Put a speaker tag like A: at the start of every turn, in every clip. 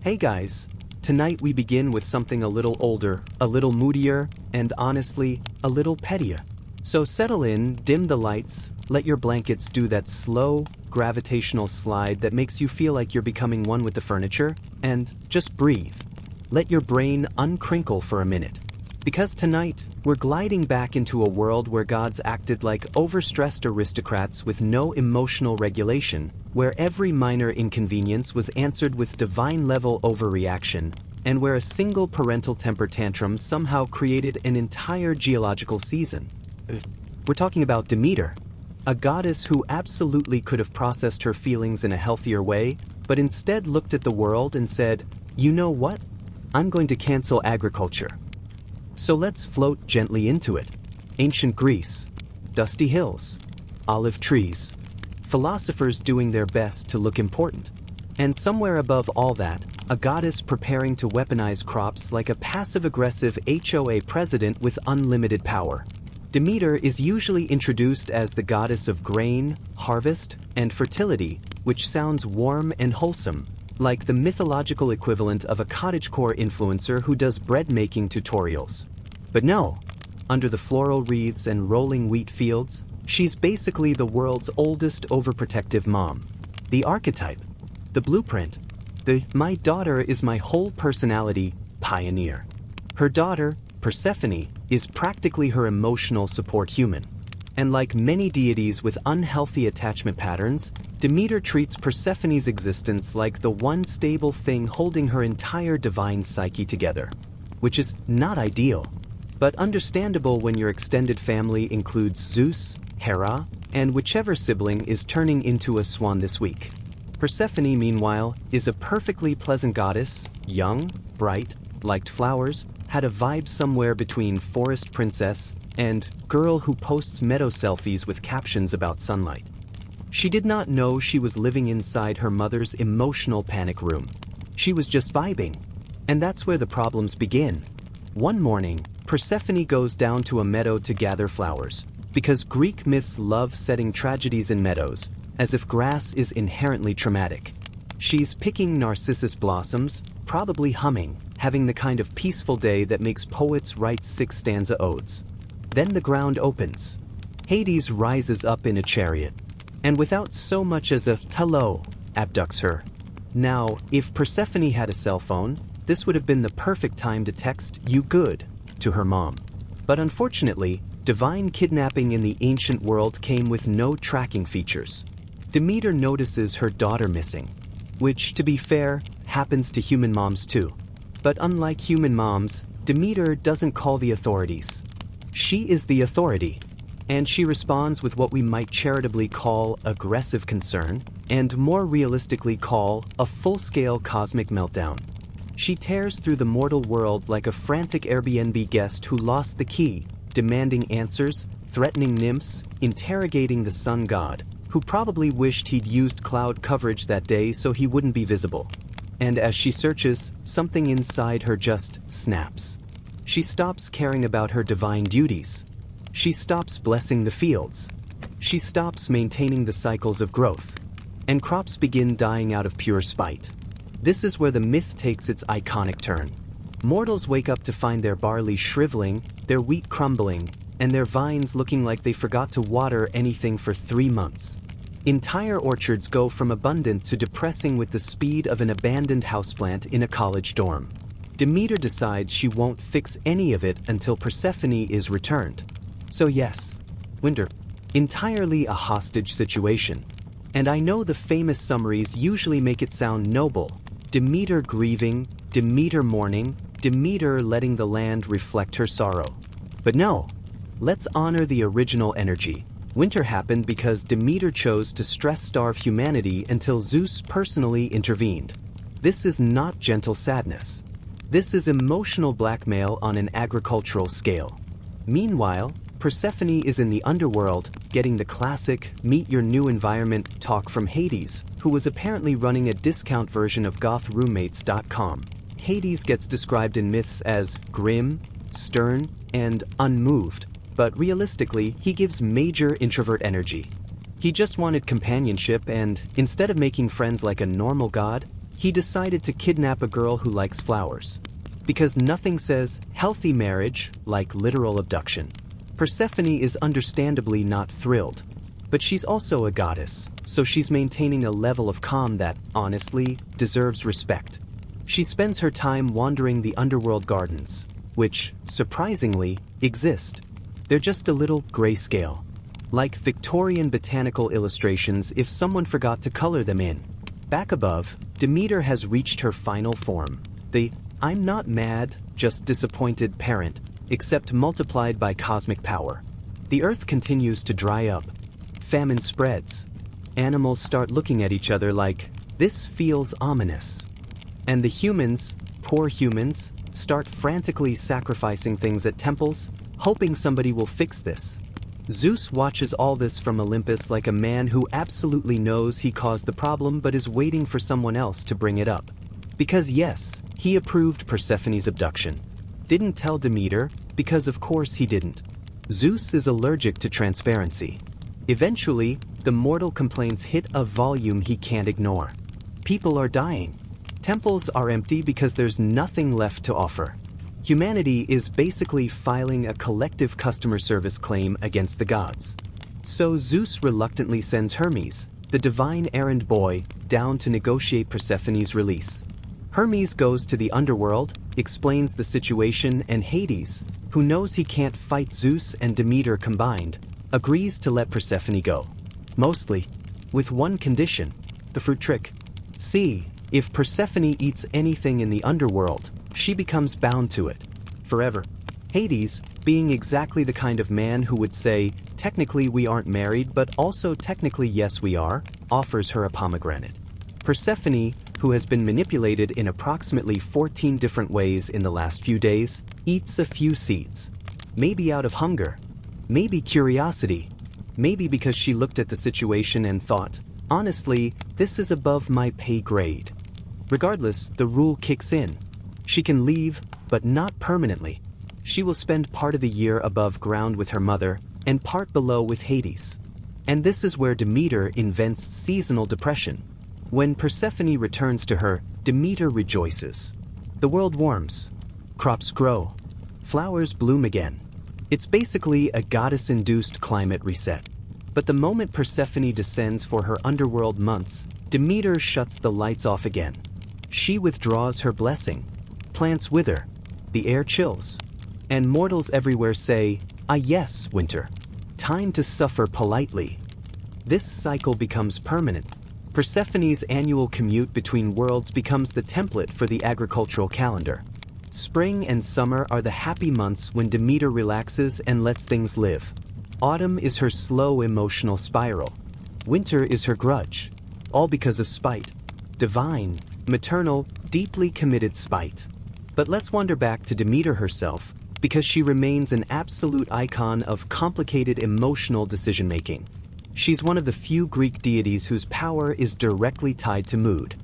A: Hey guys, tonight we begin with something a little older, a little moodier, and honestly, a little pettier. So settle in, dim the lights, let your blankets do that slow, gravitational slide that makes you feel like you're becoming one with the furniture, and just breathe. Let your brain uncrinkle for a minute. Because tonight, we're gliding back into a world where gods acted like overstressed aristocrats with no emotional regulation, where every minor inconvenience was answered with divine-level overreaction, and where a single parental temper tantrum somehow created an entire geological season. We're talking about Demeter, a goddess who absolutely could have processed her feelings in a healthier way, but instead looked at the world and said, "You know what? I'm going to cancel agriculture." So let's float gently into it. Ancient Greece, dusty hills, olive trees, philosophers doing their best to look important. And somewhere above all that, a goddess preparing to weaponize crops like a passive-aggressive HOA president with unlimited power. Demeter is usually introduced as the goddess of grain, harvest, and fertility, which sounds warm and wholesome, like the mythological equivalent of a cottagecore influencer who does bread-making tutorials. But no, under the floral wreaths and rolling wheat fields, she's basically the world's oldest overprotective mom. The archetype, the blueprint, the "my daughter is my whole personality" pioneer. Her daughter, Persephone, is practically her emotional support human. And like many deities with unhealthy attachment patterns, Demeter treats Persephone's existence like the one stable thing holding her entire divine psyche together. Which is not ideal, but understandable when your extended family includes Zeus, Hera, and whichever sibling is turning into a swan this week. Persephone, meanwhile, is a perfectly pleasant goddess, young, bright, liked flowers, had a vibe somewhere between forest princess and girl who posts meadow selfies with captions about sunlight. She did not know she was living inside her mother's emotional panic room. She was just vibing. And that's where the problems begin. One morning, Persephone goes down to a meadow to gather flowers, because Greek myths love setting tragedies in meadows, as if grass is inherently traumatic. She's picking narcissus blossoms, probably humming, having the kind of peaceful day that makes poets write 6-stanza odes. Then the ground opens. Hades rises up in a chariot, and without so much as a hello, abducts her. Now, if Persephone had a cell phone, this would have been the perfect time to text "you good" to her mom. But unfortunately, divine kidnapping in the ancient world came with no tracking features. Demeter notices her daughter missing, which, to be fair, happens to human moms too. But unlike human moms, Demeter doesn't call the authorities. She is the authority, and she responds with what we might charitably call aggressive concern, and more realistically call a full-scale cosmic meltdown. She tears through the mortal world like a frantic Airbnb guest who lost the key, demanding answers, threatening nymphs, interrogating the sun god, who probably wished he'd used cloud coverage that day so he wouldn't be visible. And as she searches, something inside her just snaps. She stops caring about her divine duties. She stops blessing the fields. She stops maintaining the cycles of growth. And crops begin dying out of pure spite. This is where the myth takes its iconic turn. Mortals wake up to find their barley shriveling, their wheat crumbling, and their vines looking like they forgot to water anything for 3 months. Entire orchards go from abundant to depressing with the speed of an abandoned houseplant in a college dorm. Demeter decides she won't fix any of it until Persephone is returned. So yes, winter, entirely a hostage situation. And I know the famous summaries usually make it sound noble. Demeter grieving, Demeter mourning, Demeter letting the land reflect her sorrow. But no, let's honor the original energy. Winter happened because Demeter chose to stress-starve humanity until Zeus personally intervened. This is not gentle sadness. This is emotional blackmail on an agricultural scale. Meanwhile, Persephone is in the Underworld, getting the classic meet your new environment talk from Hades, who was apparently running a discount version of gothroommates.com. Hades gets described in myths as grim, stern, and unmoved, but realistically, he gives major introvert energy. He just wanted companionship and, instead of making friends like a normal god, He decided to kidnap a girl who likes flowers. Because nothing says healthy marriage like literal abduction. Persephone is understandably not thrilled. But she's also a goddess, so she's maintaining a level of calm that, honestly, deserves respect. She spends her time wandering the underworld gardens, which, surprisingly, exist. They're just a little grayscale. Like Victorian botanical illustrations if someone forgot to color them in. Back above, Demeter has reached her final form. The "I'm not mad, just disappointed" parent, except multiplied by cosmic power. The earth continues to dry up. Famine spreads. Animals start looking at each other like, "This feels ominous." And the humans, poor humans, start frantically sacrificing things at temples, hoping somebody will fix this. Zeus watches all this from Olympus like a man who absolutely knows he caused the problem but is waiting for someone else to bring it up. Because yes, he approved Persephone's abduction. Didn't tell Demeter, because of course he didn't. Zeus is allergic to transparency. Eventually, the mortal complaints hit a volume he can't ignore. People are dying. Temples are empty because there's nothing left to offer. Humanity is basically filing a collective customer service claim against the gods. So Zeus reluctantly sends Hermes, the divine errand boy, down to negotiate Persephone's release. Hermes goes to the underworld, explains the situation, and Hades, who knows he can't fight Zeus and Demeter combined, agrees to let Persephone go. Mostly, with one condition, the fruit trick. See, if Persephone eats anything in the underworld, she becomes bound to it. Forever. Hades, being exactly the kind of man who would say, technically we aren't married but also technically yes we are, offers her a pomegranate. Persephone, who has been manipulated in approximately 14 different ways in the last few days, eats a few seeds. Maybe out of hunger. Maybe curiosity. Maybe because she looked at the situation and thought, honestly, this is above my pay grade. Regardless, the rule kicks in. She can leave, but not permanently. She will spend part of the year above ground with her mother, and part below with Hades. And this is where Demeter invents seasonal depression. When Persephone returns to her, Demeter rejoices. The world warms. Crops grow. Flowers bloom again. It's basically a goddess-induced climate reset. But the moment Persephone descends for her underworld months, Demeter shuts the lights off again. She withdraws her blessing. Plants wither. The air chills. And mortals everywhere say, "Ah yes, winter. Time to suffer politely." This cycle becomes permanent. Persephone's annual commute between worlds becomes the template for the agricultural calendar. Spring and summer are the happy months when Demeter relaxes and lets things live. Autumn is her slow emotional spiral. Winter is her grudge. All because of spite. Divine, maternal, deeply committed spite. But let's wander back to Demeter herself, because she remains an absolute icon of complicated emotional decision-making. She's one of the few Greek deities whose power is directly tied to mood.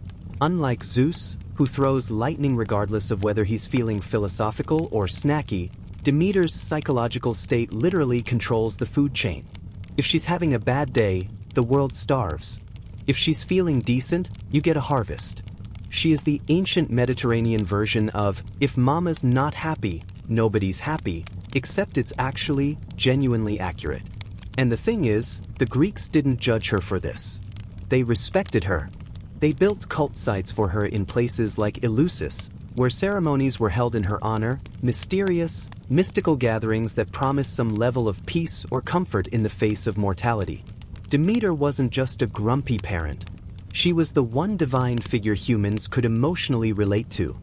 A: Unlike Zeus, who throws lightning regardless of whether he's feeling philosophical or snacky, Demeter's psychological state literally controls the food chain. If she's having a bad day, the world starves. If she's feeling decent, you get a harvest. She is the ancient Mediterranean version of, if mama's not happy, nobody's happy, except it's actually genuinely accurate. And the thing is, the Greeks didn't judge her for this. They respected her. They built cult sites for her in places like Eleusis, where ceremonies were held in her honor, mysterious, mystical gatherings that promised some level of peace or comfort in the face of mortality. Demeter wasn't just a grumpy parent. She was the one divine figure humans could emotionally relate to.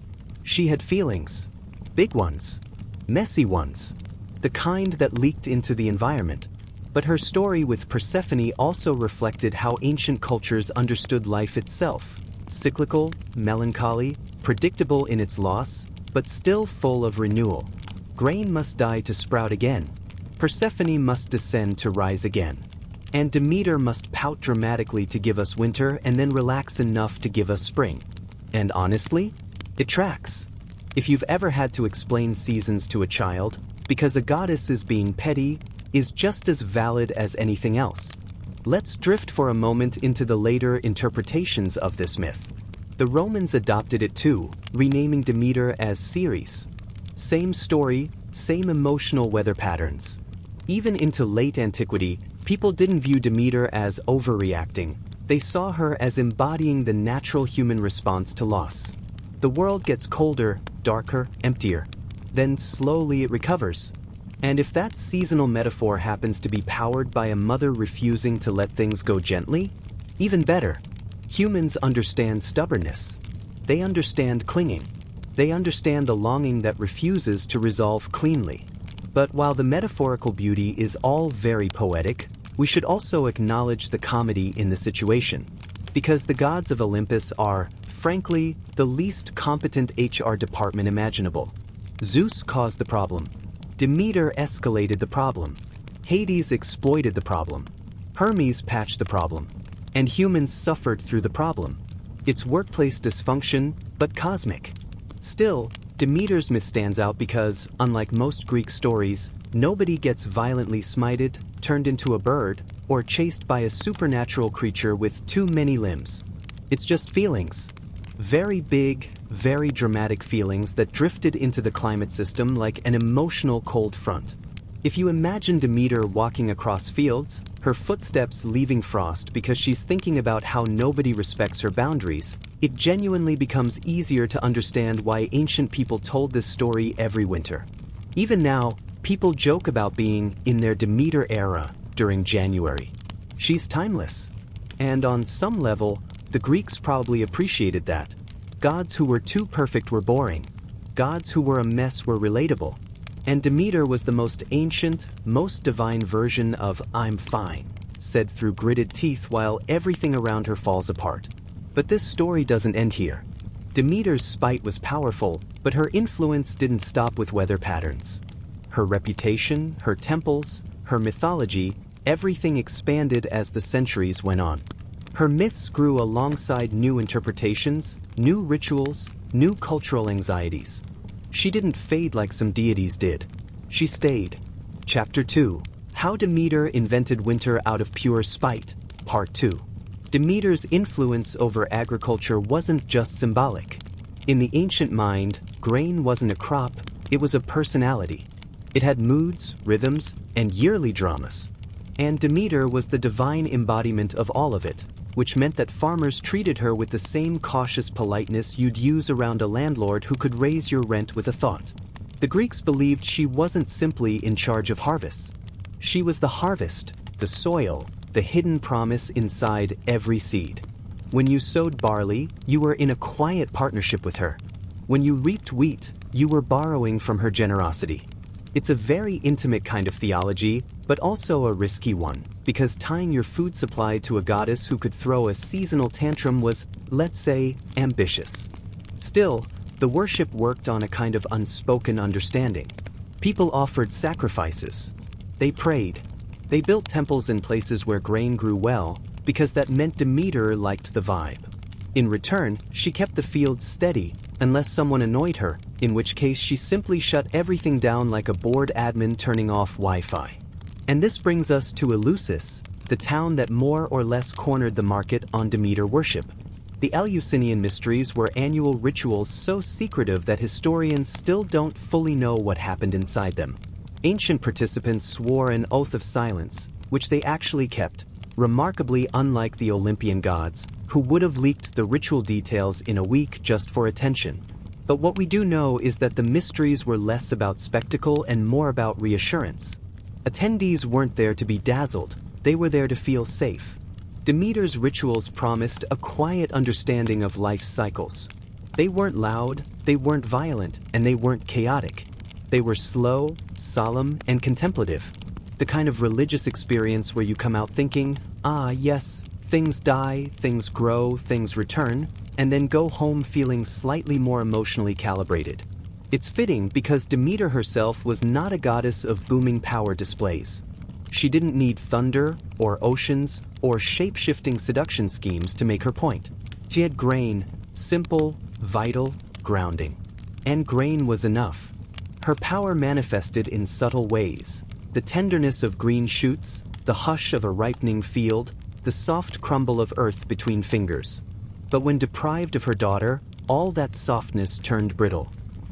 A: She had feelings. Big ones. Messy ones. The kind that leaked into the environment. But her story with Persephone also reflected how ancient cultures understood life itself. Cyclical, melancholy, predictable in its loss, but still full of renewal. Grain must die to sprout again. Persephone must descend to rise again. And Demeter must pout dramatically to give us winter and then relax enough to give us spring. And honestly, it tracks. If you've ever had to explain seasons to a child, because a goddess is being petty, is just as valid as anything else. Let's drift for a moment into the later interpretations of this myth. The Romans adopted it too, renaming Demeter as Ceres. Same story, same emotional weather patterns. Even into late antiquity, people didn't view Demeter as overreacting. They saw her as embodying the natural human response to loss. The world gets colder, darker, emptier. Then slowly it recovers. And if that seasonal metaphor happens to be powered by a mother refusing to let things go gently, even better. Humans understand stubbornness. They understand clinging. They understand the longing that refuses to resolve cleanly. But while the metaphorical beauty is all very poetic, we should also acknowledge the comedy in the situation. Because the gods of Olympus are, frankly, the least competent HR department imaginable. Zeus caused the problem. Demeter escalated the problem. Hades exploited the problem. Hermes patched the problem. And humans suffered through the problem. It's workplace dysfunction, but cosmic. Still, Demeter's myth stands out because, unlike most Greek stories, nobody gets violently smited, turned into a bird, or chased by a supernatural creature with too many limbs. It's just feelings. Very big, very dramatic feelings that drifted into the climate system like an emotional cold front. If you imagine Demeter walking across fields, her footsteps leaving frost because she's thinking about how nobody respects her boundaries, it genuinely becomes easier to understand why ancient people told this story every winter. Even now, people joke about being in their Demeter era during January. She's timeless. And on some level, the Greeks probably appreciated that. Gods who were too perfect were boring. Gods who were a mess were relatable. And Demeter was the most ancient, most divine version of "I'm fine," said through gritted teeth while everything around her falls apart. But this story doesn't end here. Demeter's spite was powerful, but her influence didn't stop with weather patterns. Her reputation, her temples, her mythology, everything expanded as the centuries went on. Her myths grew alongside new interpretations, new rituals, new cultural anxieties. She didn't fade like some deities did. She stayed. Chapter 2. How Demeter Invented Winter Out of Pure Spite. Part 2. Demeter's influence over agriculture wasn't just symbolic. In the ancient mind, grain wasn't a crop, it was a personality. It had moods, rhythms, and yearly dramas. And Demeter was the divine embodiment of all of it, which meant that farmers treated her with the same cautious politeness you'd use around a landlord who could raise your rent with a thought. The Greeks believed she wasn't simply in charge of harvests. She was the harvest, the soil, the hidden promise inside every seed. When you sowed barley, you were in a quiet partnership with her. When you reaped wheat, you were borrowing from her generosity. It's a very intimate kind of theology, but also a risky one, because tying your food supply to a goddess who could throw a seasonal tantrum was, let's say, ambitious. Still, the worship worked on a kind of unspoken understanding. People offered sacrifices. They prayed. They built temples in places where grain grew well, because that meant Demeter liked the vibe. In return, she kept the fields steady, unless someone annoyed her, in which case she simply shut everything down like a bored admin turning off Wi-Fi. And this brings us to Eleusis, the town that more or less cornered the market on Demeter worship. The Eleusinian mysteries were annual rituals so secretive that historians still don't fully know what happened inside them. Ancient participants swore an oath of silence, which they actually kept, remarkably unlike the Olympian gods, who would have leaked the ritual details in a week just for attention. But what we do know is that the mysteries were less about spectacle and more about reassurance. Attendees weren't there to be dazzled, they were there to feel safe. Demeter's rituals promised a quiet understanding of life's cycles. They weren't loud, they weren't violent, and they weren't chaotic. They were slow, solemn, and contemplative. The kind of religious experience where you come out thinking, ah yes, things die, things grow, things return, and then go home feeling slightly more emotionally calibrated. It's fitting because Demeter herself was not a goddess of booming power displays. She didn't need thunder, or oceans, or shape-shifting seduction schemes to make her point. She had grain, simple, vital, grounding. And grain was enough. Her power manifested in subtle ways. The tenderness of green shoots, the hush of a ripening field, the soft crumble of earth between fingers. But when deprived of her daughter, all that softness turned brittle.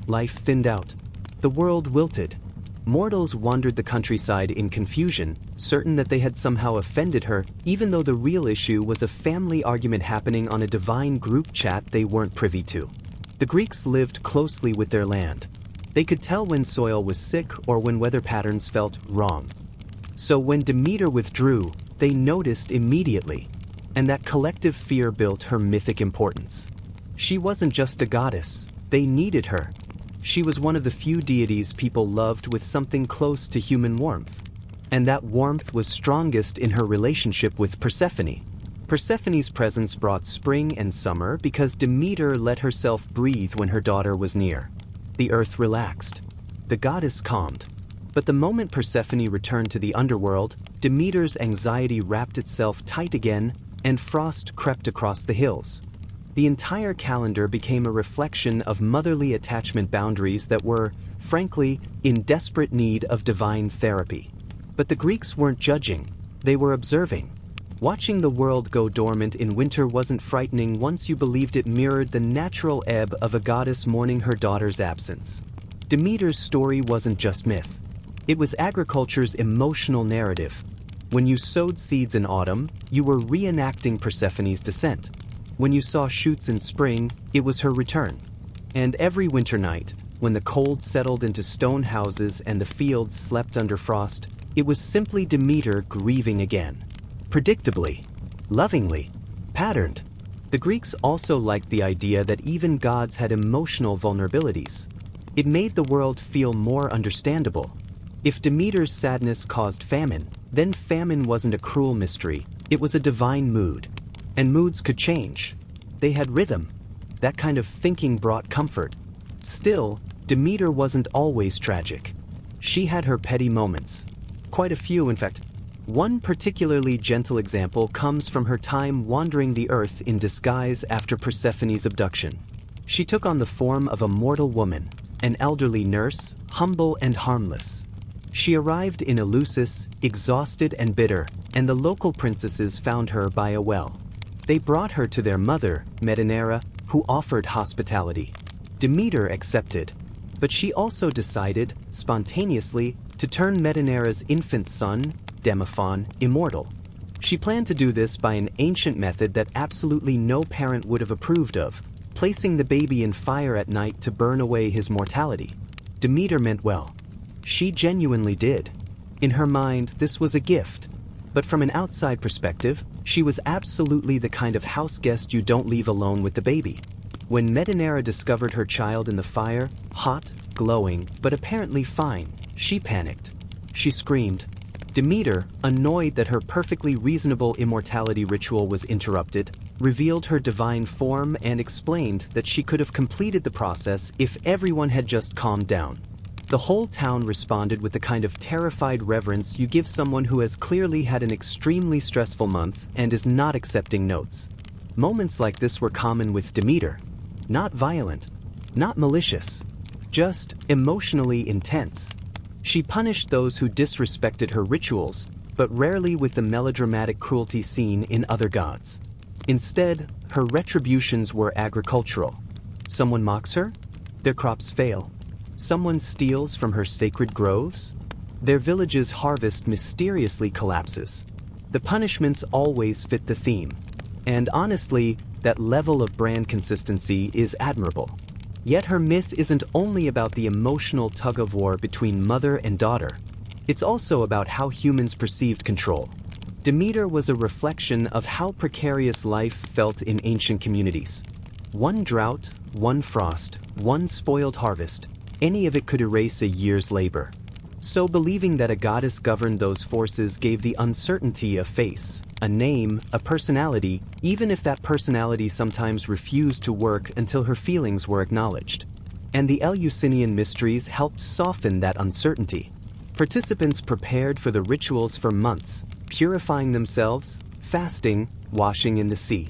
A: Life thinned out. The world wilted. Mortals wandered the countryside in confusion, certain that they had somehow offended her, even though the real issue was a family argument happening on a divine group chat they weren't privy to. The Greeks lived closely with their land. They could tell when soil was sick or when weather patterns felt wrong. So when Demeter withdrew, they noticed immediately, and that collective fear built her mythic importance. She wasn't just a goddess, they needed her. She was one of the few deities people loved with something close to human warmth. And that warmth was strongest in her relationship with Persephone. Persephone's presence brought spring and summer because Demeter let herself breathe when her daughter was near. The earth relaxed. The goddess calmed. But the moment Persephone returned to the underworld, Demeter's anxiety wrapped itself tight again, and frost crept across the hills. The entire calendar became a reflection of motherly attachment boundaries that were, frankly, in desperate need of divine therapy. But the Greeks weren't judging, they were observing. Watching the world go dormant in winter wasn't frightening once you believed it mirrored the natural ebb of a goddess mourning her daughter's absence. Demeter's story wasn't just myth. It was agriculture's emotional narrative. When you sowed seeds in autumn, you were reenacting Persephone's descent. When you saw shoots in spring, it was her return. And every winter night, when the cold settled into stone houses and the fields slept under frost, it was simply Demeter grieving again. Predictably, lovingly, patterned. The Greeks also liked the idea that even gods had emotional vulnerabilities. It made the world feel more understandable. If Demeter's sadness caused famine, then famine wasn't a cruel mystery, it was a divine mood. And moods could change. They had rhythm. That kind of thinking brought comfort. Still, Demeter wasn't always tragic. She had her petty moments. Quite a few, in fact. One particularly gentle example comes from her time wandering the earth in disguise after Persephone's abduction. She took on the form of a mortal woman, an elderly nurse, humble and harmless. She arrived in Eleusis, exhausted and bitter, and the local princesses found her by a well. They brought her to their mother, Metanera, who offered hospitality. Demeter accepted, but she also decided, spontaneously, to turn Metanera's infant son, Demephon, immortal. She planned to do this by an ancient method that absolutely no parent would have approved of, placing the baby in fire at night to burn away his mortality. Demeter meant well. She genuinely did. In her mind, this was a gift. But from an outside perspective, she was absolutely the kind of house guest you don't leave alone with the baby. When Metanera discovered her child in the fire, hot, glowing, but apparently fine, she panicked. She screamed. Demeter, annoyed that her perfectly reasonable immortality ritual was interrupted, revealed her divine form and explained that she could have completed the process if everyone had just calmed down. The whole town responded with the kind of terrified reverence you give someone who has clearly had an extremely stressful month and is not accepting notes. Moments like this were common with Demeter. Not violent, not malicious, just emotionally intense. She punished those who disrespected her rituals, but rarely with the melodramatic cruelty seen in other gods. Instead, her retributions were agricultural. Someone mocks her? Their crops fail. Someone steals from her sacred groves? Their village's harvest mysteriously collapses. The punishments always fit the theme. And honestly, that level of brand consistency is admirable. Yet her myth isn't only about the emotional tug-of-war between mother and daughter. It's also about how humans perceived control. Demeter was a reflection of how precarious life felt in ancient communities. One drought, one frost, one spoiled harvest, any of it could erase a year's labor. So believing that a goddess governed those forces gave the uncertainty a face, a name, a personality, even if that personality sometimes refused to work until her feelings were acknowledged. And the Eleusinian mysteries helped soften that uncertainty. Participants prepared for the rituals for months, purifying themselves, fasting, washing in the sea.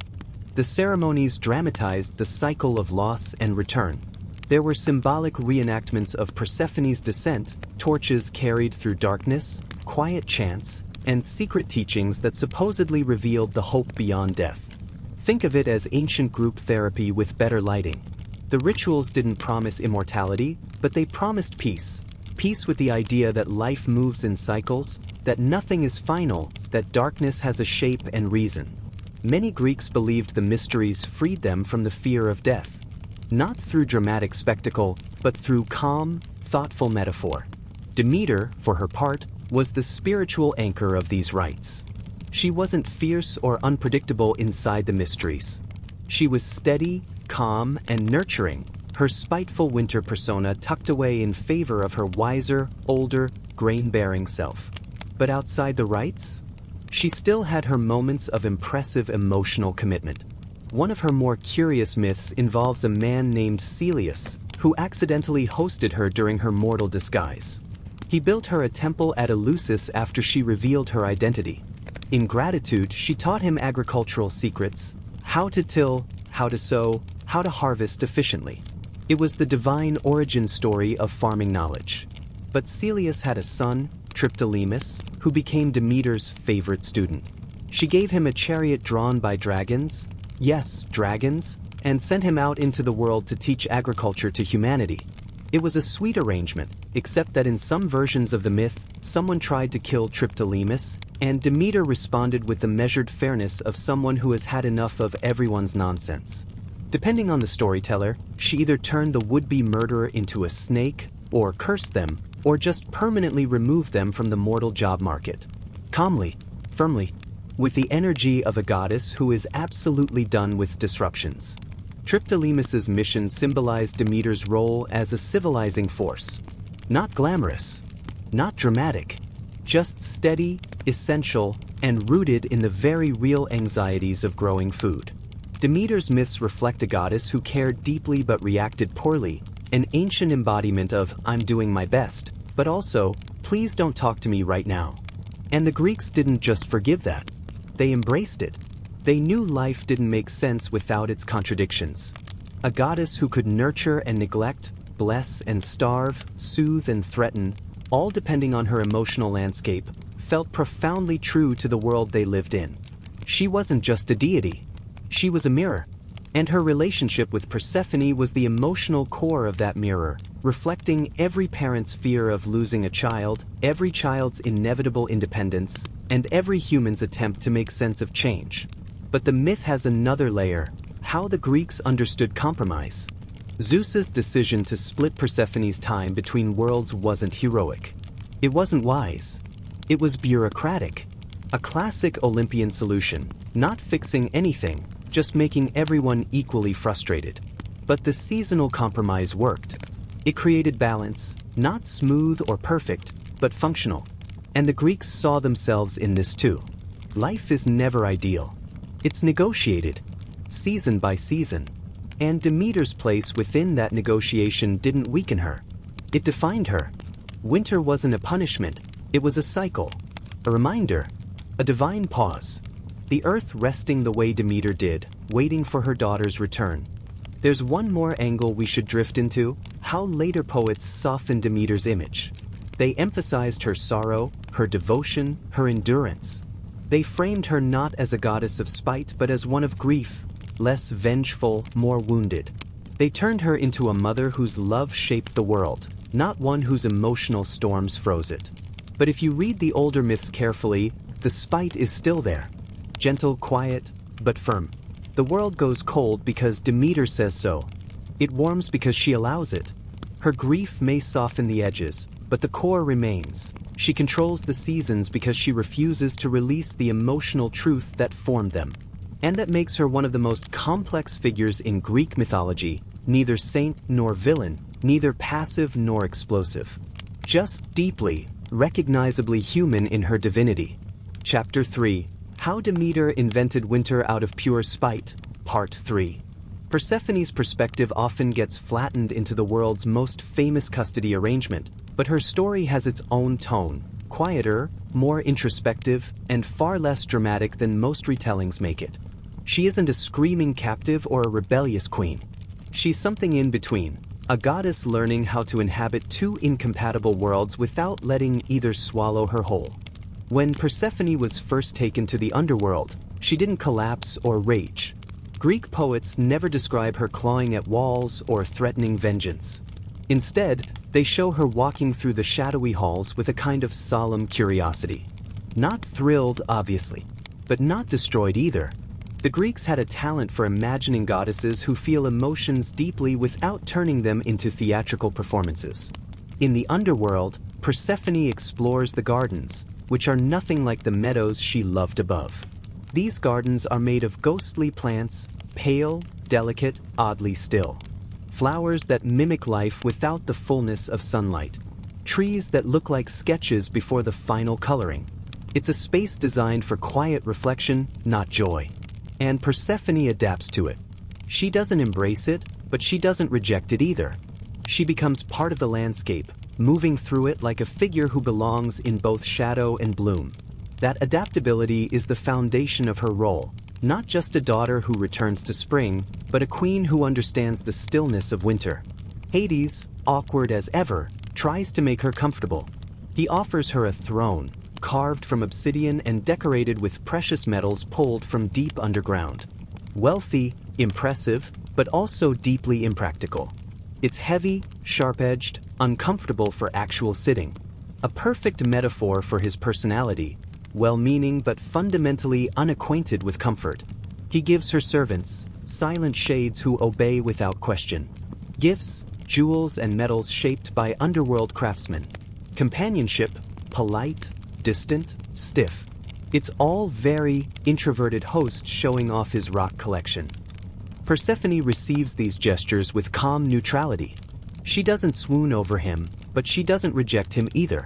A: The ceremonies dramatized the cycle of loss and return. There were symbolic reenactments of Persephone's descent, torches carried through darkness, quiet chants, and secret teachings that supposedly revealed the hope beyond death. Think of it as ancient group therapy with better lighting. The rituals didn't promise immortality, but they promised peace. Peace with the idea that life moves in cycles, that nothing is final, that darkness has a shape and reason. Many Greeks believed the mysteries freed them from the fear of death. Not through dramatic spectacle, but through calm, thoughtful metaphor. Demeter, for her part, was the spiritual anchor of these rites. She wasn't fierce or unpredictable inside the mysteries. She was steady, calm, and nurturing, her spiteful winter persona tucked away in favor of her wiser, older, grain-bearing self. But outside the rites, she still had her moments of impressive emotional commitment. One of her more curious myths involves a man named Celeus, who accidentally hosted her during her mortal disguise. He built her a temple at Eleusis after she revealed her identity. In gratitude, she taught him agricultural secrets, how to till, how to sow, how to harvest efficiently. It was the divine origin story of farming knowledge. But Celeus had a son, Triptolemus, who became Demeter's favorite student. She gave him a chariot drawn by dragons, yes, dragons, and sent him out into the world to teach agriculture to humanity. It was a sweet arrangement, except that in some versions of the myth, someone tried to kill Triptolemus, and Demeter responded with the measured fairness of someone who has had enough of everyone's nonsense. Depending on the storyteller, she either turned the would-be murderer into a snake, or cursed them, or just permanently removed them from the mortal job market. Calmly, firmly, with the energy of a goddess who is absolutely done with disruptions. Triptolemus's mission symbolized Demeter's role as a civilizing force. Not glamorous, not dramatic, just steady, essential, and rooted in the very real anxieties of growing food. Demeter's myths reflect a goddess who cared deeply but reacted poorly, an ancient embodiment of "I'm doing my best," but also, "Please don't talk to me right now." And the Greeks didn't just forgive that. They embraced it. They knew life didn't make sense without its contradictions. A goddess who could nurture and neglect, bless and starve, soothe and threaten, all depending on her emotional landscape, felt profoundly true to the world they lived in. She wasn't just a deity. She was a mirror. And her relationship with Persephone was the emotional core of that mirror, reflecting every parent's fear of losing a child, every child's inevitable independence, and every human's attempt to make sense of change. But the myth has another layer: how the Greeks understood compromise. Zeus's decision to split Persephone's time between worlds wasn't heroic. It wasn't wise. It was bureaucratic. A classic Olympian solution, not fixing anything, just making everyone equally frustrated. But the seasonal compromise worked. It created balance, not smooth or perfect, but functional. And the Greeks saw themselves in this too. Life is never ideal. It's negotiated, season by season. And Demeter's place within that negotiation didn't weaken her. It defined her. Winter wasn't a punishment, it was a cycle, a reminder, a divine pause. The earth resting the way Demeter did, waiting for her daughter's return. There's one more angle we should drift into: how later poets softened Demeter's image. They emphasized her sorrow, her devotion, her endurance. They framed her not as a goddess of spite but as one of grief, less vengeful, more wounded. They turned her into a mother whose love shaped the world, not one whose emotional storms froze it. But if you read the older myths carefully, the spite is still there. Gentle, quiet, but firm. The world goes cold because Demeter says so. It warms because she allows it. Her grief may soften the edges, but the core remains. She controls the seasons because she refuses to release the emotional truth that formed them. And that makes her one of the most complex figures in Greek mythology, neither saint nor villain, neither passive nor explosive. Just deeply, recognizably human in her divinity. Chapter 3. How Demeter Invented Winter Out of Pure Spite, Part 3. Persephone's perspective often gets flattened into the world's most famous custody arrangement, but her story has its own tone, quieter, more introspective, and far less dramatic than most retellings make it. She isn't a screaming captive or a rebellious queen. She's something in between, a goddess learning how to inhabit two incompatible worlds without letting either swallow her whole. When Persephone was first taken to the Underworld, she didn't collapse or rage. Greek poets never describe her clawing at walls or threatening vengeance. Instead, they show her walking through the shadowy halls with a kind of solemn curiosity. Not thrilled, obviously, but not destroyed either. The Greeks had a talent for imagining goddesses who feel emotions deeply without turning them into theatrical performances. In the Underworld, Persephone explores the gardens, which are nothing like the meadows she loved above. These gardens are made of ghostly plants, pale, delicate, oddly still. Flowers that mimic life without the fullness of sunlight. Trees that look like sketches before the final coloring. It's a space designed for quiet reflection, not joy. And Persephone adapts to it. She doesn't embrace it, but she doesn't reject it either. She becomes part of the landscape, moving through it like a figure who belongs in both shadow and bloom. That adaptability is the foundation of her role, not just a daughter who returns to spring, but a queen who understands the stillness of winter. Hades, awkward as ever, tries to make her comfortable. He offers her a throne, carved from obsidian and decorated with precious metals pulled from deep underground. Wealthy, impressive, but also deeply impractical. It's heavy, sharp-edged, uncomfortable for actual sitting. A perfect metaphor for his personality, well-meaning but fundamentally unacquainted with comfort. He gives her servants, silent shades who obey without question. Gifts, jewels and metals shaped by underworld craftsmen. Companionship, polite, distant, stiff. It's all very introverted host showing off his rock collection. Persephone receives these gestures with calm neutrality. She doesn't swoon over him, but she doesn't reject him either.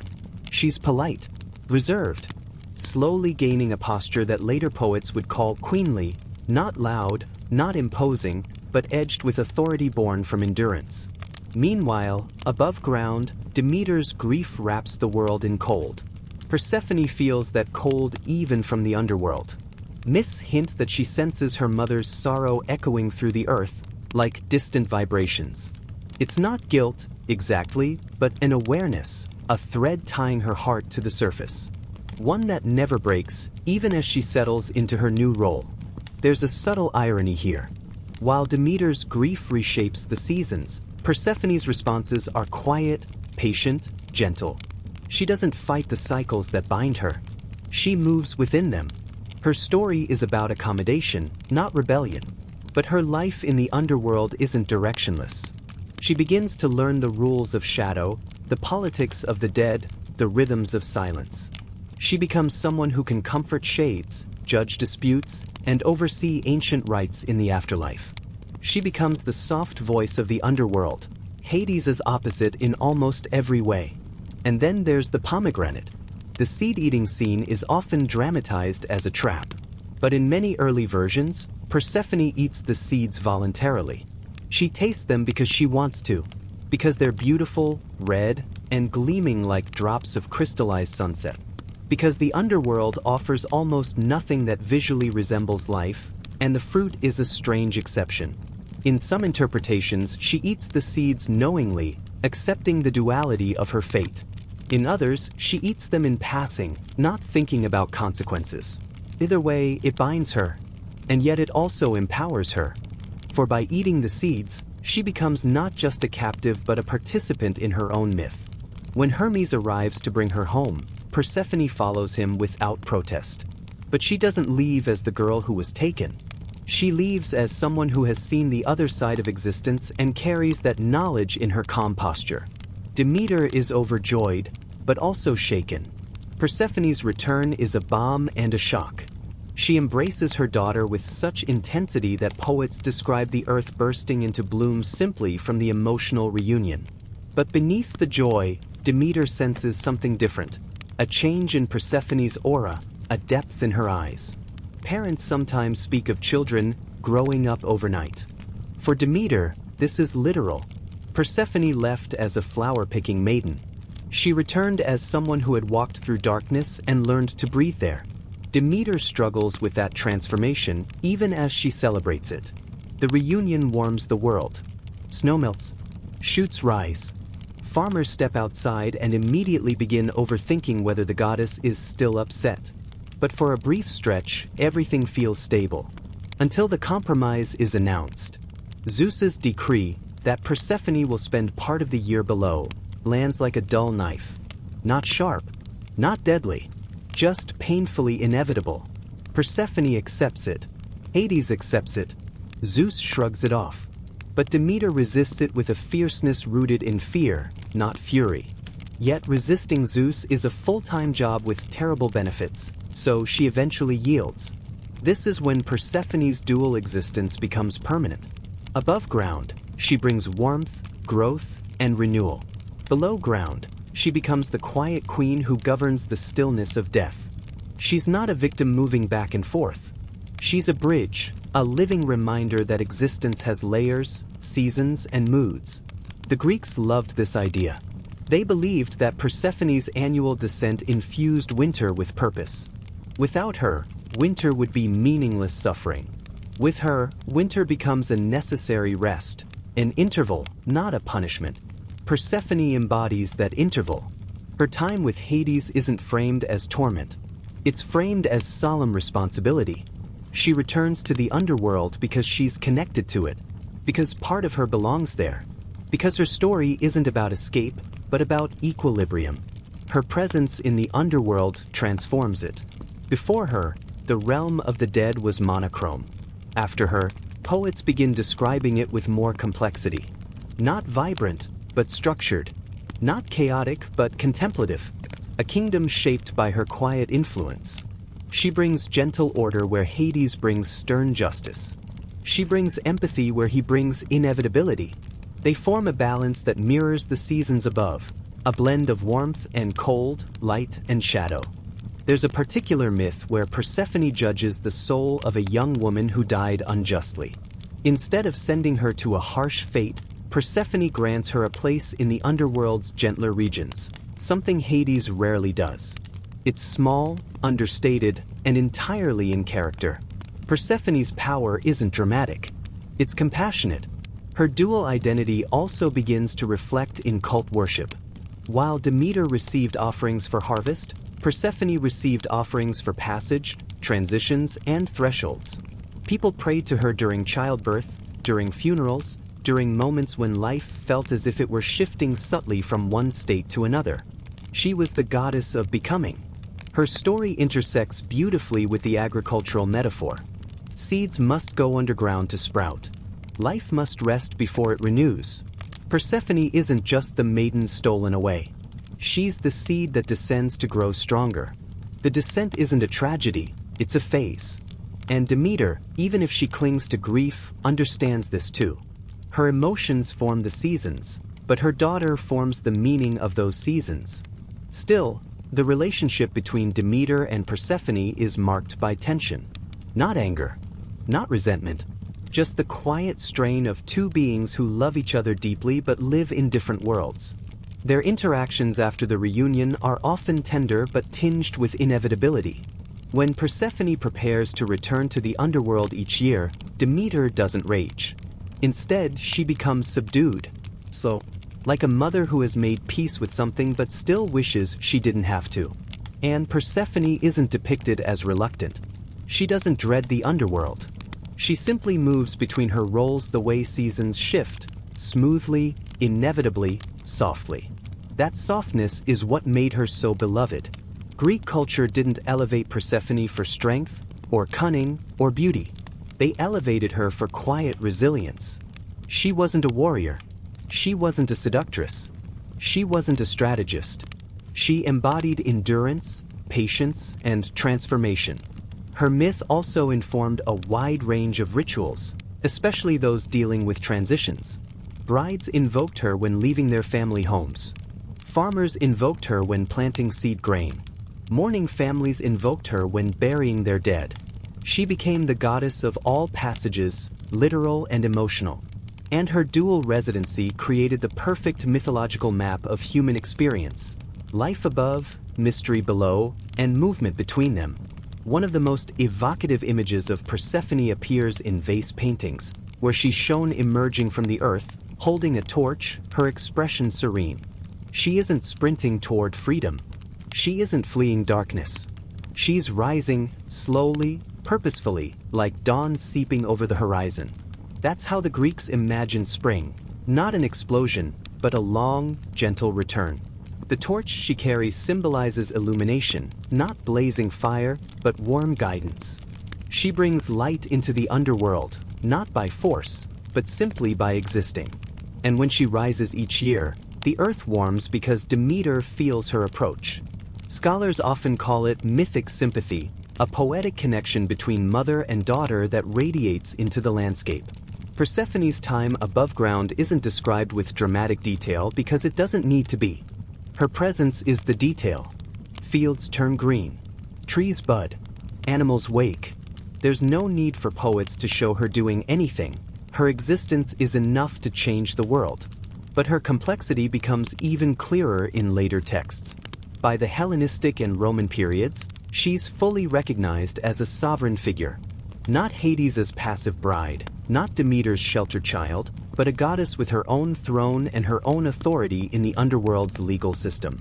A: She's polite, reserved, slowly gaining a posture that later poets would call queenly, not loud, not imposing, but edged with authority born from endurance. Meanwhile, above ground, Demeter's grief wraps the world in cold. Persephone feels that cold even from the underworld. Myths hint that she senses her mother's sorrow echoing through the earth, like distant vibrations. It's not guilt, exactly, but an awareness, a thread tying her heart to the surface. One that never breaks, even as she settles into her new role. There's a subtle irony here. While Demeter's grief reshapes the seasons, Persephone's responses are quiet, patient, gentle. She doesn't fight the cycles that bind her. She moves within them. Her story is about accommodation, not rebellion. But her life in the underworld isn't directionless. She begins to learn the rules of shadow, the politics of the dead, the rhythms of silence. She becomes someone who can comfort shades, judge disputes, and oversee ancient rites in the afterlife. She becomes the soft voice of the underworld, Hades' opposite in almost every way. And then there's the pomegranate. The seed-eating scene is often dramatized as a trap. But in many early versions, Persephone eats the seeds voluntarily. She tastes them because she wants to, because they're beautiful, red, and gleaming like drops of crystallized sunset. Because the underworld offers almost nothing that visually resembles life, and the fruit is a strange exception. In some interpretations, she eats the seeds knowingly, accepting the duality of her fate. In others, she eats them in passing, not thinking about consequences. Either way, it binds her, and yet it also empowers her. For by eating the seeds, she becomes not just a captive but a participant in her own myth. When Hermes arrives to bring her home, Persephone follows him without protest. But she doesn't leave as the girl who was taken. She leaves as someone who has seen the other side of existence and carries that knowledge in her calm posture. Demeter is overjoyed, but also shaken. Persephone's return is a balm and a shock. She embraces her daughter with such intensity that poets describe the earth bursting into bloom simply from the emotional reunion. But beneath the joy, Demeter senses something different. A change in Persephone's aura, a depth in her eyes. Parents sometimes speak of children growing up overnight. For Demeter, this is literal. Persephone left as a flower-picking maiden. She returned as someone who had walked through darkness and learned to breathe there. Demeter struggles with that transformation even as she celebrates it. The reunion warms the world. Snow melts. Shoots rise. Farmers step outside and immediately begin overthinking whether the goddess is still upset. But for a brief stretch, everything feels stable. until the compromise is announced. Zeus's decree that Persephone will spend part of the year below lands like a dull knife. Not sharp, not deadly, just painfully inevitable. Persephone accepts it. Hades accepts it. Zeus shrugs it off. But Demeter resists it with a fierceness rooted in fear, not fury. Yet resisting Zeus is a full-time job with terrible benefits, so she eventually yields. This is when Persephone's dual existence becomes permanent. Above ground, she brings warmth, growth, and renewal. Below ground, she becomes the quiet queen who governs the stillness of death. She's not a victim moving back and forth. She's a bridge, a living reminder that existence has layers, seasons, and moods. The Greeks loved this idea. They believed that Persephone's annual descent infused winter with purpose. Without her, winter would be meaningless suffering. With her, winter becomes a necessary rest, an interval, not a punishment. Persephone embodies that interval. Her time with Hades isn't framed as torment. It's framed as solemn responsibility. She returns to the underworld because she's connected to it, because part of her belongs there, because her story isn't about escape, but about equilibrium. Her presence in the underworld transforms it. Before her, the realm of the dead was monochrome. After her, poets begin describing it with more complexity. Not vibrant, but structured. Not chaotic, but contemplative. A kingdom shaped by her quiet influence. She brings gentle order where Hades brings stern justice. She brings empathy where he brings inevitability. They form a balance that mirrors the seasons above, a blend of warmth and cold, light and shadow. There's a particular myth where Persephone judges the soul of a young woman who died unjustly. Instead of sending her to a harsh fate, Persephone grants her a place in the underworld's gentler regions, something Hades rarely does. It's small, understated, and entirely in character. Persephone's power isn't dramatic. It's compassionate. Her dual identity also begins to reflect in cult worship. While Demeter received offerings for harvest, Persephone received offerings for passage, transitions, and thresholds. People prayed to her during childbirth, during funerals, during moments when life felt as if it were shifting subtly from one state to another. She was the goddess of becoming. Her story intersects beautifully with the agricultural metaphor. Seeds must go underground to sprout. Life must rest before it renews. Persephone isn't just the maiden stolen away. She's the seed that descends to grow stronger. The descent isn't a tragedy, it's a phase. And Demeter, even if she clings to grief, understands this too. Her emotions form the seasons, but her daughter forms the meaning of those seasons. Still, the relationship between Demeter and Persephone is marked by tension. Not anger, not resentment, just the quiet strain of two beings who love each other deeply but live in different worlds. Their interactions after the reunion are often tender but tinged with inevitability. When Persephone prepares to return to the underworld each year, Demeter doesn't rage. Instead, she becomes subdued. So, like a mother who has made peace with something but still wishes she didn't have to. And Persephone isn't depicted as reluctant. She doesn't dread the underworld. She simply moves between her roles the way seasons shift, smoothly, inevitably, softly. That softness is what made her so beloved. Greek culture didn't elevate Persephone for strength, or cunning, or beauty. They elevated her for quiet resilience. She wasn't a warrior. She wasn't a seductress. She wasn't a strategist. She embodied endurance, patience, and transformation. Her myth also informed a wide range of rituals, especially those dealing with transitions. Brides invoked her when leaving their family homes. Farmers invoked her when planting seed grain. Mourning families invoked her when burying their dead. She became the goddess of all passages, literal and emotional. And her dual residency created the perfect mythological map of human experience. Life above, mystery below, and movement between them. One of the most evocative images of Persephone appears in vase paintings, where she's shown emerging from the earth, holding a torch, her expression serene. She isn't sprinting toward freedom. She isn't fleeing darkness. She's rising, slowly, purposefully, like dawn seeping over the horizon. That's how the Greeks imagined spring, not an explosion, but a long, gentle return. The torch she carries symbolizes illumination, not blazing fire, but warm guidance. She brings light into the underworld, not by force, but simply by existing. And when she rises each year, the earth warms because Demeter feels her approach. Scholars often call it mythic sympathy, a poetic connection between mother and daughter that radiates into the landscape. Persephone's time above ground isn't described with dramatic detail because it doesn't need to be. Her presence is the detail. Fields turn green. Trees bud. Animals wake. There's no need for poets to show her doing anything. Her existence is enough to change the world. But her complexity becomes even clearer in later texts. By the Hellenistic and Roman periods, she's fully recognized as a sovereign figure. Not Hades' passive bride, not Demeter's sheltered child, but a goddess with her own throne and her own authority in the underworld's legal system.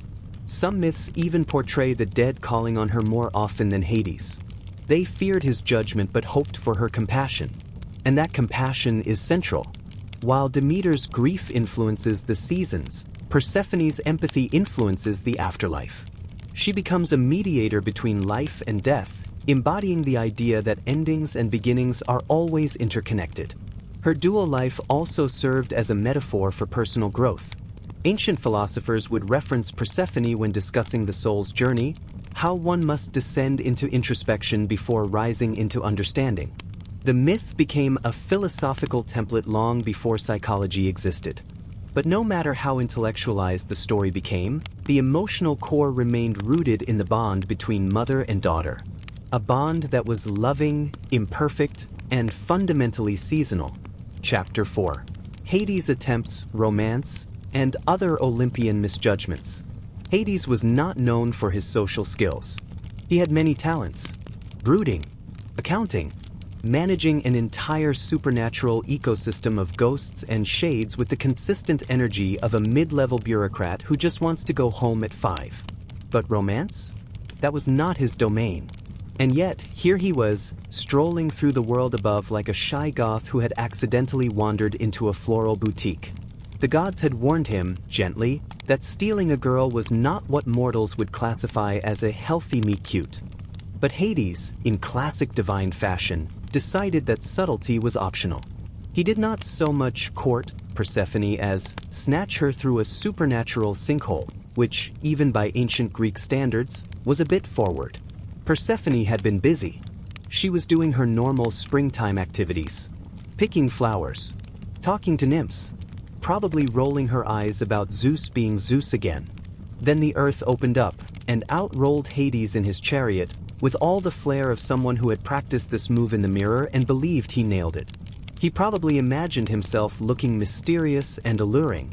A: Some myths even portray the dead calling on her more often than Hades. They feared his judgment but hoped for her compassion. And that compassion is central. While Demeter's grief influences the seasons, Persephone's empathy influences the afterlife. She becomes a mediator between life and death, embodying the idea that endings and beginnings are always interconnected. Her dual life also served as a metaphor for personal growth. Ancient philosophers would reference Persephone when discussing the soul's journey, how one must descend into introspection before rising into understanding. The myth became a philosophical template long before psychology existed. But no matter how intellectualized the story became, the emotional core remained rooted in the bond between mother and daughter. A bond that was loving, imperfect, and fundamentally seasonal. Chapter 4. Hades attempts romance and other Olympian misjudgments. Hades was not known for his social skills. He had many talents: brooding, accounting, managing an entire supernatural ecosystem of ghosts and shades with the consistent energy of a mid-level bureaucrat who just wants to go home at 5. But romance? That was not his domain. And yet, here he was, strolling through the world above like a shy goth who had accidentally wandered into a floral boutique. The gods had warned him, gently, that stealing a girl was not what mortals would classify as a healthy meet-cute. But Hades, in classic divine fashion, decided that subtlety was optional. He did not so much court Persephone as snatch her through a supernatural sinkhole, which, even by ancient Greek standards, was a bit forward. Persephone had been busy. She was doing her normal springtime activities, picking flowers, talking to nymphs, probably rolling her eyes about Zeus being Zeus again. Then the earth opened up, and out rolled Hades in his chariot, with all the flair of someone who had practiced this move in the mirror and believed he nailed it. He probably imagined himself looking mysterious and alluring,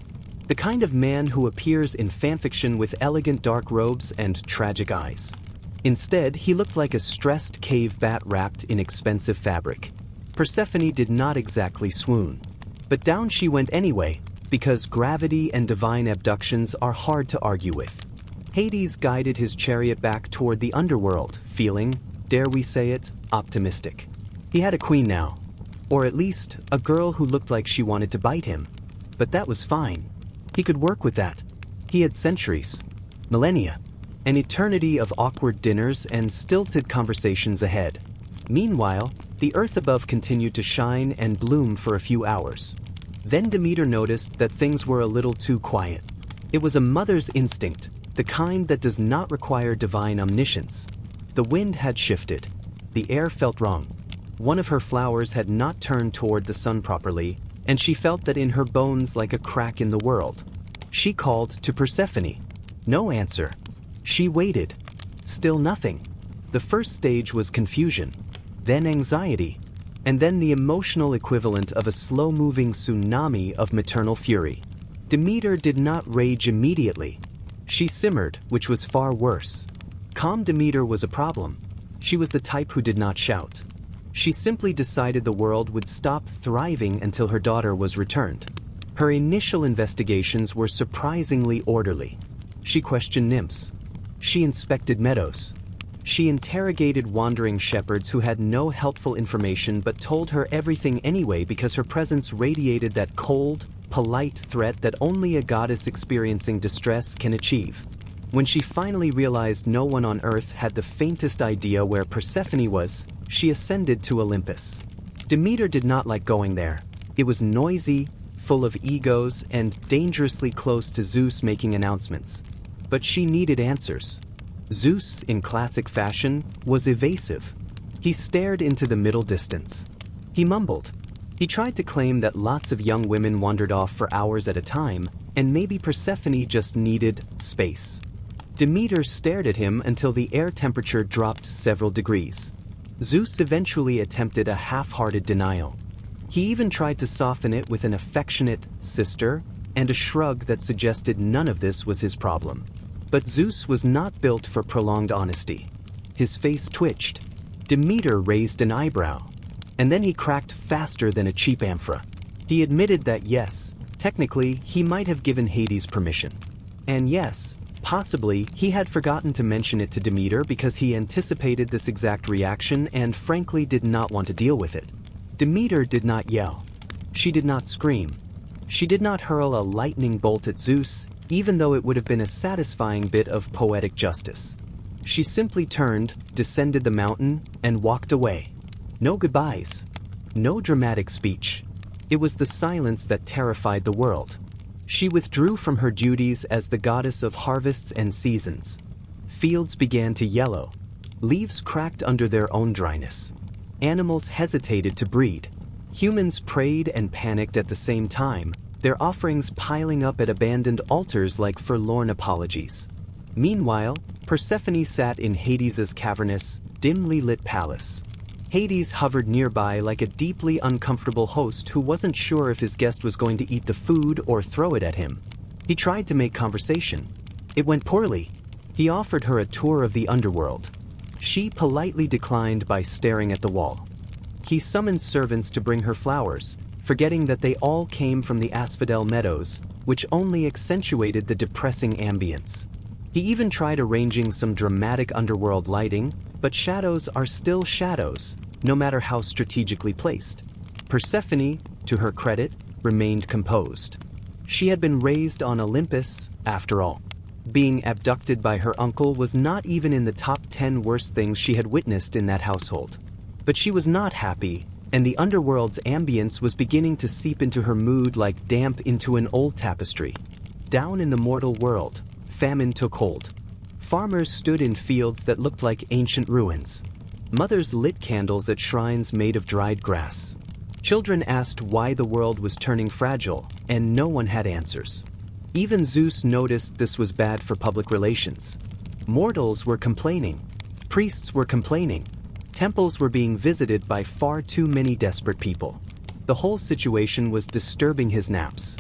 A: the kind of man who appears in fanfiction with elegant dark robes and tragic eyes. Instead, he looked like a stressed cave bat wrapped in expensive fabric. Persephone did not exactly swoon. But down she went anyway, because gravity and divine abductions are hard to argue with. Hades guided his chariot back toward the underworld, feeling, dare we say it, optimistic. He had a queen now. Or at least, a girl who looked like she wanted to bite him. But that was fine. He could work with that. He had centuries, millennia, an eternity of awkward dinners and stilted conversations ahead. Meanwhile, the earth above continued to shine and bloom for a few hours. Then Demeter noticed that things were a little too quiet. It was a mother's instinct, the kind that does not require divine omniscience. The wind had shifted. The air felt wrong. One of her flowers had not turned toward the sun properly, and she felt that in her bones like a crack in the world. She called to Persephone. No answer. She waited. Still nothing. The first stage was confusion, then anxiety, and then the emotional equivalent of a slow-moving tsunami of maternal fury. Demeter did not rage immediately. She simmered, which was far worse. Calm Demeter was a problem. She was the type who did not shout. She simply decided the world would stop thriving until her daughter was returned. Her initial investigations were surprisingly orderly. She questioned nymphs. She inspected meadows. She interrogated wandering shepherds who had no helpful information but told her everything anyway because her presence radiated that cold, polite threat that only a goddess experiencing distress can achieve. When she finally realized no one on Earth had the faintest idea where Persephone was, she ascended to Olympus. Demeter did not like going there. It was noisy, full of egos, and dangerously close to Zeus making announcements. But she needed answers. Zeus, in classic fashion, was evasive. He stared into the middle distance. He mumbled. He tried to claim that lots of young women wandered off for hours at a time, and maybe Persephone just needed space. Demeter stared at him until the air temperature dropped several degrees. Zeus eventually attempted a half-hearted denial. He even tried to soften it with an affectionate sister and a shrug that suggested none of this was his problem. But Zeus was not built for prolonged honesty. His face twitched. Demeter raised an eyebrow. And then he cracked faster than a cheap amphora. He admitted that yes, technically, he might have given Hades permission. And yes, possibly, he had forgotten to mention it to Demeter because he anticipated this exact reaction and frankly did not want to deal with it. Demeter did not yell. She did not scream. She did not hurl a lightning bolt at Zeus, even though it would have been a satisfying bit of poetic justice. She simply turned, descended the mountain, and walked away. No goodbyes. No dramatic speech. It was the silence that terrified the world. She withdrew from her duties as the goddess of harvests and seasons. Fields began to yellow. Leaves cracked under their own dryness. Animals hesitated to breed. Humans prayed and panicked at the same time, their offerings piling up at abandoned altars like forlorn apologies. Meanwhile, Persephone sat in Hades's cavernous, dimly lit palace. Hades hovered nearby like a deeply uncomfortable host who wasn't sure if his guest was going to eat the food or throw it at him. He tried to make conversation. It went poorly. He offered her a tour of the Underworld. She politely declined by staring at the wall. He summoned servants to bring her flowers, forgetting that they all came from the asphodel meadows, which only accentuated the depressing ambience. He even tried arranging some dramatic underworld lighting, but shadows are still shadows, no matter how strategically placed. Persephone, to her credit, remained composed. She had been raised on Olympus, after all. Being abducted by her uncle was not even in the top 10 worst things she had witnessed in that household. But she was not happy, and the underworld's ambience was beginning to seep into her mood like damp into an old tapestry. Down in the mortal world, famine took hold. Farmers stood in fields that looked like ancient ruins. Mothers lit candles at shrines made of dried grass. Children asked why the world was turning fragile, and no one had answers. Even Zeus noticed this was bad for public relations. Mortals were complaining. Priests were complaining. Temples were being visited by far too many desperate people. The whole situation was disturbing his naps.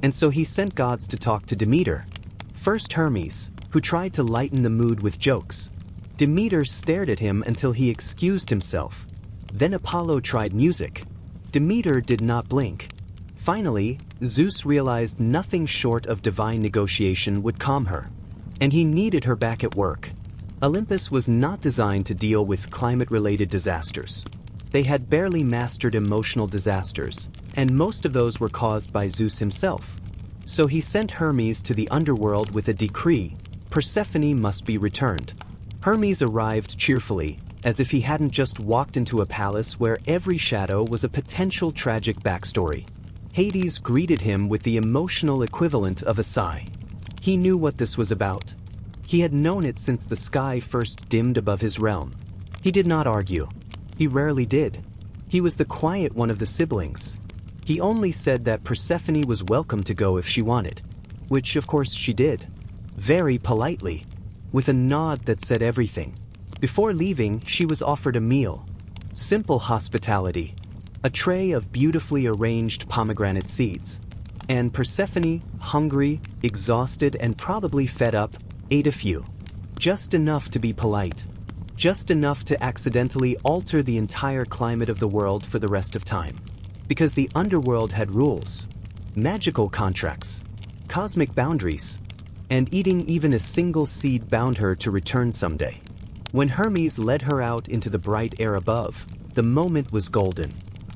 A: And so he sent gods to talk to Demeter. First Hermes, who tried to lighten the mood with jokes. Demeter stared at him until he excused himself. Then Apollo tried music. Demeter did not blink. Finally, Zeus realized nothing short of divine negotiation would calm her. And he needed her back at work. Olympus was not designed to deal with climate-related disasters. They had barely mastered emotional disasters, and most of those were caused by Zeus himself. So he sent Hermes to the underworld with a decree: Persephone must be returned. Hermes arrived cheerfully, as if he hadn't just walked into a palace where every shadow was a potential tragic backstory. Hades greeted him with the emotional equivalent of a sigh. He knew what this was about. He had known it since the sky first dimmed above his realm. He did not argue. He rarely did. He was the quiet one of the siblings. He only said that Persephone was welcome to go if she wanted, which of course she did. Very politely, with a nod that said everything. Before leaving, she was offered a meal. Simple hospitality. A tray of beautifully arranged pomegranate seeds. And Persephone, hungry, exhausted, and probably fed up, ate a few. Just enough to be polite. Just enough to accidentally alter the entire climate of the world for the rest of time. Because the underworld had rules. Magical contracts. Cosmic boundaries. And eating even a single seed bound her to return someday. When Hermes led her out into the bright air above, the moment was golden.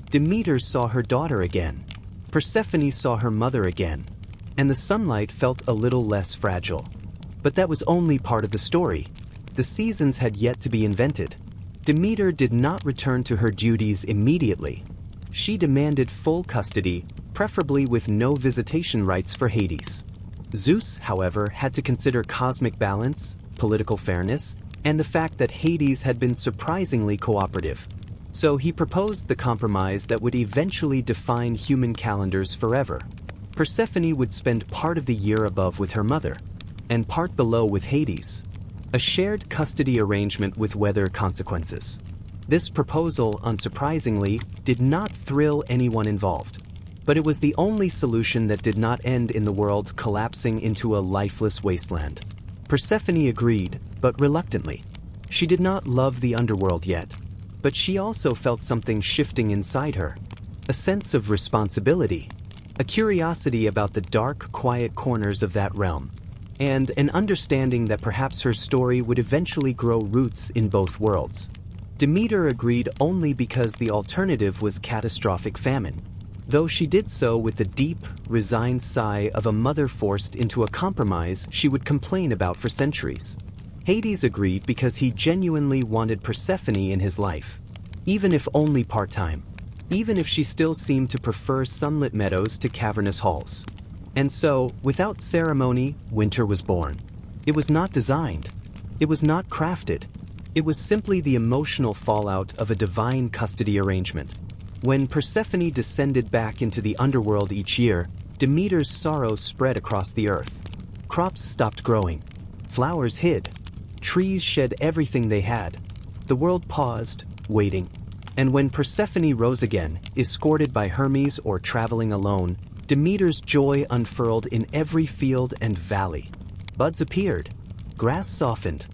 A: Demeter saw her daughter again. Persephone saw her mother again. And the sunlight felt a little less fragile. But that was only part of the story. The seasons had yet to be invented. Demeter did not return to her duties immediately. She demanded full custody, preferably with no visitation rights for Hades. Zeus, however, had to consider cosmic balance, political fairness, and the fact that Hades had been surprisingly cooperative. So he proposed the compromise that would eventually define human calendars forever. Persephone would spend part of the year above with her mother, and part below with Hades. A shared custody arrangement with weather consequences. This proposal, unsurprisingly, did not thrill anyone involved. But it was the only solution that did not end in the world collapsing into a lifeless wasteland. Persephone agreed, but reluctantly. She did not love the underworld yet. But she also felt something shifting inside her. A sense of responsibility. A curiosity about the dark, quiet corners of that realm. And an understanding that perhaps her story would eventually grow roots in both worlds. Demeter agreed only because the alternative was catastrophic famine. Though she did so with the deep, resigned sigh of a mother forced into a compromise she would complain about for centuries. Hades agreed because he genuinely wanted Persephone in his life. Even if only part-time. Even if she still seemed to prefer sunlit meadows to cavernous halls. And so, without ceremony, winter was born. It was not designed. It was not crafted. It was simply the emotional fallout of a divine custody arrangement. When Persephone descended back into the underworld each year, Demeter's sorrow spread across the earth. Crops stopped growing. Flowers hid. Trees shed everything they had. The world paused, waiting. And when Persephone rose again, escorted by Hermes or traveling alone, Demeter's joy unfurled in every field and valley. Buds appeared. Grass softened.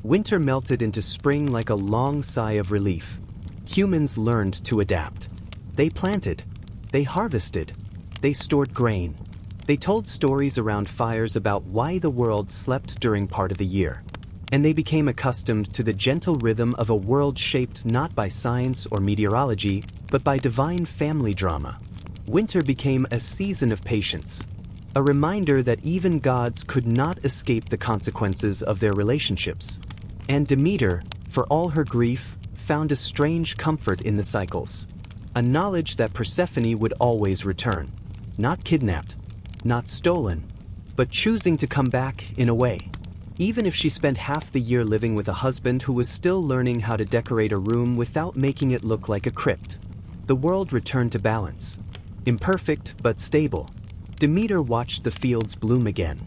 A: Winter melted into spring like a long sigh of relief. Humans learned to adapt. They planted. They harvested. They stored grain. They told stories around fires about why the world slept during part of the year. And they became accustomed to the gentle rhythm of a world shaped not by science or meteorology, but by divine family drama. Winter became a season of patience, a reminder that even gods could not escape the consequences of their relationships. And Demeter, for all her grief, found a strange comfort in the cycles. A knowledge that Persephone would always return. Not kidnapped, not stolen, but choosing to come back in a way. Even if she spent half the year living with a husband who was still learning how to decorate a room without making it look like a crypt. The world returned to balance. Imperfect but stable. Demeter watched the fields bloom again.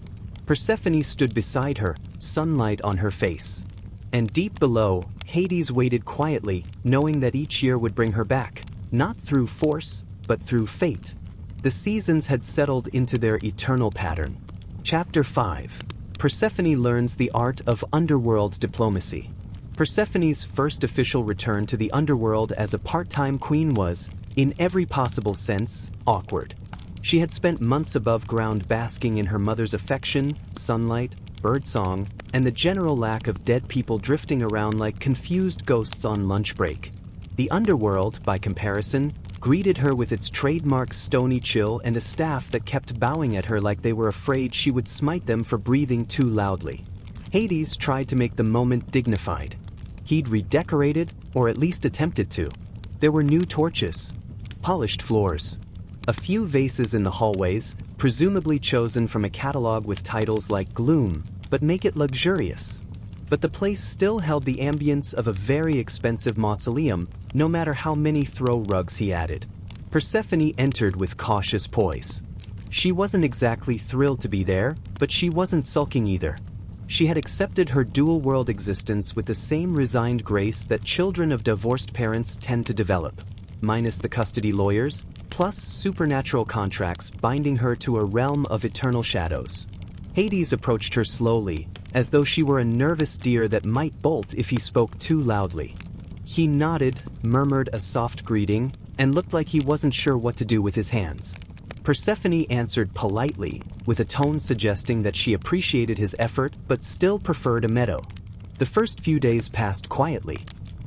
A: Persephone stood beside her, sunlight on her face. And deep below, Hades waited quietly, knowing that each year would bring her back, not through force, but through fate. The seasons had settled into their eternal pattern. Chapter 5. Persephone learns the art of underworld diplomacy. Persephone's first official return to the underworld as a part-time queen was, in every possible sense, awkward. She had spent months above ground basking in her mother's affection, sunlight, birdsong, and the general lack of dead people drifting around like confused ghosts on lunch break. The underworld, by comparison, greeted her with its trademark stony chill and a staff that kept bowing at her like they were afraid she would smite them for breathing too loudly. Hades tried to make the moment dignified. He'd redecorated, or at least attempted to. There were new torches, polished floors, a few vases in the hallways, presumably chosen from a catalog with titles like Gloom, but make it luxurious. But the place still held the ambience of a very expensive mausoleum, no matter how many throw rugs he added. Persephone entered with cautious poise. She wasn't exactly thrilled to be there, but she wasn't sulking either. She had accepted her dual-world existence with the same resigned grace that children of divorced parents tend to develop, minus the custody lawyers, plus supernatural contracts binding her to a realm of eternal shadows. Hades approached her slowly, as though she were a nervous deer that might bolt if he spoke too loudly. He nodded, murmured a soft greeting, and looked like he wasn't sure what to do with his hands. Persephone answered politely, with a tone suggesting that she appreciated his effort but still preferred a meadow. The first few days passed quietly.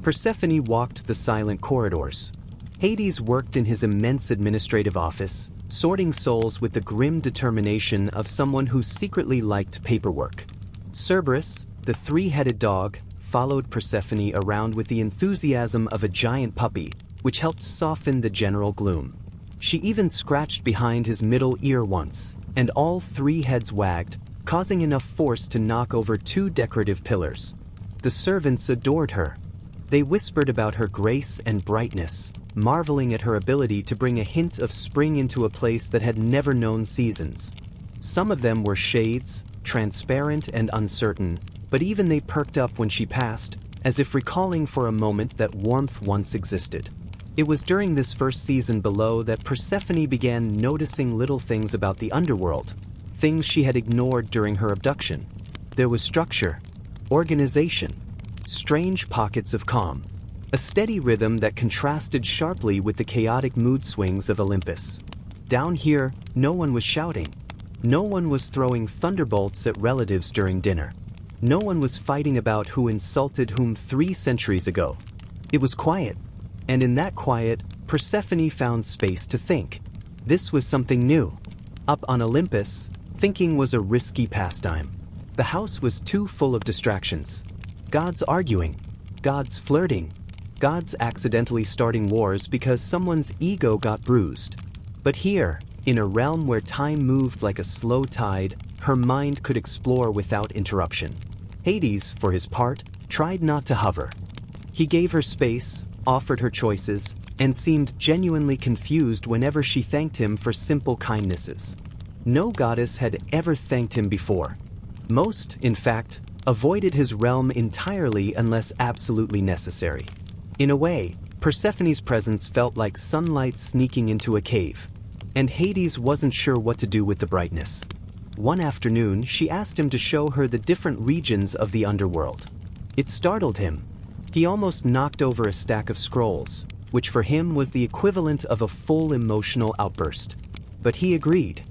A: Persephone walked the silent corridors. Hades worked in his immense administrative office, sorting souls with the grim determination of someone who secretly liked paperwork. Cerberus, the three-headed dog, followed Persephone around with the enthusiasm of a giant puppy, which helped soften the general gloom. She even scratched behind his middle ear once, and all three heads wagged, causing enough force to knock over two decorative pillars. The servants adored her. They whispered about her grace and brightness, marveling at her ability to bring a hint of spring into a place that had never known seasons. Some of them were shades, transparent and uncertain, but even they perked up when she passed, as if recalling for a moment that warmth once existed. It was during this first season below that Persephone began noticing little things about the underworld, things she had ignored during her abduction. There was structure, organization, strange pockets of calm, a steady rhythm that contrasted sharply with the chaotic mood swings of Olympus. Down here, no one was shouting. No one was throwing thunderbolts at relatives during dinner. No one was fighting about who insulted whom 3 centuries ago. It was quiet, and in that quiet, Persephone found space to think. This was something new. Up on Olympus, thinking was a risky pastime. The house was too full of distractions. Gods arguing, gods flirting, gods accidentally starting wars because someone's ego got bruised. But here, in a realm where time moved like a slow tide, her mind could explore without interruption. Hades, for his part, tried not to hover. He gave her space, offered her choices, and seemed genuinely confused whenever she thanked him for simple kindnesses. No goddess had ever thanked him before. Most, in fact, avoided his realm entirely unless absolutely necessary. In a way, Persephone's presence felt like sunlight sneaking into a cave, and Hades wasn't sure what to do with the brightness. One afternoon, she asked him to show her the different regions of the underworld. It startled him. He almost knocked over a stack of scrolls, which for him was the equivalent of a full emotional outburst. But he agreed.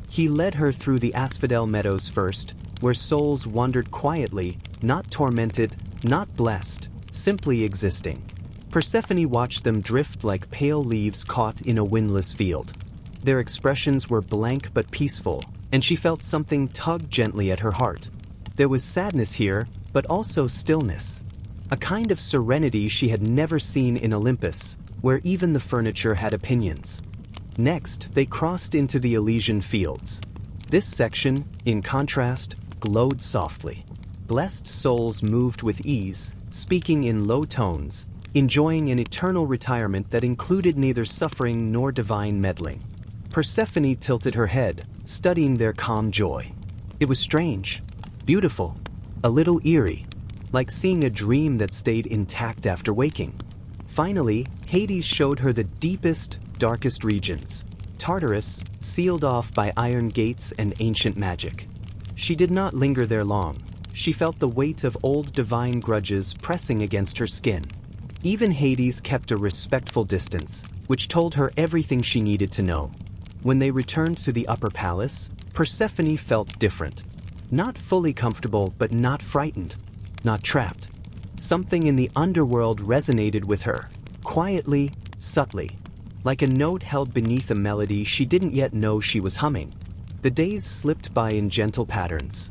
A: He led her through the asphodel meadows first, where souls wandered quietly, not tormented, not blessed, simply existing. Persephone watched them drift like pale leaves caught in a windless field. Their expressions were blank but peaceful, and she felt something tug gently at her heart. There was sadness here, but also stillness. A kind of serenity she had never seen in Olympus, where even the furniture had opinions. Next, they crossed into the Elysian fields. This section, in contrast, glowed softly. Blessed souls moved with ease, speaking in low tones, enjoying an eternal retirement that included neither suffering nor divine meddling. Persephone tilted her head, studying their calm joy. It was strange, beautiful, a little eerie, like seeing a dream that stayed intact after waking. Finally, Hades showed her the deepest, darkest regions, Tartarus, sealed off by iron gates and ancient magic. She did not linger there long. She felt the weight of old divine grudges pressing against her skin. Even Hades kept a respectful distance, which told her everything she needed to know. When they returned to the upper palace, Persephone felt different. Not fully comfortable, but not frightened. Not trapped. Something in the underworld resonated with her, quietly, subtly, like a note held beneath a melody she didn't yet know she was humming. The days slipped by in gentle patterns.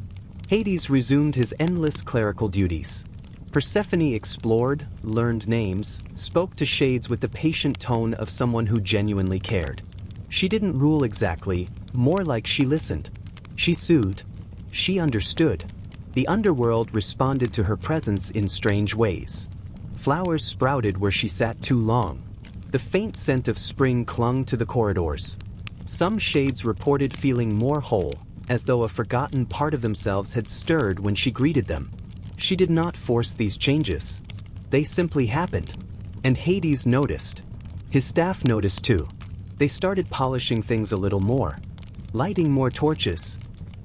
A: Hades resumed his endless clerical duties. Persephone explored, learned names, spoke to shades with the patient tone of someone who genuinely cared. She didn't rule exactly, more like she listened. She soothed. She understood. The underworld responded to her presence in strange ways. Flowers sprouted where she sat too long. The faint scent of spring clung to the corridors. Some shades reported feeling more whole, as though a forgotten part of themselves had stirred when she greeted them. She did not force these changes. They simply happened. And Hades noticed. His staff noticed too. They started polishing things a little more, lighting more torches,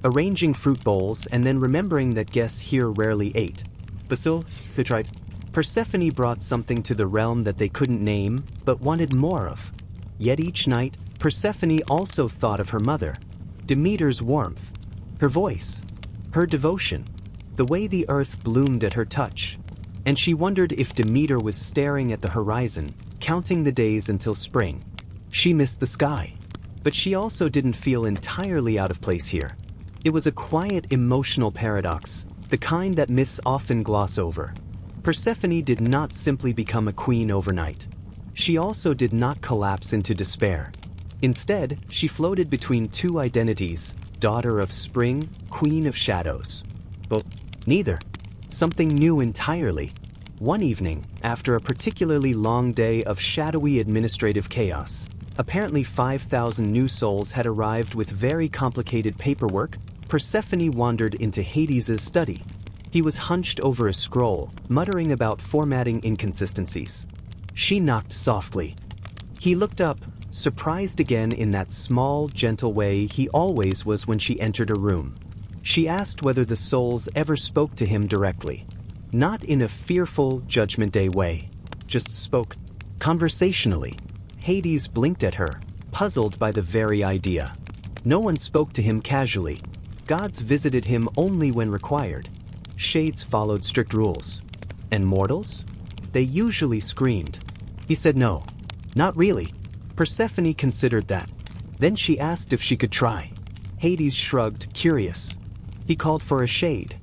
A: arranging fruit bowls, and then remembering that guests here rarely ate. Basil, who tried. Persephone brought something to the realm that they couldn't name, but wanted more of. Yet each night, Persephone also thought of her mother, Demeter's warmth, her voice, her devotion. the way the earth bloomed at her touch, and she wondered if Demeter was staring at the horizon, counting the days until spring. She missed the sky, but she also didn't feel entirely out of place here. It was a quiet emotional paradox, the kind that myths often gloss over. Persephone did not simply become a queen overnight. She also did not collapse into despair. Instead, she floated between two identities, daughter of spring, queen of shadows. But neither. Something new entirely. One evening, after a particularly long day of shadowy administrative chaos, apparently 5,000 new souls had arrived with very complicated paperwork. Persephone wandered into Hades' study. He was hunched over a scroll, muttering about formatting inconsistencies. She knocked softly. He looked up, surprised again in that small, gentle way he always was when she entered a room. She asked whether the souls ever spoke to him directly. Not in a fearful, Judgment Day way. Just spoke conversationally. Hades blinked at her, puzzled by the very idea. No one spoke to him casually. Gods visited him only when required. Shades followed strict rules. And mortals? They usually screamed. He said no. Not really. Persephone considered that. Then she asked if she could try. Hades shrugged, curious. He called for a shade.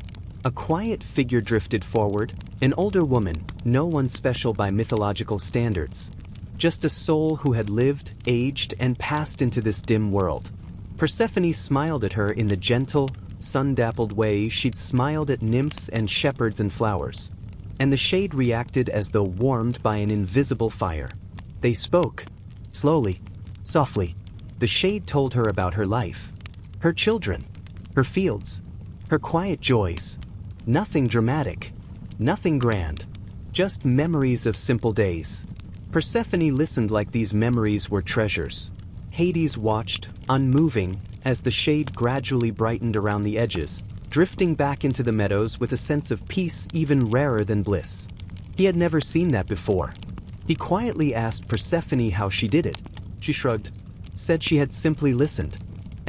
A: A quiet figure drifted forward, an older woman, no one special by mythological standards. Just a soul who had lived, aged, and passed into this dim world. Persephone smiled at her in the gentle, sun-dappled way she'd smiled at nymphs and shepherds and flowers. And the shade reacted as though warmed by an invisible fire. They spoke. Slowly, softly. The shade told her about her life. Her children. Her fields. Her quiet joys. Nothing dramatic. Nothing grand. Just memories of simple days. Persephone listened like these memories were treasures. Hades watched, unmoving, as the shade gradually brightened around the edges, drifting back into the meadows with a sense of peace even rarer than bliss. He had never seen that before. He quietly asked Persephone how she did it. She shrugged, said she had simply listened.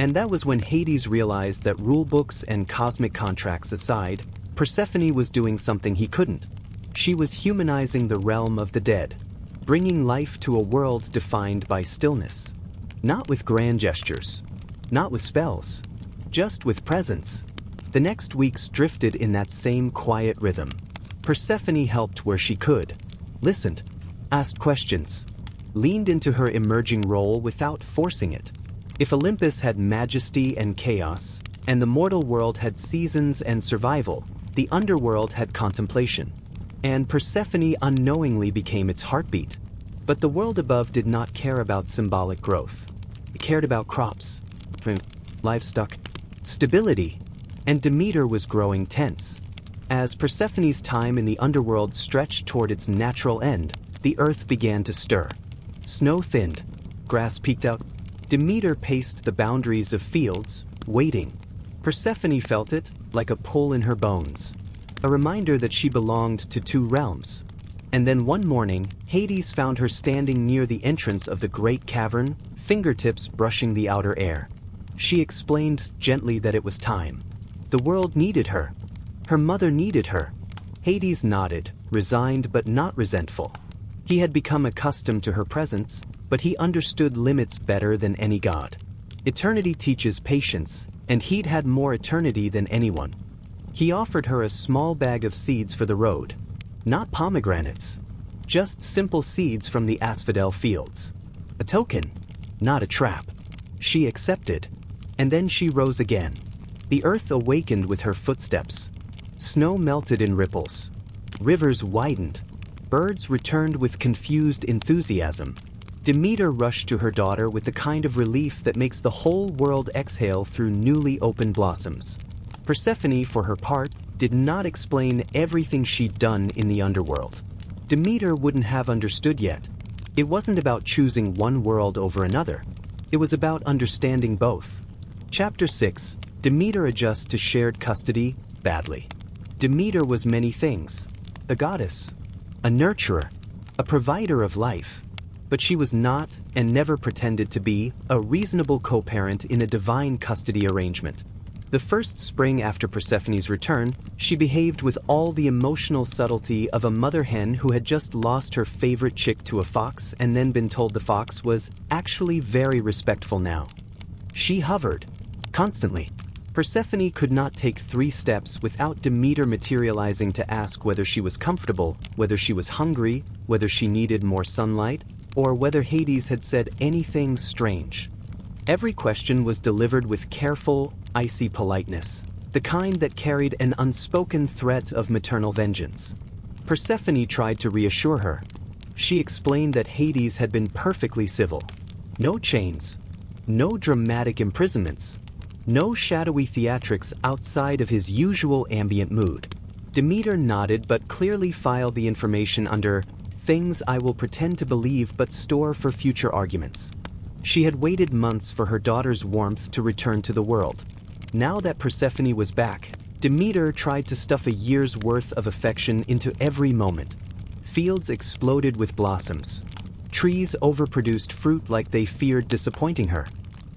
A: And that was when Hades realized that rulebooks and cosmic contracts aside, Persephone was doing something he couldn't. She was humanizing the realm of the dead, bringing life to a world defined by stillness. Not with grand gestures, not with spells, just with presence. The next weeks drifted in that same quiet rhythm. Persephone helped where she could, listened, asked questions, leaned into her emerging role without forcing it. If Olympus had majesty and chaos, and the mortal world had seasons and survival, the underworld had contemplation. And Persephone unknowingly became its heartbeat. But the world above did not care about symbolic growth. It cared about crops, livestock, stability, and Demeter was growing tense. As Persephone's time in the underworld stretched toward its natural end, the earth began to stir. Snow thinned, grass peeked out. Demeter paced the boundaries of fields, waiting. Persephone felt it, like a pull in her bones. A reminder that she belonged to two realms. And then one morning, Hades found her standing near the entrance of the great cavern, fingertips brushing the outer air. She explained gently that it was time. The world needed her. Her mother needed her. Hades nodded, resigned but not resentful. He had become accustomed to her presence, but he understood limits better than any god. Eternity teaches patience, and he'd had more eternity than anyone. He offered her a small bag of seeds for the road. Not pomegranates. Just simple seeds from the asphodel fields. A token, not a trap. She accepted. And then she rose again. The earth awakened with her footsteps. Snow melted in ripples. Rivers widened. Birds returned with confused enthusiasm. Demeter rushed to her daughter with the kind of relief that makes the whole world exhale through newly opened blossoms. Persephone, for her part, did not explain everything she'd done in the underworld. Demeter wouldn't have understood yet. It wasn't about choosing one world over another. It was about understanding both. Chapter 6, Demeter adjusts to shared custody badly. Demeter was many things. A goddess, a nurturer, a provider of life. But she was not, and never pretended to be, a reasonable co-parent in a divine custody arrangement. The first spring after Persephone's return, she behaved with all the emotional subtlety of a mother hen who had just lost her favorite chick to a fox and then been told the fox was actually very respectful now. She hovered, constantly. Persephone could not take 3 steps without Demeter materializing to ask whether she was comfortable, whether she was hungry, whether she needed more sunlight, or whether Hades had said anything strange. Every question was delivered with careful, icy politeness, the kind that carried an unspoken threat of maternal vengeance. Persephone tried to reassure her. She explained that Hades had been perfectly civil. No chains, no dramatic imprisonments, no shadowy theatrics outside of his usual ambient mood. Demeter nodded but clearly filed the information under things I will pretend to believe but store for future arguments. She had waited months for her daughter's warmth to return to the world. Now that Persephone was back, Demeter tried to stuff a year's worth of affection into every moment. Fields exploded with blossoms. Trees overproduced fruit like they feared disappointing her.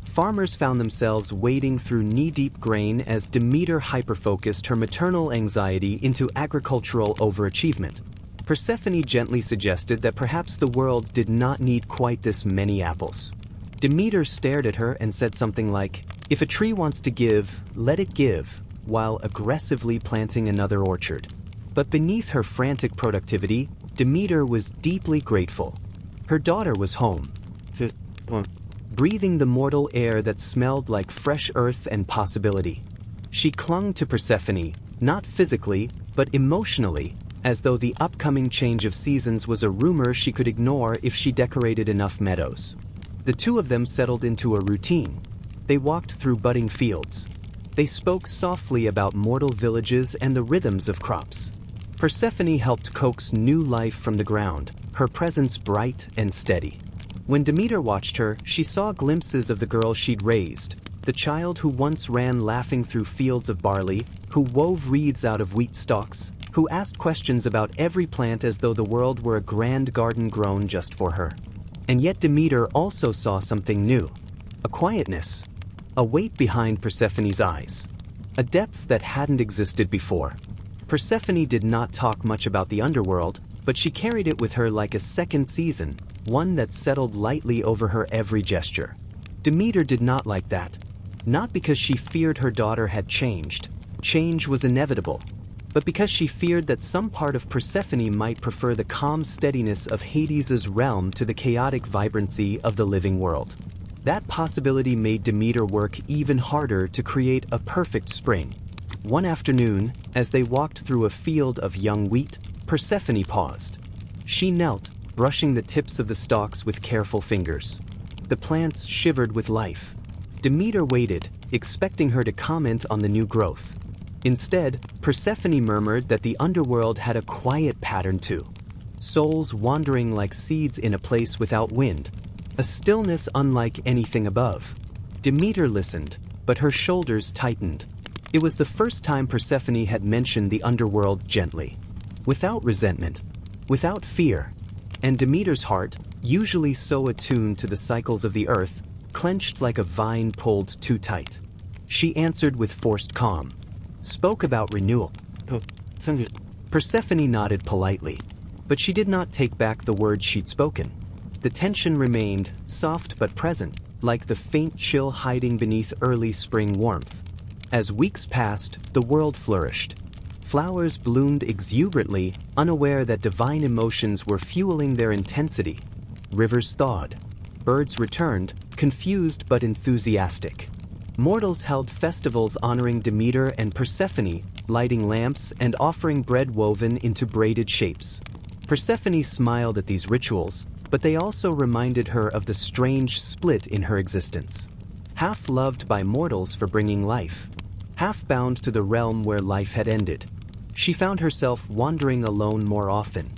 A: Farmers found themselves wading through knee-deep grain as Demeter hyperfocused her maternal anxiety into agricultural overachievement. Persephone gently suggested that perhaps the world did not need quite this many apples. Demeter stared at her and said something like, "If a tree wants to give, let it give," while aggressively planting another orchard. But beneath her frantic productivity, Demeter was deeply grateful. Her daughter was home, breathing the mortal air that smelled like fresh earth and possibility. She clung to Persephone, not physically, but emotionally, as though the upcoming change of seasons was a rumor she could ignore if she decorated enough meadows. The two of them settled into a routine. They walked through budding fields. They spoke softly about mortal villages and the rhythms of crops. Persephone helped coax new life from the ground, her presence bright and steady. When Demeter watched her, she saw glimpses of the girl she'd raised, the child who once ran laughing through fields of barley, who wove wreaths out of wheat stalks, who asked questions about every plant as though the world were a grand garden grown just for her. And yet Demeter also saw something new, a quietness, a weight behind Persephone's eyes, a depth that hadn't existed before. Persephone did not talk much about the underworld, but she carried it with her like a second season, one that settled lightly over her every gesture. Demeter did not like that, not because she feared her daughter had changed. Change was inevitable, but because she feared that some part of Persephone might prefer the calm steadiness of Hades's realm to the chaotic vibrancy of the living world. That possibility made Demeter work even harder to create a perfect spring. One afternoon, as they walked through a field of young wheat, Persephone paused. She knelt, brushing the tips of the stalks with careful fingers. The plants shivered with life. Demeter waited, expecting her to comment on the new growth. Instead, Persephone murmured that the underworld had a quiet pattern too. Souls wandering like seeds in a place without wind. A stillness unlike anything above. Demeter listened, but her shoulders tightened. It was the first time Persephone had mentioned the underworld gently, without resentment, without fear. And Demeter's heart, usually so attuned to the cycles of the earth, clenched like a vine pulled too tight. She answered with forced calm. Spoke about renewal. Persephone nodded politely, but she did not take back the words she'd spoken. The tension remained, soft but present, like the faint chill hiding beneath early spring warmth. As weeks passed, the world flourished. Flowers bloomed exuberantly, unaware that divine emotions were fueling their intensity. Rivers thawed. Birds returned, confused but enthusiastic. Mortals held festivals honoring Demeter and Persephone, lighting lamps and offering bread woven into braided shapes. Persephone smiled at these rituals, but they also reminded her of the strange split in her existence. Half loved by mortals for bringing life, half bound to the realm where life had ended. She found herself wandering alone more often,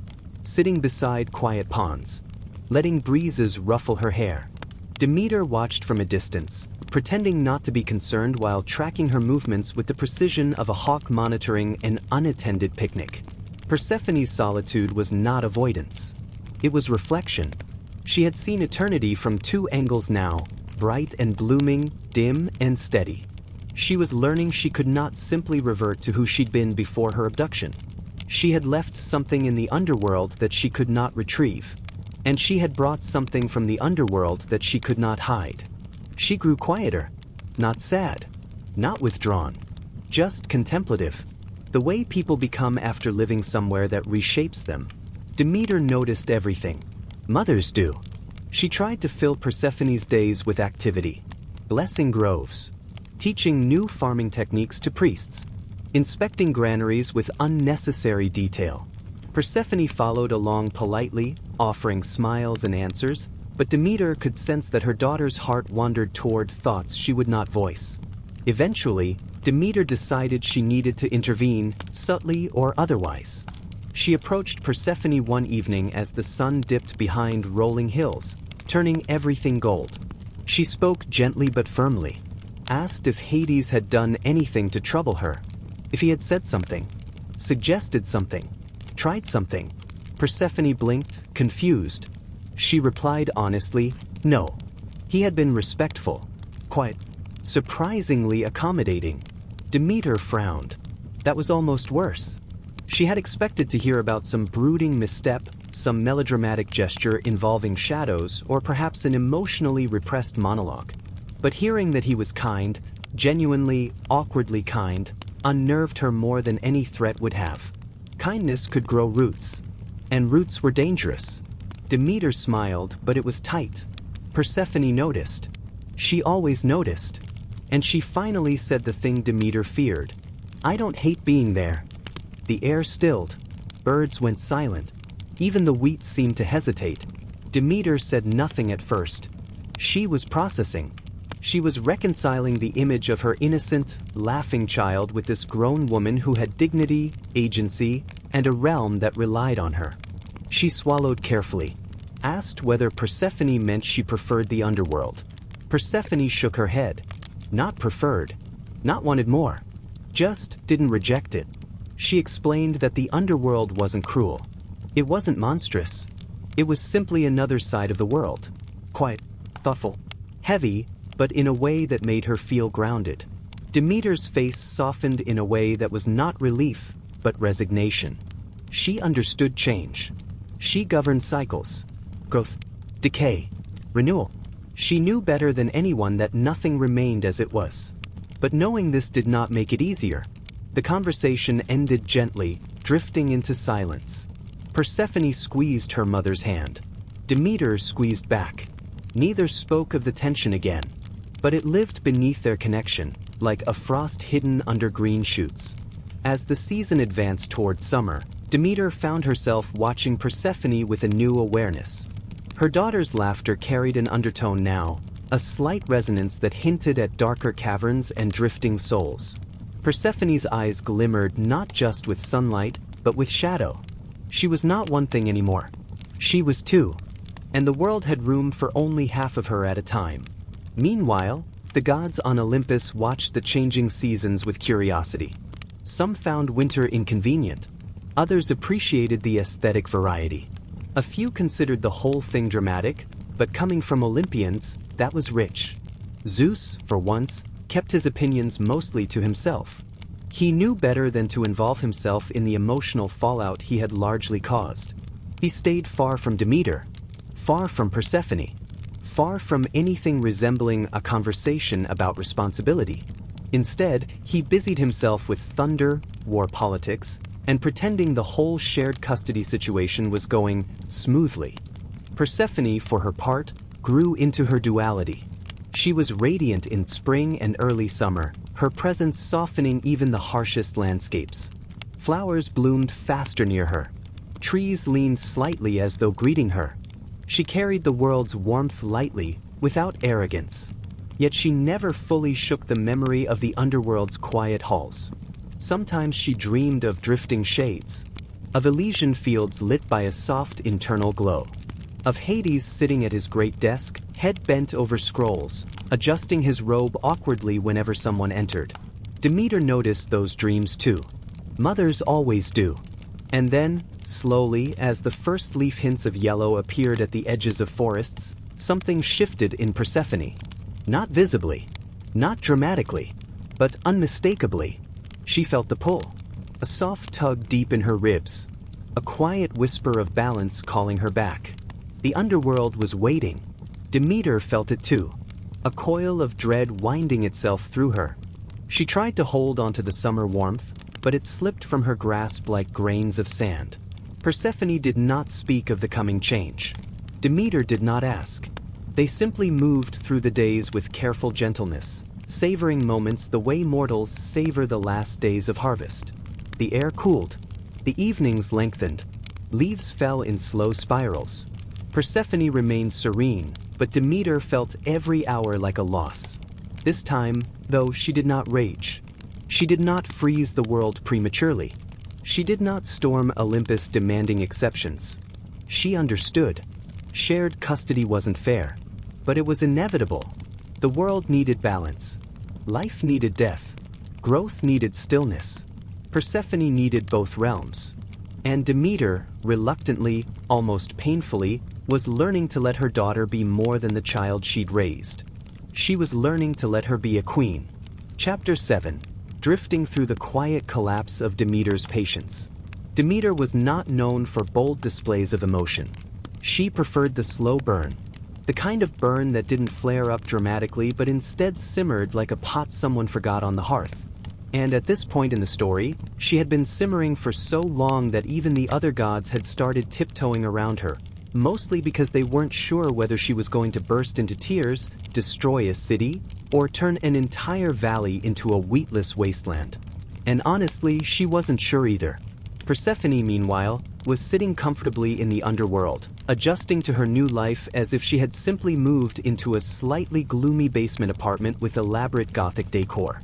A: sitting beside quiet ponds, letting breezes ruffle her hair. Demeter watched from a distance, pretending not to be concerned while tracking her movements with the precision of a hawk monitoring an unattended picnic. Persephone's solitude was not avoidance. It was reflection. She had seen eternity from two angles now, bright and blooming, dim and steady. She was learning she could not simply revert to who she'd been before her abduction. She had left something in the underworld that she could not retrieve. And she had brought something from the underworld that she could not hide. She grew quieter. Not sad. Not withdrawn. Just contemplative. The way people become after living somewhere that reshapes them. Demeter noticed everything. Mothers do. She tried to fill Persephone's days with activity. Blessing groves. Teaching new farming techniques to priests. Inspecting granaries with unnecessary detail. Persephone followed along politely, offering smiles and answers, but Demeter could sense that her daughter's heart wandered toward thoughts she would not voice. Eventually, Demeter decided she needed to intervene, subtly or otherwise. She approached Persephone one evening as the sun dipped behind rolling hills, turning everything gold. She spoke gently but firmly. Asked if Hades had done anything to trouble her. If he had said something. Suggested something. Tried something. Persephone blinked, confused. She replied honestly, no. He had been respectful. Quiet. Surprisingly accommodating. Demeter frowned. That was almost worse. She had expected to hear about some brooding misstep, some melodramatic gesture involving shadows, or perhaps an emotionally repressed monologue. But hearing that he was kind, genuinely, awkwardly kind, unnerved her more than any threat would have. Kindness could grow roots. And roots were dangerous. Demeter smiled, but it was tight. Persephone noticed. She always noticed. And she finally said the thing Demeter feared. I don't hate being there. The air stilled. Birds went silent. Even the wheat seemed to hesitate. Demeter said nothing at first. She was processing. She was reconciling the image of her innocent, laughing child with this grown woman who had dignity, agency, and a realm that relied on her. She swallowed carefully. Asked whether Persephone meant she preferred the underworld. Persephone shook her head. Not preferred. Not wanted more. Just didn't reject it. She explained that the underworld wasn't cruel. It wasn't monstrous. It was simply another side of the world. Quiet, thoughtful, heavy, but in a way that made her feel grounded. Demeter's face softened in a way that was not relief, but resignation. She understood change. She governed cycles. Growth, decay, renewal. She knew better than anyone that nothing remained as it was. But knowing this did not make it easier. The conversation ended gently, drifting into silence. Persephone squeezed her mother's hand. Demeter squeezed back. Neither spoke of the tension again. But it lived beneath their connection, like a frost hidden under green shoots. As the season advanced toward summer, Demeter found herself watching Persephone with a new awareness. Her daughter's laughter carried an undertone now, a slight resonance that hinted at darker caverns and drifting souls. Persephone's eyes glimmered not just with sunlight, but with shadow. She was not one thing anymore. She was two. And the world had room for only half of her at a time. Meanwhile, the gods on Olympus watched the changing seasons with curiosity. Some found winter inconvenient. Others appreciated the aesthetic variety. A few considered the whole thing dramatic, but coming from Olympians, that was rich. Zeus, for once, kept his opinions mostly to himself. He knew better than to involve himself in the emotional fallout he had largely caused. He stayed far from Demeter, far from Persephone, far from anything resembling a conversation about responsibility. Instead, he busied himself with thunder, war politics, and pretending the whole shared custody situation was going smoothly. Persephone, for her part, grew into her duality. She was radiant in spring and early summer, her presence softening even the harshest landscapes. Flowers bloomed faster near her. Trees leaned slightly as though greeting her. She carried the world's warmth lightly, without arrogance. Yet she never fully shook the memory of the underworld's quiet halls. Sometimes she dreamed of drifting shades, of Elysian fields lit by a soft internal glow, of Hades sitting at his great desk, head bent over scrolls, adjusting his robe awkwardly whenever someone entered. Demeter noticed those dreams too. Mothers always do. And then, slowly, as the first leaf hints of yellow appeared at the edges of forests, something shifted in Persephone. Not visibly, not dramatically, But unmistakably, she felt the pull. A soft tug deep in her ribs. A quiet whisper of balance calling her back. The underworld was waiting. Demeter felt it too. A coil of dread winding itself through her. She tried to hold onto the summer warmth, but it slipped from her grasp like grains of sand. Persephone did not speak of the coming change. Demeter did not ask. They simply moved through the days with careful gentleness, savoring moments the way mortals savor the last days of harvest. The air cooled. The evenings lengthened. Leaves fell in slow spirals. Persephone remained serene, but Demeter felt every hour like a loss. This time, though, she did not rage. She did not freeze the world prematurely. She did not storm Olympus demanding exceptions. She understood. Shared custody wasn't fair, but it was inevitable. The world needed balance. Life needed death. Growth needed stillness. Persephone needed both realms. And Demeter, reluctantly, almost painfully, was learning to let her daughter be more than the child she'd raised. She was learning to let her be a queen. Chapter 7. Drifting through the quiet collapse of Demeter's patience. Demeter was not known for bold displays of emotion. She preferred the slow burn. The kind of burn that didn't flare up dramatically but instead simmered like a pot someone forgot on the hearth. And at this point in the story, she had been simmering for so long that even the other gods had started tiptoeing around her, mostly because they weren't sure whether she was going to burst into tears, destroy a city, or turn an entire valley into a wheatless wasteland. And honestly, she wasn't sure either. Persephone, meanwhile, was sitting comfortably in the underworld, adjusting to her new life as if she had simply moved into a slightly gloomy basement apartment with elaborate Gothic decor.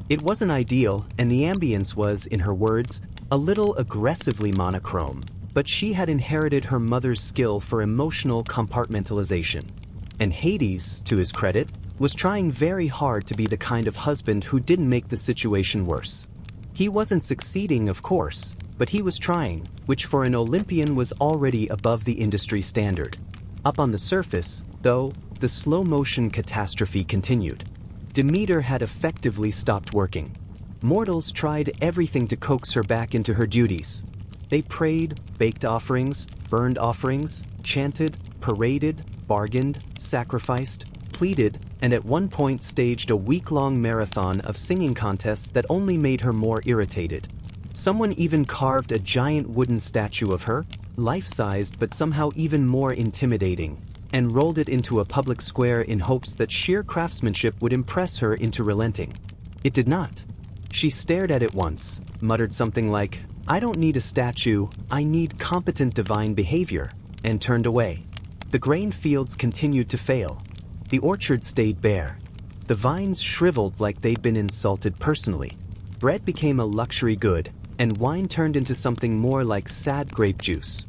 A: It wasn't ideal, and the ambience was, in her words, a little aggressively monochrome, but she had inherited her mother's skill for emotional compartmentalization. And Hades, to his credit, was trying very hard to be the kind of husband who didn't make the situation worse. He wasn't succeeding, of course, but he was trying, which for an Olympian was already above the industry standard. Up on the surface, though, the slow-motion catastrophe continued. Demeter had effectively stopped working. Mortals tried everything to coax her back into her duties. They prayed, baked offerings, burned offerings, chanted, paraded, bargained, sacrificed, pleaded, and at one point staged a week-long marathon of singing contests that only made her more irritated. Someone even carved a giant wooden statue of her, life-sized but somehow even more intimidating, and rolled it into a public square in hopes that sheer craftsmanship would impress her into relenting. It did not. She stared at it once, muttered something like, "I don't need a statue, I need competent divine behavior," and turned away. The grain fields continued to fail. The orchard stayed bare. The vines shriveled like they'd been insulted personally. Bread became a luxury good, and wine turned into something more like sad grape juice.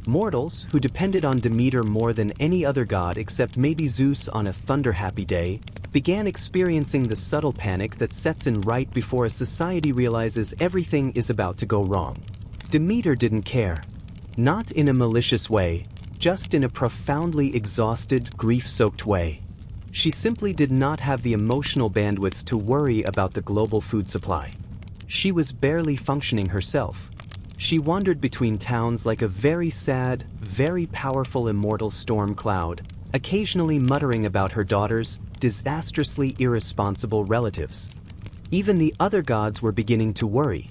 A: Mortals, who depended on Demeter more than any other god except maybe Zeus on a thunder-happy day, began experiencing the subtle panic that sets in right before a society realizes everything is about to go wrong. Demeter didn't care. Not in a malicious way, just in a profoundly exhausted, grief-soaked way. She simply did not have the emotional bandwidth to worry about the global food supply. She was barely functioning herself. She wandered between towns like a very sad, very powerful immortal storm cloud, occasionally muttering about her daughter's disastrously irresponsible relatives. Even the other gods were beginning to worry.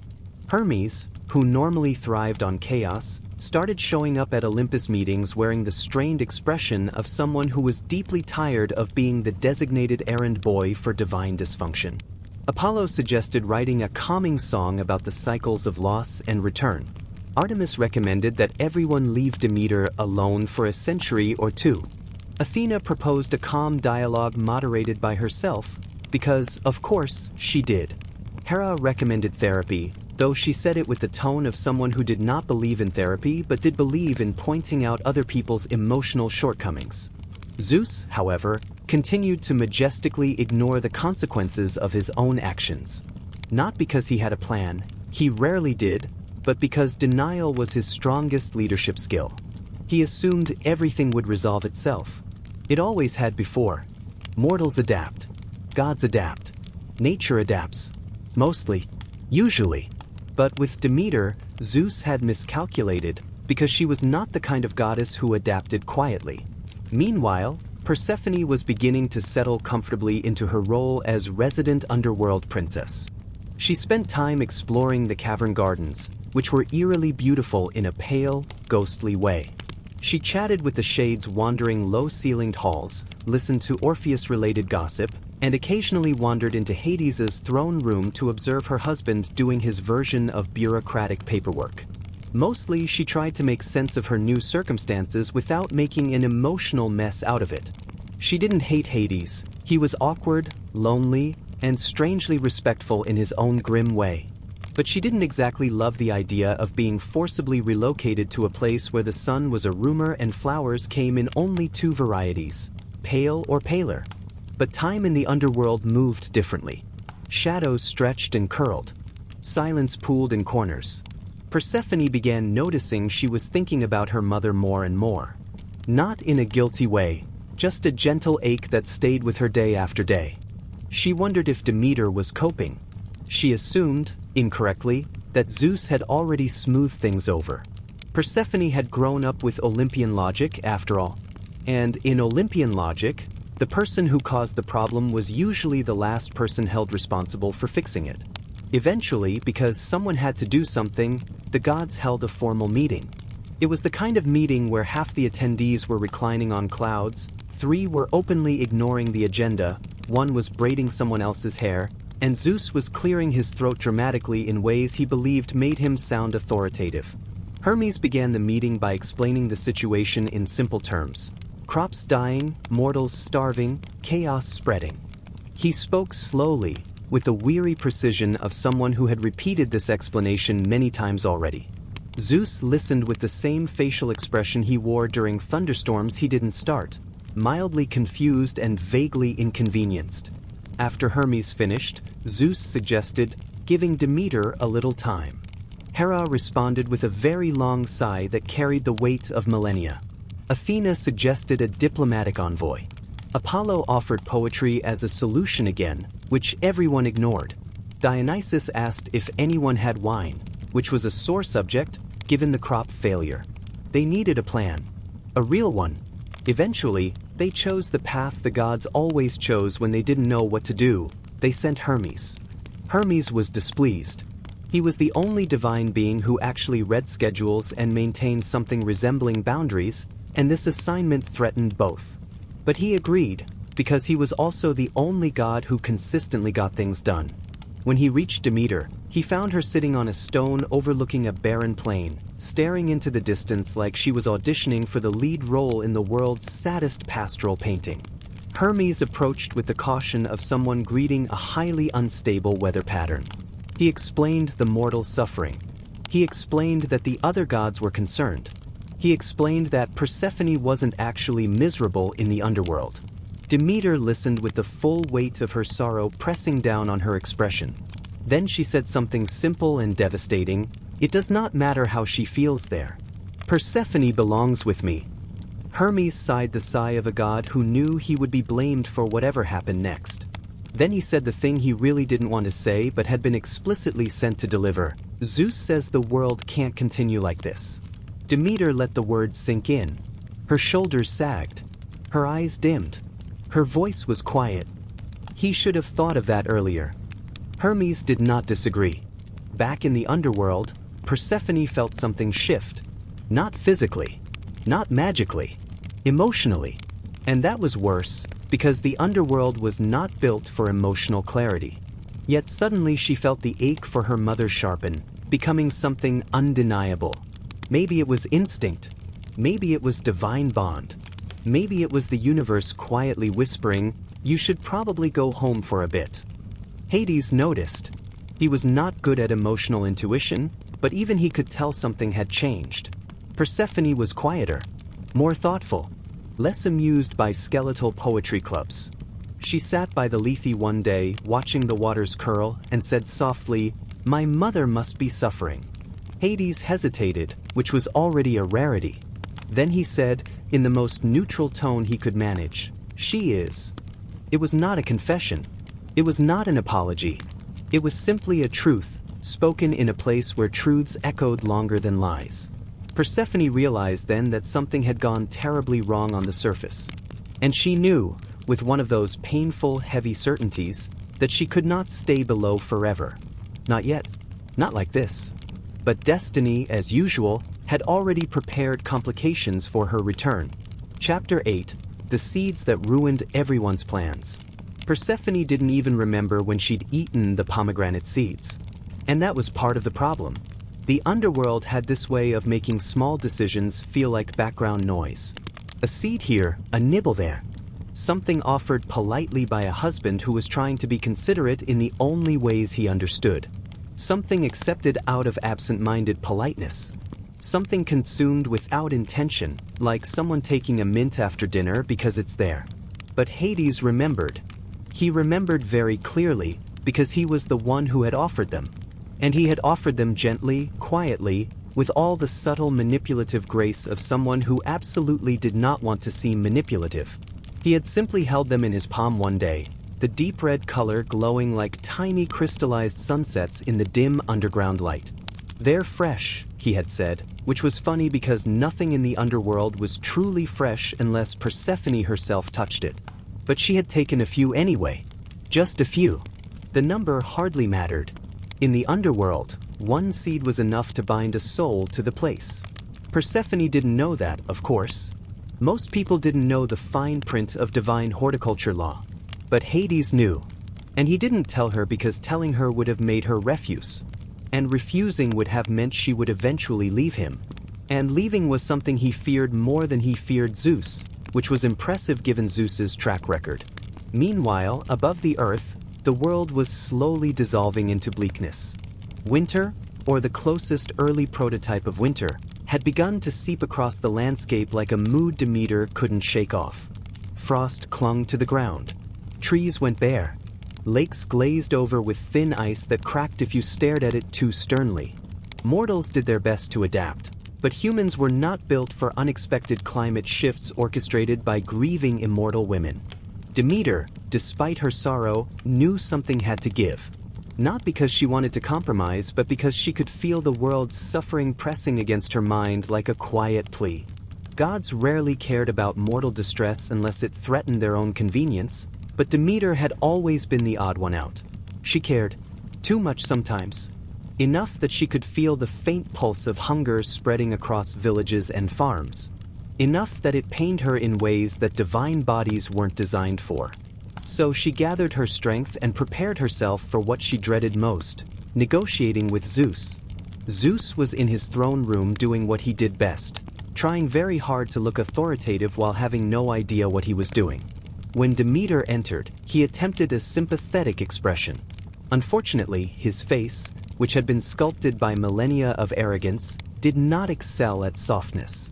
A: Hermes, who normally thrived on chaos, started showing up at Olympus meetings wearing the strained expression of someone who was deeply tired of being the designated errand boy for divine dysfunction. Apollo suggested writing a calming song about the cycles of loss and return. Artemis recommended that everyone leave Demeter alone for a century or two. Athena proposed a calm dialogue moderated by herself, because, of course, she did. Hera recommended therapy, though she said it with the tone of someone who did not believe in therapy but did believe in pointing out other people's emotional shortcomings. Zeus, however, continued to majestically ignore the consequences of his own actions. Not because he had a plan, he rarely did, but because denial was his strongest leadership skill. He assumed everything would resolve itself. It always had before. Mortals adapt. Gods adapt. Nature adapts. Mostly. Usually. But with Demeter, Zeus had miscalculated, because she was not the kind of goddess who adapted quietly. Meanwhile, Persephone was beginning to settle comfortably into her role as resident underworld princess. She spent time exploring the cavern gardens, which were eerily beautiful in a pale, ghostly way. She chatted with the shades wandering low-ceilinged halls, listened to Orpheus-related gossip, and occasionally wandered into Hades's throne room to observe her husband doing his version of bureaucratic paperwork. Mostly, she tried to make sense of her new circumstances without making an emotional mess out of it. She didn't hate Hades. He was awkward, lonely, and strangely respectful in his own grim way. But she didn't exactly love the idea of being forcibly relocated to a place where the sun was a rumor and flowers came in only two varieties, pale or paler. But time in the underworld moved differently. Shadows stretched and curled. Silence pooled in corners. Persephone began noticing she was thinking about her mother more and more. Not in a guilty way, just a gentle ache that stayed with her day after day. She wondered if Demeter was coping. She assumed, incorrectly, that Zeus had already smoothed things over. Persephone had grown up with Olympian logic, after all. And in Olympian logic, the person who caused the problem was usually the last person held responsible for fixing it. Eventually, because someone had to do something, the gods held a formal meeting. It was the kind of meeting where half the attendees were reclining on clouds, 3 were openly ignoring the agenda, 1 was braiding someone else's hair, and Zeus was clearing his throat dramatically in ways he believed made him sound authoritative. Hermes began the meeting by explaining the situation in simple terms. Crops dying, mortals starving, chaos spreading. He spoke slowly, with the weary precision of someone who had repeated this explanation many times already. Zeus listened with the same facial expression he wore during thunderstorms he didn't start, mildly confused and vaguely inconvenienced. After Hermes finished, Zeus suggested giving Demeter a little time. Hera responded with a very long sigh that carried the weight of millennia. Athena suggested a diplomatic envoy. Apollo offered poetry as a solution again, which everyone ignored. Dionysus asked if anyone had wine, which was a sore subject, given the crop failure. They needed a plan. A real one. Eventually, they chose the path the gods always chose when they didn't know what to do. They sent Hermes. Hermes was displeased. He was the only divine being who actually read schedules and maintained something resembling boundaries, and this assignment threatened both. But he agreed, because he was also the only god who consistently got things done. When he reached Demeter, he found her sitting on a stone overlooking a barren plain, staring into the distance like she was auditioning for the lead role in the world's saddest pastoral painting. Hermes approached with the caution of someone greeting a highly unstable weather pattern. He explained the mortal suffering. He explained that the other gods were concerned. He explained that Persephone wasn't actually miserable in the underworld. Demeter listened with the full weight of her sorrow pressing down on her expression. Then she said something simple and devastating. It does not matter how she feels there. Persephone belongs with me. Hermes sighed the sigh of a god who knew he would be blamed for whatever happened next. Then he said the thing he really didn't want to say but had been explicitly sent to deliver. Zeus says the world can't continue like this. Demeter let the words sink in. Her shoulders sagged. Her eyes dimmed. Her voice was quiet. He should have thought of that earlier. Hermes did not disagree. Back in the underworld, Persephone felt something shift. Not physically. Not magically. Emotionally. And that was worse, because the underworld was not built for emotional clarity. Yet suddenly she felt the ache for her mother sharpen, becoming something undeniable. Maybe it was instinct. Maybe it was divine bond. Maybe it was the universe quietly whispering, "You should probably go home for a bit." Hades noticed. He was not good at emotional intuition, but even he could tell something had changed. Persephone was quieter, more thoughtful, less amused by skeletal poetry clubs. She sat by the Lethe one day, watching the waters curl, and said softly, "My mother must be suffering." Hades hesitated, which was already a rarity. Then he said, in the most neutral tone he could manage, "She is." It was not a confession. It was not an apology. It was simply a truth, spoken in a place where truths echoed longer than lies. Persephone realized then that something had gone terribly wrong on the surface. And she knew, with one of those painful, heavy certainties, that she could not stay below forever. Not yet. Not like this. But destiny, as usual, had already prepared complications for her return. Chapter 8. The Seeds That Ruined Everyone's Plans. Persephone didn't even remember when she'd eaten the pomegranate seeds. And that was part of the problem. The underworld had this way of making small decisions feel like background noise. A seed here, a nibble there. Something offered politely by a husband who was trying to be considerate in the only ways he understood. Something accepted out of absent-minded politeness. Something consumed without intention, like someone taking a mint after dinner because it's there. But Hades remembered. He remembered very clearly because he was the one who had offered them. And he had offered them gently, quietly, with all the subtle manipulative grace of someone who absolutely did not want to seem manipulative. He had simply held them in his palm one day, the deep red color glowing like tiny crystallized sunsets in the dim underground light. "They're fresh," he had said, which was funny because nothing in the underworld was truly fresh unless Persephone herself touched it. But she had taken a few anyway. Just a few. The number hardly mattered. In the underworld, one seed was enough to bind a soul to the place. Persephone didn't know that, of course. Most people didn't know the fine print of divine horticulture law. But Hades knew. And he didn't tell her because telling her would have made her refuse. And refusing would have meant she would eventually leave him. And leaving was something he feared more than he feared Zeus, which was impressive given Zeus's track record. Meanwhile, above the earth, the world was slowly dissolving into bleakness. Winter, or the closest early prototype of winter, had begun to seep across the landscape like a mood Demeter couldn't shake off. Frost clung to the ground. Trees went bare. Lakes glazed over with thin ice that cracked if you stared at it too sternly. Mortals did their best to adapt, but humans were not built for unexpected climate shifts orchestrated by grieving immortal women. Demeter, despite her sorrow, knew something had to give. Not because she wanted to compromise, but because she could feel the world's suffering pressing against her mind like a quiet plea. Gods rarely cared about mortal distress unless it threatened their own convenience, but Demeter had always been the odd one out. She cared, too much sometimes. Enough that she could feel the faint pulse of hunger spreading across villages and farms. Enough that it pained her in ways that divine bodies weren't designed for. So she gathered her strength and prepared herself for what she dreaded most, negotiating with Zeus. Zeus was in his throne room doing what he did best, trying very hard to look authoritative while having no idea what he was doing. When Demeter entered, he attempted a sympathetic expression. Unfortunately, his face, which had been sculpted by millennia of arrogance, did not excel at softness.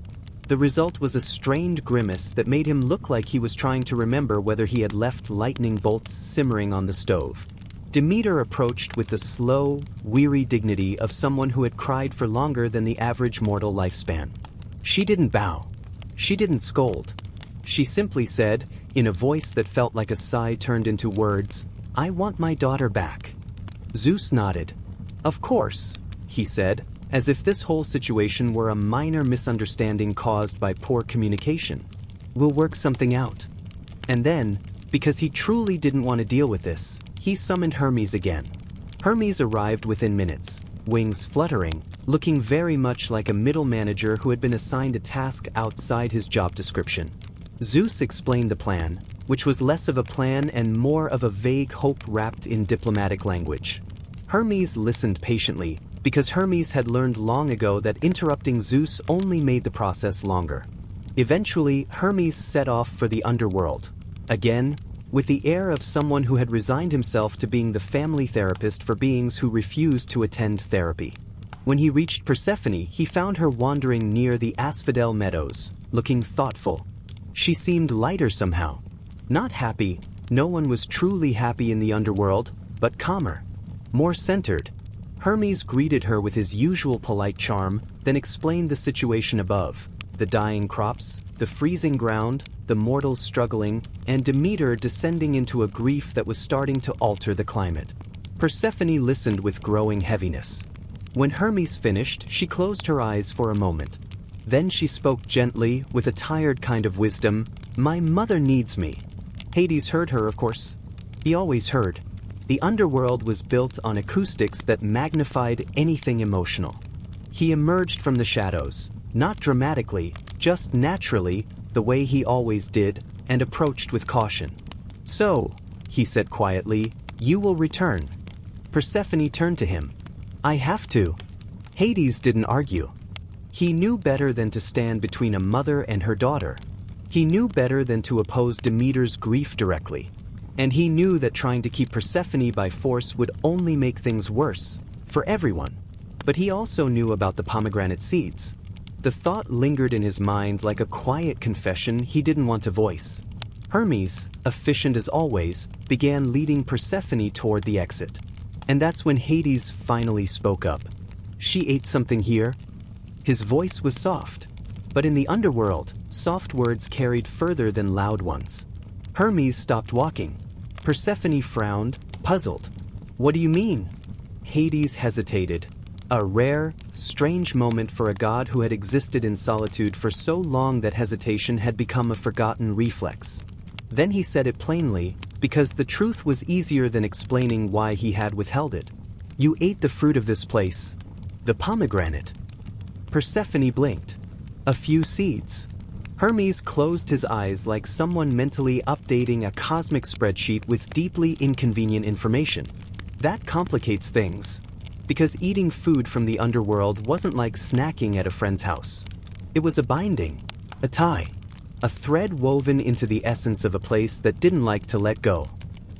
A: The result was a strained grimace that made him look like he was trying to remember whether he had left lightning bolts simmering on the stove. Demeter approached with the slow, weary dignity of someone who had cried for longer than the average mortal lifespan. She didn't bow. She didn't scold. She simply said, in a voice that felt like a sigh turned into words, "I want my daughter back." Zeus nodded. "Of course," he said, as if this whole situation were a minor misunderstanding caused by poor communication. "We'll work something out." And then, because he truly didn't want to deal with this, he summoned Hermes again. Hermes arrived within minutes, wings fluttering, looking very much like a middle manager who had been assigned a task outside his job description. Zeus explained the plan, which was less of a plan and more of a vague hope wrapped in diplomatic language. Hermes listened patiently, because Hermes had learned long ago that interrupting Zeus only made the process longer. Eventually, Hermes set off for the underworld. Again, with the air of someone who had resigned himself to being the family therapist for beings who refused to attend therapy. When he reached Persephone, he found her wandering near the asphodel meadows, looking thoughtful. She seemed lighter somehow. Not happy, no one was truly happy in the underworld, but calmer, more centered. Hermes greeted her with his usual polite charm, then explained the situation above. the dying crops, the freezing ground, the mortals struggling, and Demeter descending into a grief that was starting to alter the climate. Persephone listened with growing heaviness. When Hermes finished, she closed her eyes for a moment. Then she spoke gently, with a tired kind of wisdom, "My mother needs me." Hades heard her, of course. He always heard. The underworld was built on acoustics that magnified anything emotional. He emerged from the shadows, not dramatically, just naturally, the way he always did, and approached with caution. "So," he said quietly, "you will return." Persephone turned to him. "I have to." Hades didn't argue. He knew better than to stand between a mother and her daughter. He knew better than to oppose Demeter's grief directly. And he knew that trying to keep Persephone by force would only make things worse, for everyone. But he also knew about the pomegranate seeds. The thought lingered in his mind like a quiet confession he didn't want to voice. Hermes, efficient as always, began leading Persephone toward the exit. And that's when Hades finally spoke up. "She ate something here?" His voice was soft. But in the underworld, soft words carried further than loud ones. Hermes stopped walking. Persephone frowned, puzzled. "What do you mean?" Hades hesitated. A rare, strange moment for a god who had existed in solitude for so long that hesitation had become a forgotten reflex. Then he said it plainly, because the truth was easier than explaining why he had withheld it. "You ate the fruit of this place. The pomegranate." Persephone blinked. "A few seeds." Hermes closed his eyes like someone mentally updating a cosmic spreadsheet with deeply inconvenient information. That complicates things. Because eating food from the underworld wasn't like snacking at a friend's house. It was a binding, a tie, a thread woven into the essence of a place that didn't like to let go.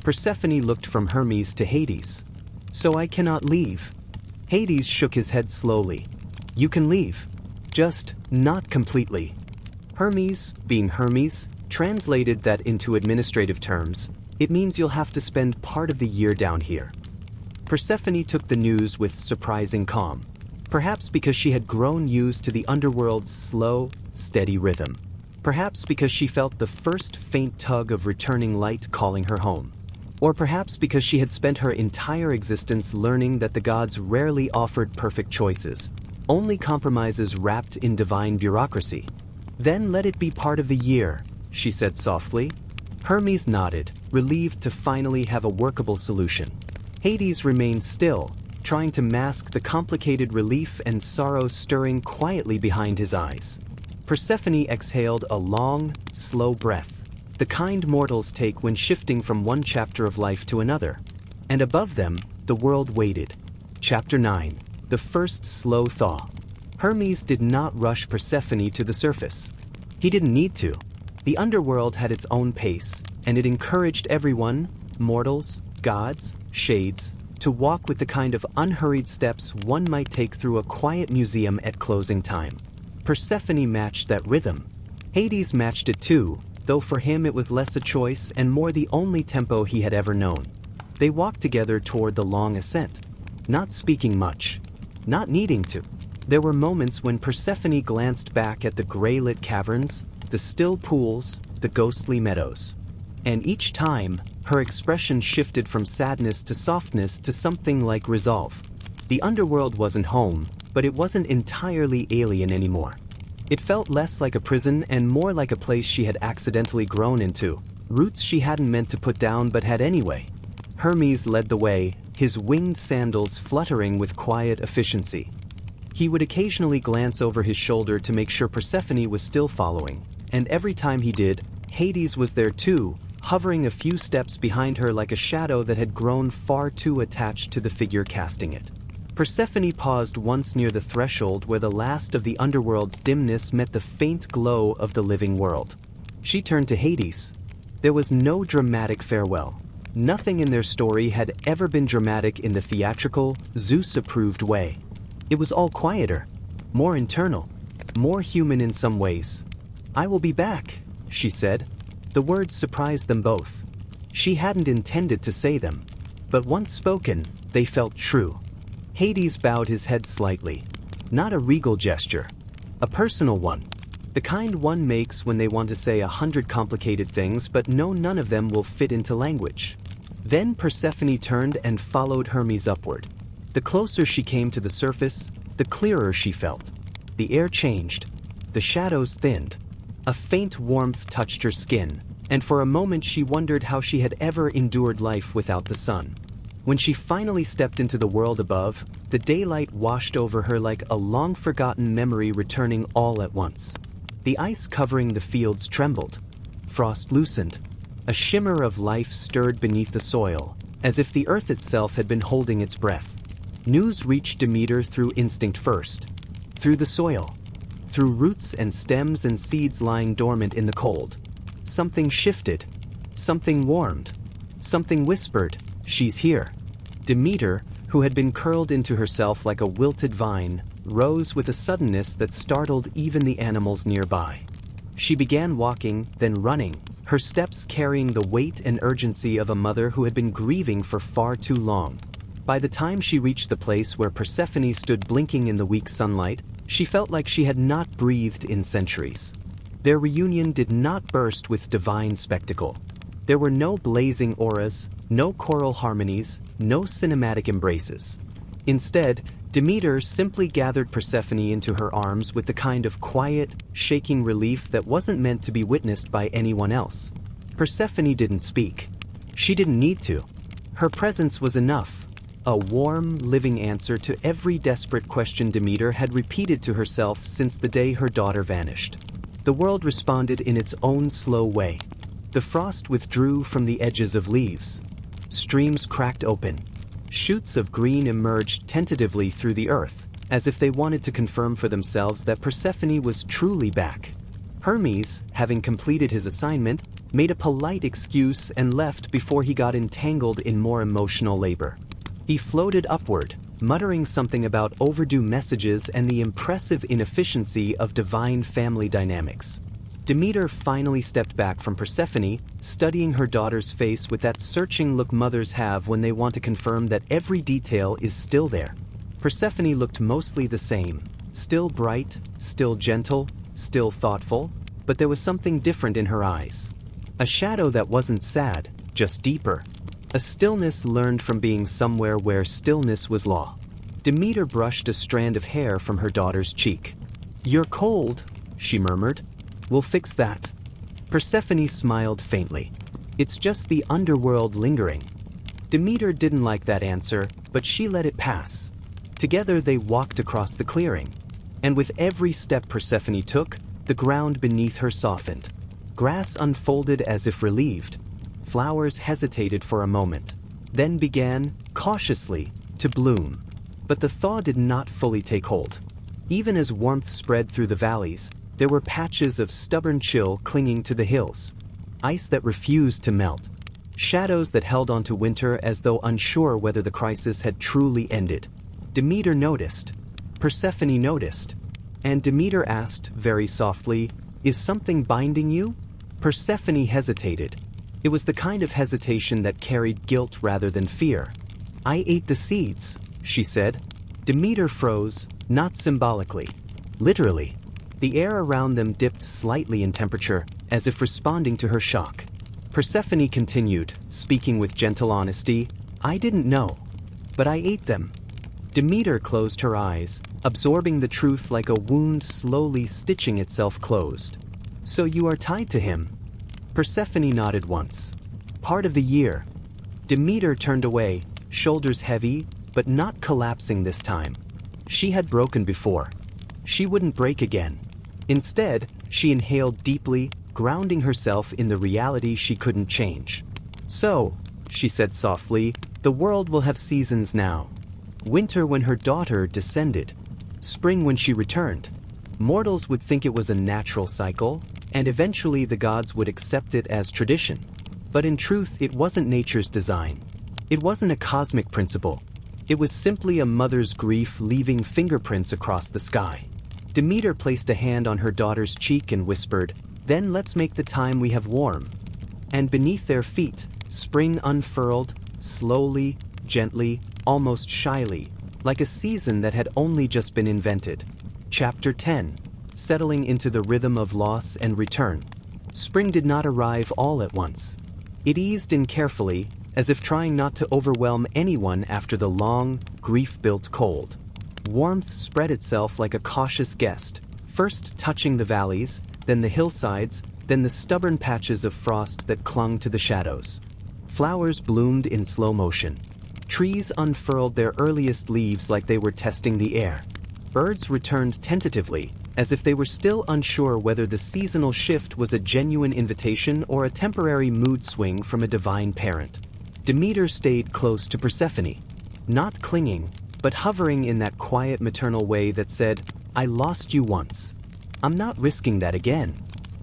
A: Persephone looked from Hermes to Hades. "So I cannot leave." Hades shook his head slowly. "You can leave. Just not completely." Hermes, being Hermes, translated that into administrative terms. "It means you'll have to spend part of the year down here." Persephone took the news with surprising calm, perhaps because she had grown used to the underworld's slow, steady rhythm. Perhaps because she felt the first faint tug of returning light calling her home. Or perhaps because she had spent her entire existence learning that the gods rarely offered perfect choices, only compromises wrapped in divine bureaucracy. "Then let it be part of the year," she said softly. Hermes nodded, relieved to finally have a workable solution. Hades remained still, trying to mask the complicated relief and sorrow stirring quietly behind his eyes. Persephone exhaled a long, slow breath, the kind mortals take when shifting from one chapter of life to another. And above them, the world waited. Chapter 9. The First Slow Thaw. Hermes did not rush Persephone to the surface. He didn't need to. The underworld had its own pace, and it encouraged everyone, mortals, gods, shades, to walk with the kind of unhurried steps one might take through a quiet museum at closing time. Persephone matched that rhythm. Hades matched it too, though for him it was less a choice and more the only tempo he had ever known. They walked together toward the long ascent, not speaking much, not needing to. There were moments when Persephone glanced back at the gray-lit caverns, the still pools, the ghostly meadows. And each time, her expression shifted from sadness to softness to something like resolve. The underworld wasn't home, but it wasn't entirely alien anymore. It felt less like a prison and more like a place she had accidentally grown into, roots she hadn't meant to put down but had anyway. Hermes led the way, his winged sandals fluttering with quiet efficiency. He would occasionally glance over his shoulder to make sure Persephone was still following, and every time he did, Hades was there too, hovering a few steps behind her like a shadow that had grown far too attached to the figure casting it. Persephone paused once near the threshold where the last of the underworld's dimness met the faint glow of the living world. She turned to Hades. There was no dramatic farewell. Nothing in their story had ever been dramatic in the theatrical, Zeus-approved way. It was all quieter, more internal, more human in some ways. "I will be back," she said. The words surprised them both. She hadn't intended to say them, but once spoken, they felt true. Hades bowed his head slightly. Not a regal gesture, a personal one. The kind one makes when they want to say 100 complicated things but know none of them will fit into language. Then Persephone turned and followed Hermes upward. The closer she came to the surface, the clearer she felt. The air changed. The shadows thinned. A faint warmth touched her skin, and for a moment she wondered how she had ever endured life without the sun. When she finally stepped into the world above, the daylight washed over her like a long-forgotten memory returning all at once. The ice covering the fields trembled. Frost loosened. A shimmer of life stirred beneath the soil, as if the earth itself had been holding its breath. News reached Demeter through instinct first. Through the soil. Through roots and stems and seeds lying dormant in the cold. Something shifted. Something warmed. Something whispered, "She's here." Demeter, who had been curled into herself like a wilted vine, rose with a suddenness that startled even the animals nearby. She began walking, then running, her steps carrying the weight and urgency of a mother who had been grieving for far too long. By the time she reached the place where Persephone stood blinking in the weak sunlight, she felt like she had not breathed in centuries. Their reunion did not burst with divine spectacle. There were no blazing auras, no choral harmonies, no cinematic embraces. Instead, Demeter simply gathered Persephone into her arms with the kind of quiet, shaking relief that wasn't meant to be witnessed by anyone else. Persephone didn't speak. She didn't need to. Her presence was enough. A warm, living answer to every desperate question Demeter had repeated to herself since the day her daughter vanished. The world responded in its own slow way. The frost withdrew from the edges of leaves. Streams cracked open. Shoots of green emerged tentatively through the earth, as if they wanted to confirm for themselves that Persephone was truly back. Hermes, having completed his assignment, made a polite excuse and left before he got entangled in more emotional labor. He floated upward, muttering something about overdue messages and the impressive inefficiency of divine family dynamics. Demeter finally stepped back from Persephone, studying her daughter's face with that searching look mothers have when they want to confirm that every detail is still there. Persephone looked mostly the same, still bright, still gentle, still thoughtful, but there was something different in her eyes. A shadow that wasn't sad, just deeper. A stillness learned from being somewhere where stillness was law. Demeter brushed a strand of hair from her daughter's cheek. "You're cold," she murmured. "We'll fix that." Persephone smiled faintly. "It's just the underworld lingering." Demeter didn't like that answer, but she let it pass. Together they walked across the clearing. And with every step Persephone took, the ground beneath her softened. Grass unfolded as if relieved. Flowers hesitated for a moment, then began, cautiously, to bloom. But the thaw did not fully take hold. Even as warmth spread through the valleys, there were patches of stubborn chill clinging to the hills. Ice that refused to melt. Shadows that held onto winter as though unsure whether the crisis had truly ended. Demeter noticed. Persephone noticed. And Demeter asked, very softly, "Is something binding you?" Persephone hesitated. It was the kind of hesitation that carried guilt rather than fear. "I ate the seeds," she said. Demeter froze, not symbolically. Literally. The air around them dipped slightly in temperature, as if responding to her shock. Persephone continued, speaking with gentle honesty, "I didn't know. But I ate them." Demeter closed her eyes, absorbing the truth like a wound slowly stitching itself closed. "So you are tied to him?" Persephone nodded once. "Part of the year." Demeter turned away, shoulders heavy, but not collapsing this time. She had broken before. She wouldn't break again. Instead, she inhaled deeply, grounding herself in the reality she couldn't change. "So," she said softly, "the world will have seasons now. Winter when her daughter descended. Spring when she returned. Mortals would think it was a natural cycle, and eventually the gods would accept it as tradition. But in truth, it wasn't nature's design. It wasn't a cosmic principle. It was simply a mother's grief leaving fingerprints across the sky." Demeter placed a hand on her daughter's cheek and whispered, "Then let's make the time we have warm." And beneath their feet, spring unfurled, slowly, gently, almost shyly, like a season that had only just been invented. Chapter 10. settling into the rhythm of loss and return. Spring did not arrive all at once. It eased in carefully, as if trying not to overwhelm anyone after the long, grief-built cold. Warmth spread itself like a cautious guest, first touching the valleys, then the hillsides, then the stubborn patches of frost that clung to the shadows. Flowers bloomed in slow motion. Trees unfurled their earliest leaves like they were testing the air. Birds returned tentatively, as if they were still unsure whether the seasonal shift was a genuine invitation or a temporary mood swing from a divine parent. Demeter stayed close to Persephone, not clinging, but hovering in that quiet maternal way that said, "I lost you once. I'm not risking that again."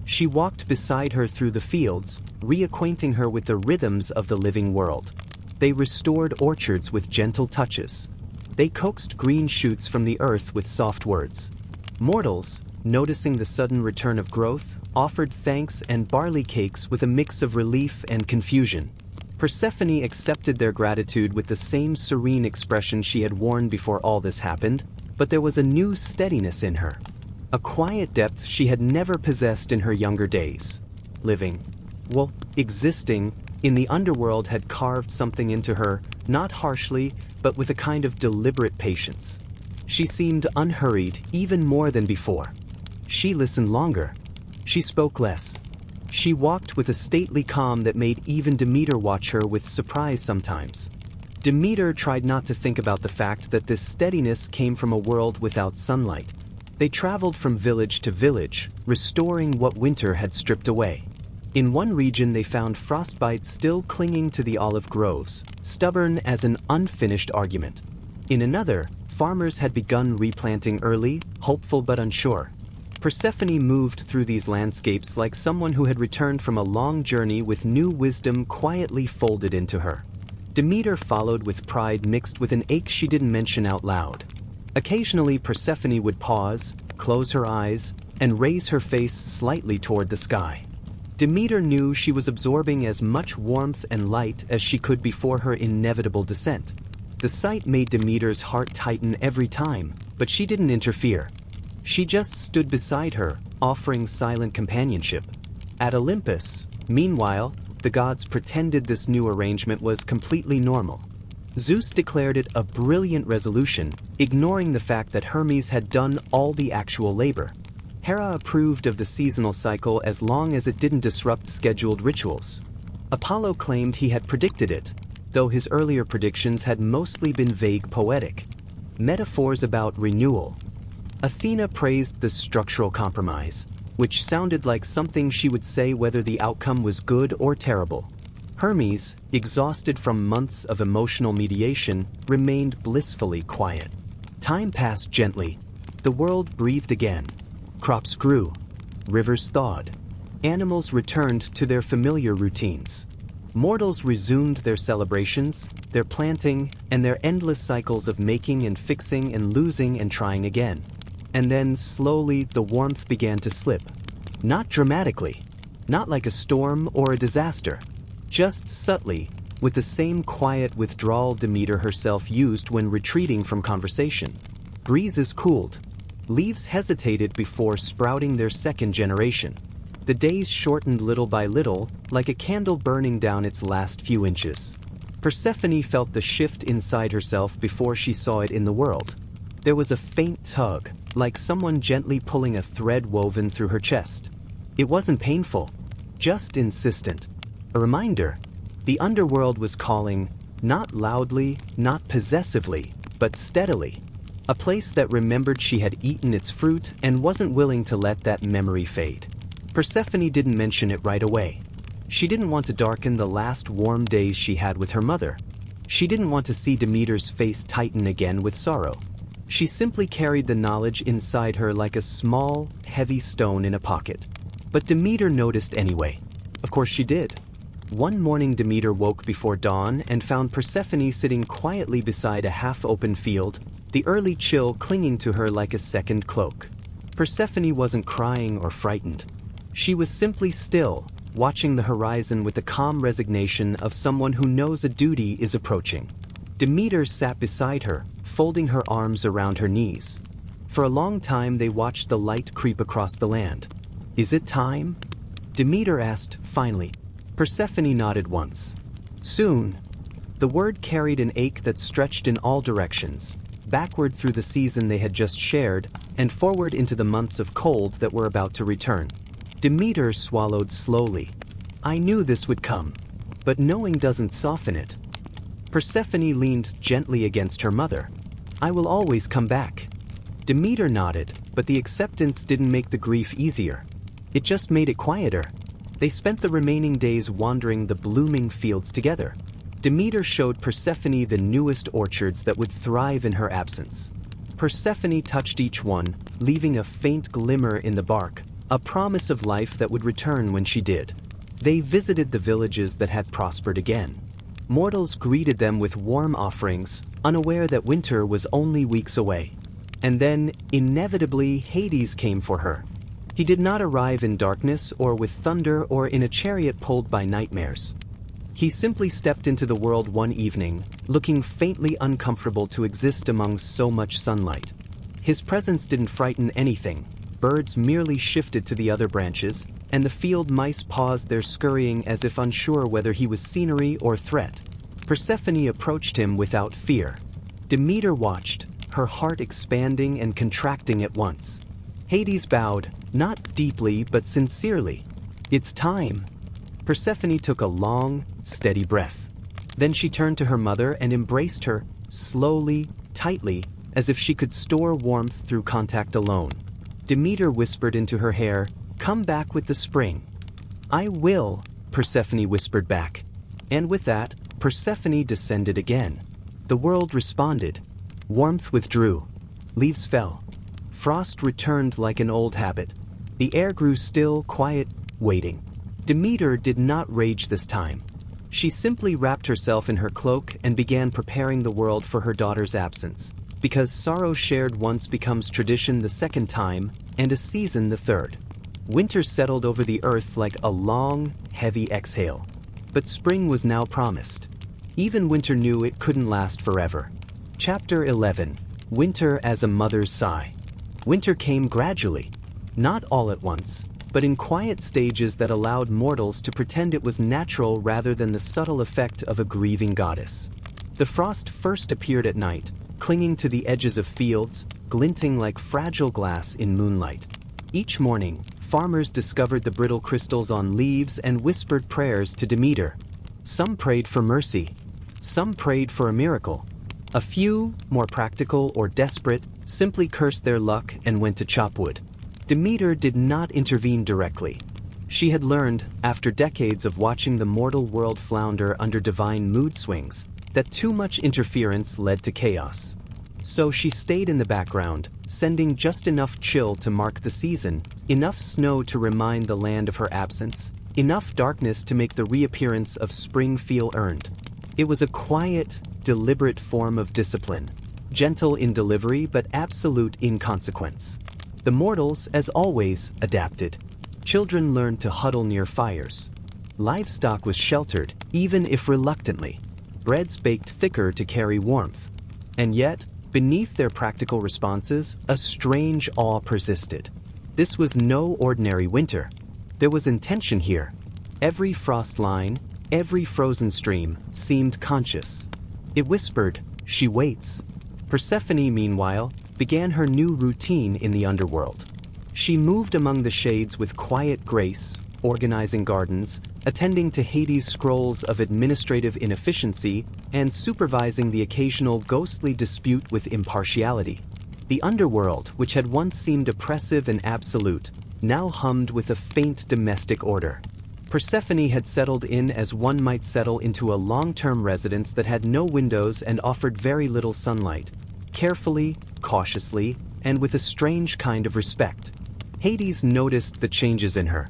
A: She walked beside her through the fields, reacquainting her with the rhythms of the living world. They restored orchards with gentle touches. They coaxed green shoots from the earth with soft words. Mortals, noticing the sudden return of growth, offered thanks and barley cakes with a mix of relief and confusion. Persephone accepted their gratitude with the same serene expression she had worn before all this happened, but there was a new steadiness in her. A quiet depth she had never possessed in her younger days. Existing in the underworld had carved something into her, not harshly, but with a kind of deliberate patience. She seemed unhurried even more than before. She listened longer. She spoke less. She walked with a stately calm that made even Demeter watch her with surprise sometimes. Demeter tried not to think about the fact that this steadiness came from a world without sunlight. They traveled from village to village, restoring what winter had stripped away. In one region they found frostbite still clinging to the olive groves, stubborn as an unfinished argument. In another, farmers had begun replanting early, hopeful but unsure. Persephone moved through these landscapes like someone who had returned from a long journey with new wisdom quietly folded into her. Demeter followed with pride mixed with an ache she didn't mention out loud. Occasionally Persephone would pause, close her eyes, and raise her face slightly toward the sky. Demeter knew she was absorbing as much warmth and light as she could before her inevitable descent. The sight made Demeter's heart tighten every time, but she didn't interfere. She just stood beside her, offering silent companionship. At Olympus, meanwhile, the gods pretended this new arrangement was completely normal. Zeus declared it a brilliant resolution, ignoring the fact that Hermes had done all the actual labor. Hera approved of the seasonal cycle as long as it didn't disrupt scheduled rituals. Apollo claimed he had predicted it, though his earlier predictions had mostly been vague poetic metaphors about renewal. Athena praised the structural compromise, which sounded like something she would say whether the outcome was good or terrible. Hermes, exhausted from months of emotional mediation, remained blissfully quiet. Time passed gently. The world breathed again. Crops grew. Rivers thawed. Animals returned to their familiar routines. Mortals resumed their celebrations, their planting, and their endless cycles of making and fixing and losing and trying again. And then, slowly, the warmth began to slip. Not dramatically. Not like a storm or a disaster. Just subtly, with the same quiet withdrawal Demeter herself used when retreating from conversation. Breezes cooled. Leaves hesitated before sprouting their second generation. The days shortened little by little, like a candle burning down its last few inches. Persephone felt the shift inside herself before she saw it in the world. There was a faint tug, like someone gently pulling a thread woven through her chest. It wasn't painful, just insistent. A reminder. The underworld was calling, not loudly, not possessively, but steadily. A place that remembered she had eaten its fruit and wasn't willing to let that memory fade. Persephone didn't mention it right away. She didn't want to darken the last warm days she had with her mother. She didn't want to see Demeter's face tighten again with sorrow. She simply carried the knowledge inside her like a small, heavy stone in a pocket. But Demeter noticed anyway. Of course she did. One morning Demeter woke before dawn and found Persephone sitting quietly beside a half-open field, the early chill clinging to her like a second cloak. Persephone wasn't crying or frightened. She was simply still, watching the horizon with the calm resignation of someone who knows a duty is approaching. Demeter sat beside her, folding her arms around her knees. For a long time they watched the light creep across the land. "Is it time?" Demeter asked, finally. Persephone nodded once. "Soon." The word carried an ache that stretched in all directions, backward through the season they had just shared, and forward into the months of cold that were about to return. Demeter swallowed slowly. "I knew this would come. But knowing doesn't soften it." Persephone leaned gently against her mother. "I will always come back." Demeter nodded, but the acceptance didn't make the grief easier. It just made it quieter. They spent the remaining days wandering the blooming fields together. Demeter showed Persephone the newest orchards that would thrive in her absence. Persephone touched each one, leaving a faint glimmer in the bark, a promise of life that would return when she did. They visited the villages that had prospered again. Mortals greeted them with warm offerings, unaware that winter was only weeks away. And then, inevitably, Hades came for her. He did not arrive in darkness or with thunder or in a chariot pulled by nightmares. He simply stepped into the world one evening, looking faintly uncomfortable to exist among so much sunlight. His presence didn't frighten anything. Birds merely shifted to the other branches, and the field mice paused their scurrying as if unsure whether he was scenery or threat. Persephone approached him without fear. Demeter watched, her heart expanding and contracting at once. Hades bowed, not deeply but sincerely. "It's time." Persephone took a long, steady breath. Then she turned to her mother and embraced her, slowly, tightly, as if she could store warmth through contact alone. Demeter whispered into her hair, "Come back with the spring." "I will," Persephone whispered back. And with that, Persephone descended again. The world responded. Warmth withdrew. Leaves fell. Frost returned like an old habit. The air grew still, quiet, waiting. Demeter did not rage this time. She simply wrapped herself in her cloak and began preparing the world for her daughter's absence. Because sorrow shared once becomes tradition the second time, and a season the third. Winter settled over the earth like a long, heavy exhale. But spring was now promised. Even winter knew it couldn't last forever. Chapter 11. Winter as a Mother's Sigh. Winter came gradually. Not all at once, but in quiet stages that allowed mortals to pretend it was natural rather than the subtle effect of a grieving goddess. The frost first appeared at night, clinging to the edges of fields, glinting like fragile glass in moonlight. Each morning, farmers discovered the brittle crystals on leaves and whispered prayers to Demeter. Some prayed for mercy. Some prayed for a miracle. A few, more practical or desperate, simply cursed their luck and went to chop wood. Demeter did not intervene directly. She had learned, after decades of watching the mortal world flounder under divine mood swings, that too much interference led to chaos. So she stayed in the background, sending just enough chill to mark the season, enough snow to remind the land of her absence, enough darkness to make the reappearance of spring feel earned. It was a quiet, deliberate form of discipline, gentle in delivery but absolute in consequence. The mortals, as always, adapted. Children learned to huddle near fires. Livestock was sheltered, even if reluctantly. Breads baked thicker to carry warmth. And yet, beneath their practical responses, a strange awe persisted. This was no ordinary winter. There was intention here. Every frost line, every frozen stream, seemed conscious. It whispered, "She waits." Persephone, meanwhile, began her new routine in the underworld. She moved among the shades with quiet grace, organizing gardens, attending to Hades' scrolls of administrative inefficiency, and supervising the occasional ghostly dispute with impartiality. The underworld, which had once seemed oppressive and absolute, now hummed with a faint domestic order. Persephone had settled in as one might settle into a long-term residence that had no windows and offered very little sunlight. Carefully, cautiously, and with a strange kind of respect. Hades noticed the changes in her.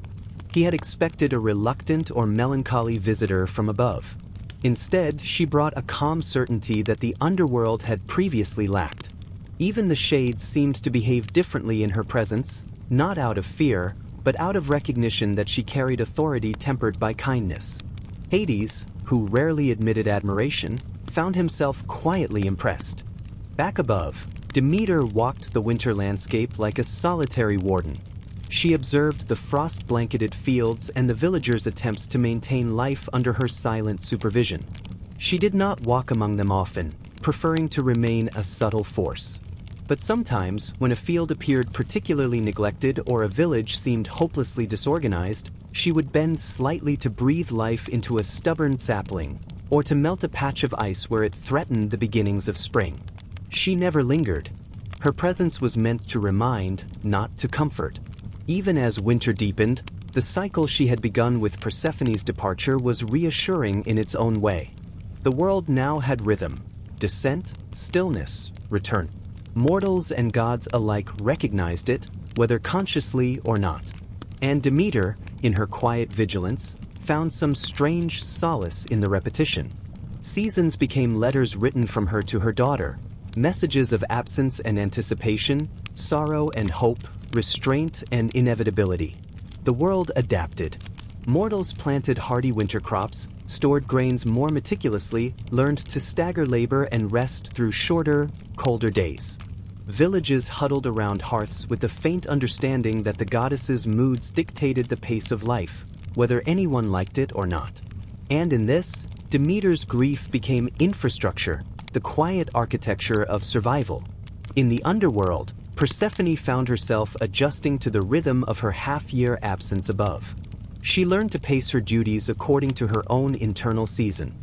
A: He had expected a reluctant or melancholy visitor from above. Instead, she brought a calm certainty that the underworld had previously lacked. Even the shades seemed to behave differently in her presence, not out of fear, but out of recognition that she carried authority tempered by kindness. Hades, who rarely admitted admiration, found himself quietly impressed. Back above, Demeter walked the winter landscape like a solitary warden. She observed the frost-blanketed fields and the villagers' attempts to maintain life under her silent supervision. She did not walk among them often, preferring to remain a subtle force. But sometimes, when a field appeared particularly neglected or a village seemed hopelessly disorganized, she would bend slightly to breathe life into a stubborn sapling, or to melt a patch of ice where it threatened the beginnings of spring. She never lingered. Her presence was meant to remind, not to comfort. Even as winter deepened, the cycle she had begun with Persephone's departure was reassuring in its own way. The world now had rhythm: descent, stillness, return. Mortals and gods alike recognized it, whether consciously or not. And Demeter, in her quiet vigilance, found some strange solace in the repetition. Seasons became letters written from her to her daughter, messages of absence and anticipation, sorrow and hope, restraint and inevitability. The world adapted. Mortals planted hardy winter crops, stored grains more meticulously, learned to stagger labor and rest through shorter, colder days. Villages huddled around hearths with the faint understanding that the goddess's moods dictated the pace of life, whether anyone liked it or not. And in this, Demeter's grief became infrastructure, the quiet architecture of survival. In the underworld, Persephone found herself adjusting to the rhythm of her half-year absence above. She learned to pace her duties according to her own internal season.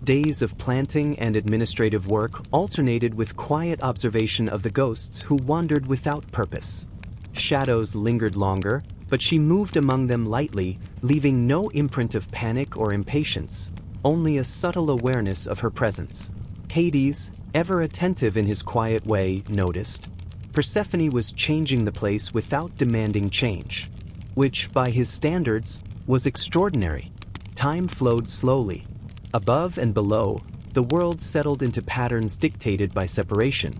A: Days of planting and administrative work alternated with quiet observation of the ghosts who wandered without purpose. Shadows lingered longer, but she moved among them lightly, leaving no imprint of panic or impatience, only a subtle awareness of her presence. Hades, ever attentive in his quiet way, noticed. Persephone was changing the place without demanding change, which, by his standards, was extraordinary. Time flowed slowly. Above and below, the world settled into patterns dictated by separation.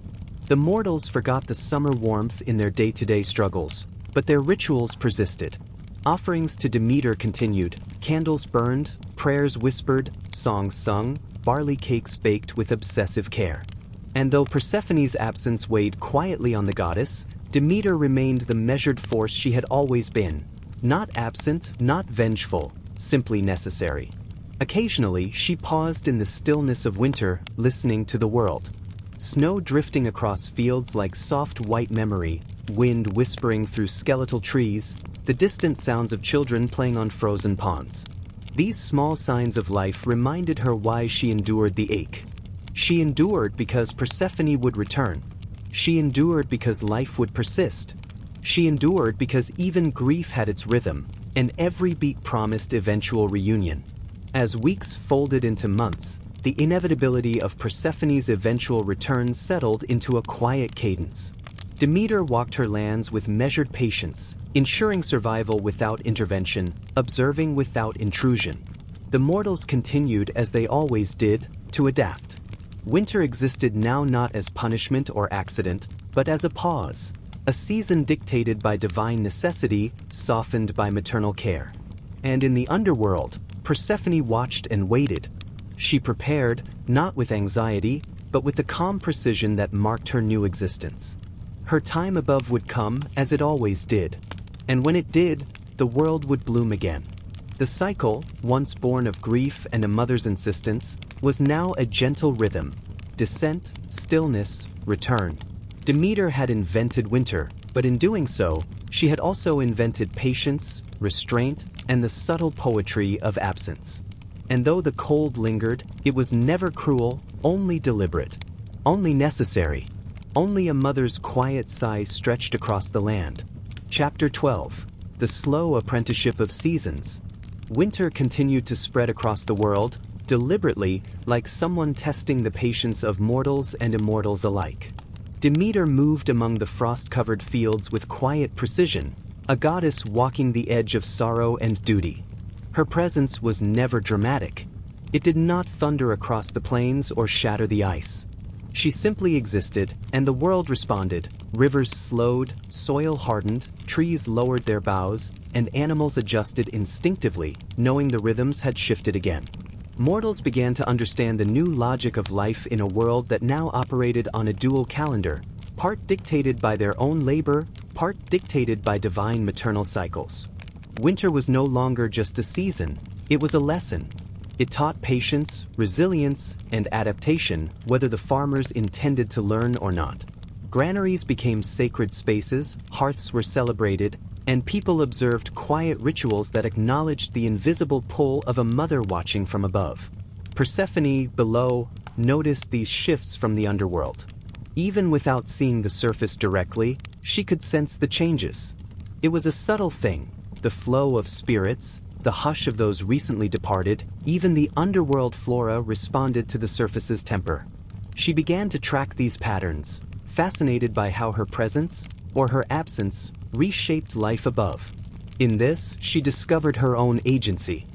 A: The mortals forgot the summer warmth in their day-to-day struggles, but their rituals persisted. Offerings to Demeter continued, candles burned, prayers whispered, songs sung, barley cakes baked with obsessive care. And though Persephone's absence weighed quietly on the goddess, Demeter remained the measured force she had always been. Not absent, not vengeful, simply necessary. Occasionally, she paused in the stillness of winter, listening to the world. Snow drifting across fields like soft white memory, wind whispering through skeletal trees, the distant sounds of children playing on frozen ponds. These small signs of life reminded her why she endured the ache. She endured because Persephone would return. She endured because life would persist. She endured because even grief had its rhythm, and every beat promised eventual reunion. As weeks folded into months, the inevitability of Persephone's eventual return settled into a quiet cadence. Demeter walked her lands with measured patience, ensuring survival without intervention, observing without intrusion. The mortals continued, as they always did, to adapt. Winter existed now not as punishment or accident, but as a pause, a season dictated by divine necessity, softened by maternal care. And in the underworld, Persephone watched and waited. She prepared, not with anxiety, but with the calm precision that marked her new existence. Her time above would come, as it always did. And when it did, the world would bloom again. The cycle, once born of grief and a mother's insistence, was now a gentle rhythm: descent, stillness, return. Demeter had invented winter, but in doing so, she had also invented patience, restraint, and the subtle poetry of absence. And though the cold lingered, it was never cruel, only deliberate, only necessary, only a mother's quiet sigh stretched across the land. Chapter 12. The Slow Apprenticeship of Seasons. Winter continued to spread across the world, deliberately, like someone testing the patience of mortals and immortals alike. Demeter moved among the frost-covered fields with quiet precision, a goddess walking the edge of sorrow and duty. Her presence was never dramatic. It did not thunder across the plains or shatter the ice. She simply existed, and the world responded. Rivers slowed, soil hardened, trees lowered their boughs, and animals adjusted instinctively, knowing the rhythms had shifted again. Mortals began to understand the new logic of life in a world that now operated on a dual calendar, part dictated by their own labor, part dictated by divine maternal cycles. Winter was no longer just a season, it was a lesson. It taught patience, resilience, and adaptation, whether the farmers intended to learn or not. Granaries became sacred spaces, hearths were celebrated, and people observed quiet rituals that acknowledged the invisible pull of a mother watching from above. Persephone, below, noticed these shifts from the underworld. Even without seeing the surface directly, she could sense the changes. It was a subtle thing, the flow of spirits, the hush of those recently departed, even the underworld flora responded to the surface's temper. She began to track these patterns, fascinated by how her presence, or her absence, reshaped life above. In this, she discovered her own agency.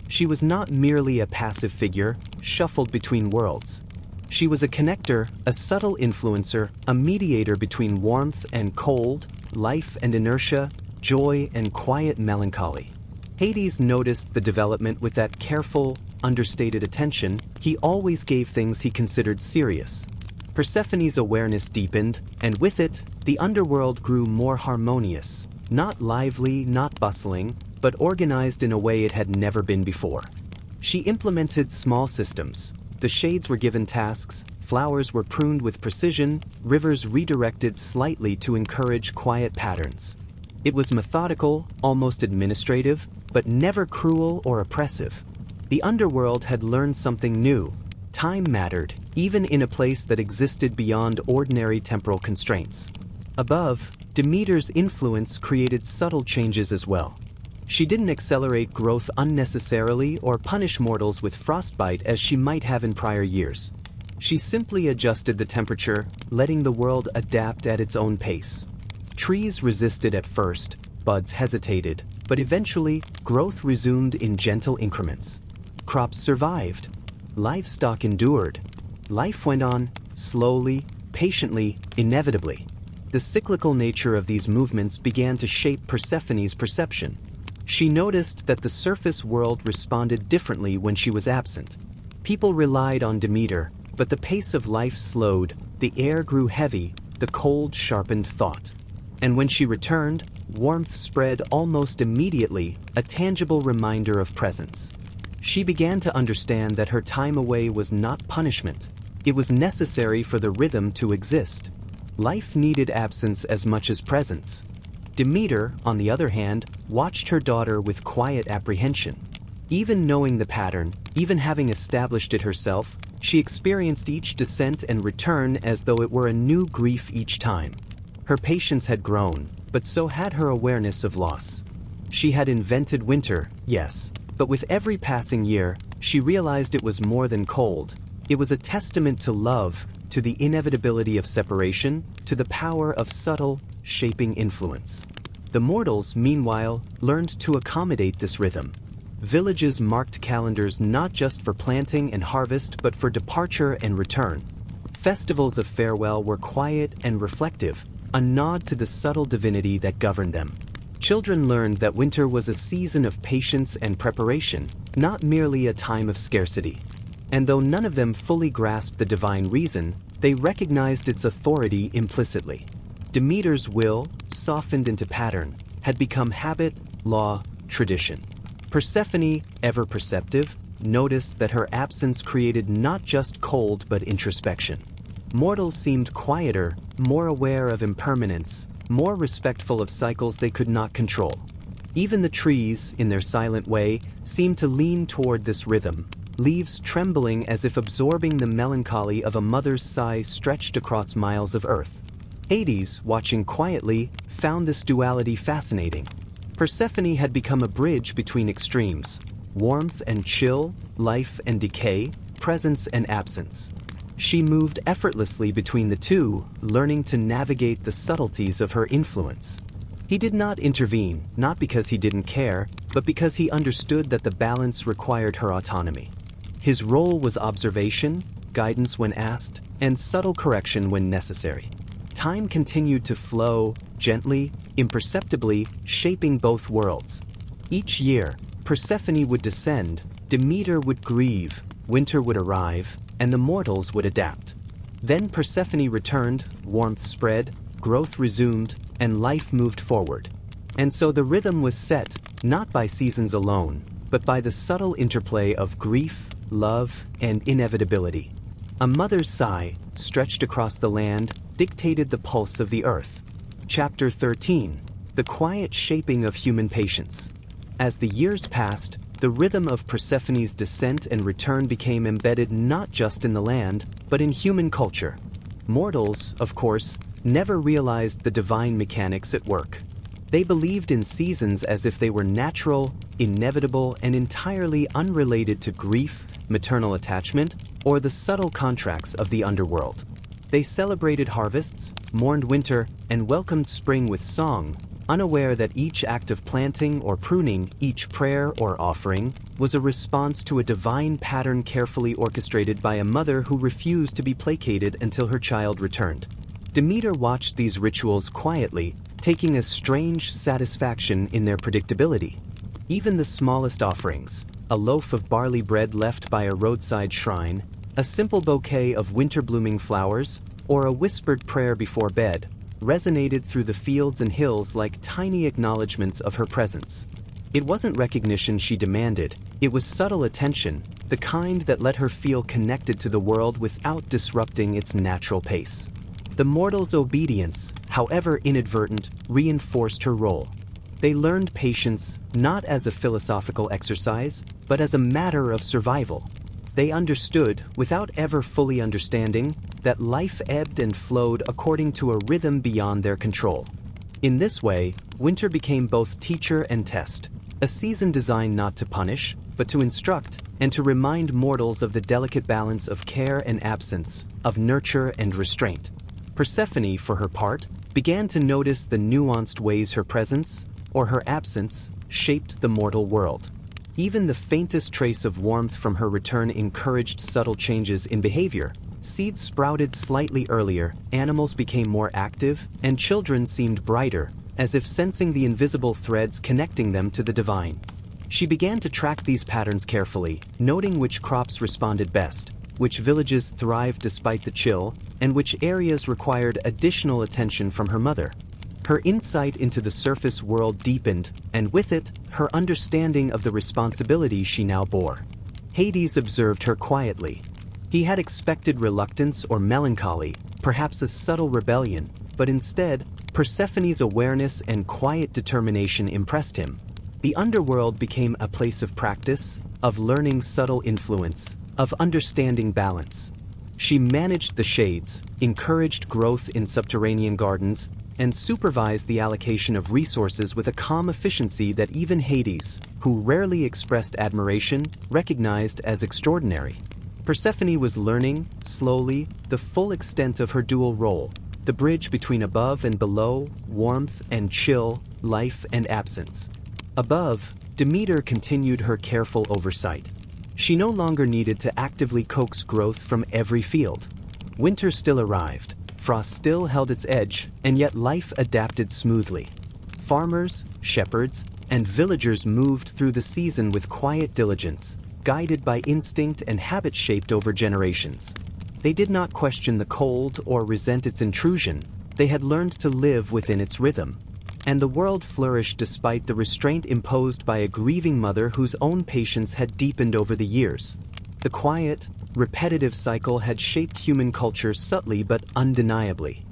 A: She was not merely a passive figure, shuffled between worlds. She was a connector, a subtle influencer, a mediator between warmth and cold, life and inertia, joy and quiet melancholy. Hades noticed the development with that careful, understated attention. He always gave things he considered serious. Persephone's awareness deepened, and with it, the underworld grew more harmonious, not lively, not bustling, but organized in a way it had never been before. She implemented small systems. The shades were given tasks, flowers were pruned with precision, rivers redirected slightly to encourage quiet patterns. It was methodical, almost administrative, but never cruel or oppressive. The underworld had learned something new. Time mattered, even in a place that existed beyond ordinary temporal constraints. Above, Demeter's influence created subtle changes as well. She didn't accelerate growth unnecessarily or punish mortals with frostbite as she might have in prior years. She simply adjusted the temperature, letting the world adapt at its own pace. Trees resisted at first, buds hesitated, but eventually, growth resumed in gentle increments. Crops survived. Livestock endured. Life went on, slowly, patiently, inevitably. The cyclical nature of these movements began to shape Persephone's perception. She noticed that the surface world responded differently when she was absent. People relied on Demeter, but the pace of life slowed, the air grew heavy, the cold sharpened thought. And when she returned, warmth spread almost immediately, a tangible reminder of presence. She began to understand that her time away was not punishment. It was necessary for the rhythm to exist. Life needed absence as much as presence. Demeter, on the other hand, watched her daughter with quiet apprehension. Even knowing the pattern, even having established it herself, she experienced each descent and return as though it were a new grief each time. Her patience had grown, but so had her awareness of loss. She had invented winter, yes, but with every passing year, she realized it was more than cold. It was a testament to love, to the inevitability of separation, to the power of subtle, shaping influence. The mortals, meanwhile, learned to accommodate this rhythm. Villages marked calendars not just for planting and harvest, but for departure and return. Festivals of farewell were quiet and reflective, a nod to the subtle divinity that governed them. Children learned that winter was a season of patience and preparation, not merely a time of scarcity. And though none of them fully grasped the divine reason, they recognized its authority implicitly. Demeter's will, softened into pattern, had become habit, law, tradition. Persephone, ever perceptive, noticed that her absence created not just cold but introspection. Mortals seemed quieter, more aware of impermanence, more respectful of cycles they could not control. Even the trees, in their silent way, seemed to lean toward this rhythm, leaves trembling as if absorbing the melancholy of a mother's sigh stretched across miles of earth. Hades, watching quietly, found this duality fascinating. Persephone had become a bridge between extremes, warmth and chill, life and decay, presence and absence. She moved effortlessly between the two, learning to navigate the subtleties of her influence. He did not intervene, not because he didn't care, but because he understood that the balance required her autonomy. His role was observation, guidance when asked, and subtle correction when necessary. Time continued to flow, gently, imperceptibly, shaping both worlds. Each year, Persephone would descend, Demeter would grieve, winter would arrive, and the mortals would adapt. Then Persephone returned, warmth spread, growth resumed, and life moved forward. And so the rhythm was set, not by seasons alone, but by the subtle interplay of grief, love, and inevitability. A mother's sigh, stretched across the land, dictated the pulse of the earth. Chapter 13. The quiet shaping of human patience. As the years passed, the rhythm of Persephone's descent and return became embedded not just in the land, but in human culture. Mortals, of course, never realized the divine mechanics at work. They believed in seasons as if they were natural, inevitable, and entirely unrelated to grief, maternal attachment, or the subtle contracts of the underworld. They celebrated harvests, mourned winter, and welcomed spring with song, unaware that each act of planting or pruning, each prayer or offering, was a response to a divine pattern carefully orchestrated by a mother who refused to be placated until her child returned. Demeter watched these rituals quietly, taking a strange satisfaction in their predictability. Even the smallest offerings, a loaf of barley bread left by a roadside shrine, a simple bouquet of winter-blooming flowers, or a whispered prayer before bed, resonated through the fields and hills like tiny acknowledgments of her presence. It wasn't recognition she demanded, it was subtle attention, the kind that let her feel connected to the world without disrupting its natural pace. The mortal's obedience, however inadvertent, reinforced her role. They learned patience not as a philosophical exercise, but as a matter of survival. They understood, without ever fully understanding, that life ebbed and flowed according to a rhythm beyond their control. In this way, winter became both teacher and test, a season designed not to punish, but to instruct, and to remind mortals of the delicate balance of care and absence, of nurture and restraint. Persephone, for her part, began to notice the nuanced ways her presence, or her absence, shaped the mortal world. Even the faintest trace of warmth from her return encouraged subtle changes in behavior. Seeds sprouted slightly earlier, animals became more active, and children seemed brighter, as if sensing the invisible threads connecting them to the divine. She began to track these patterns carefully, noting which crops responded best, which villages thrived despite the chill, and which areas required additional attention from her mother. Her insight into the surface world deepened, and with it, her understanding of the responsibility she now bore. Hades observed her quietly. He had expected reluctance or melancholy, perhaps a subtle rebellion, but instead, Persephone's awareness and quiet determination impressed him. The underworld became a place of practice, of learning subtle influence, of understanding balance. She managed the shades, encouraged growth in subterranean gardens, and supervised the allocation of resources with a calm efficiency that even Hades, who rarely expressed admiration, recognized as extraordinary. Persephone was learning, slowly, the full extent of her dual role, the bridge between above and below, warmth and chill, life and absence. Above, Demeter continued her careful oversight. She no longer needed to actively coax growth from every field. Winter still arrived. Frost still held its edge, and yet life adapted smoothly. Farmers, shepherds, and villagers moved through the season with quiet diligence, guided by instinct and habit shaped over generations. They did not question the cold or resent its intrusion, they had learned to live within its rhythm. And the world flourished despite the restraint imposed by a grieving mother whose own patience had deepened over the years. The quiet, repetitive cycle had shaped human culture subtly but undeniably.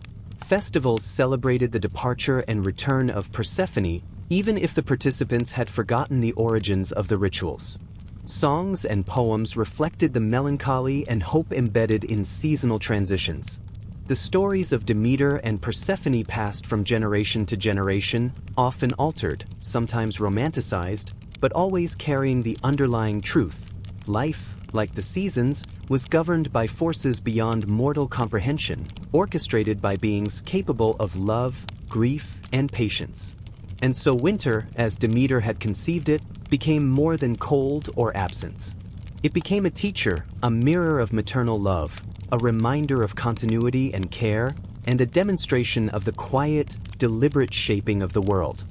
A: Festivals celebrated the departure and return of Persephone, even if the participants had forgotten the origins of the rituals. Songs and poems reflected the melancholy and hope embedded in seasonal transitions. The stories of Demeter and Persephone passed from generation to generation, often altered, sometimes romanticized, but always carrying the underlying truth. Life, like the seasons, was governed by forces beyond mortal comprehension, orchestrated by beings capable of love, grief, and patience. And so winter, as Demeter had conceived it, became more than cold or absence. It became a teacher, a mirror of maternal love, a reminder of continuity and care, and a demonstration of the quiet, deliberate shaping of the world.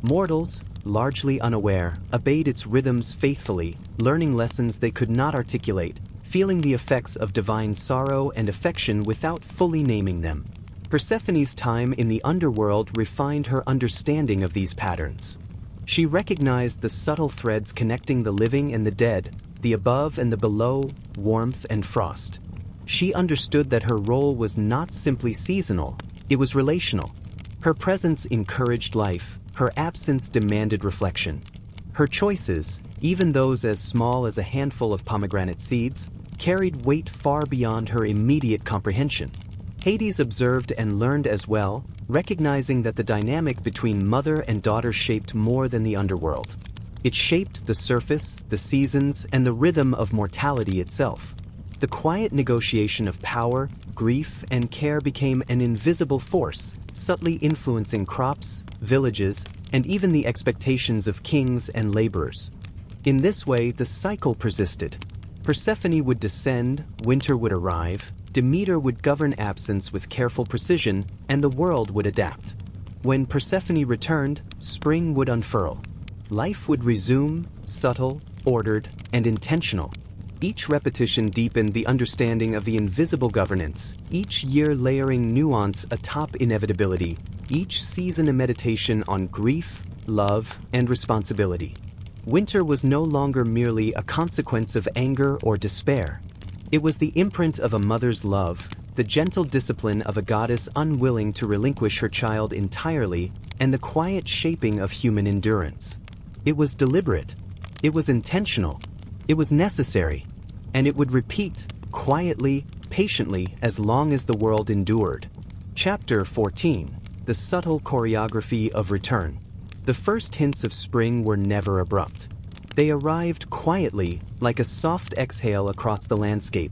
A: Mortals, largely unaware, obeyed its rhythms faithfully, learning lessons they could not articulate, feeling the effects of divine sorrow and affection without fully naming them. Persephone's time in the underworld refined her understanding of these patterns. She recognized the subtle threads connecting the living and the dead, the above and the below, warmth and frost. She understood that her role was not simply seasonal, it was relational. Her presence encouraged life, her absence demanded reflection. Her choices, even those as small as a handful of pomegranate seeds, carried weight far beyond her immediate comprehension. Hades observed and learned as well, recognizing that the dynamic between mother and daughter shaped more than the underworld. It shaped the surface, the seasons, and the rhythm of mortality itself. The quiet negotiation of power, grief, and care became an invisible force, subtly influencing crops, villages, and even the expectations of kings and laborers. In this way, the cycle persisted. Persephone would descend, winter would arrive, Demeter would govern absence with careful precision, and the world would adapt. When Persephone returned, spring would unfurl. Life would resume, subtle, ordered, and intentional. Each repetition deepened the understanding of the invisible governance, each year layering nuance atop inevitability, each season a meditation on grief, love, and responsibility. Winter was no longer merely a consequence of anger or despair. It was the imprint of a mother's love, the gentle discipline of a goddess unwilling to relinquish her child entirely, and the quiet shaping of human endurance. It was deliberate. It was intentional. It was necessary. And it would repeat, quietly, patiently, as long as the world endured. Chapter 14. The Subtle Choreography of Return. The first hints of spring were never abrupt. They arrived quietly, like a soft exhale across the landscape.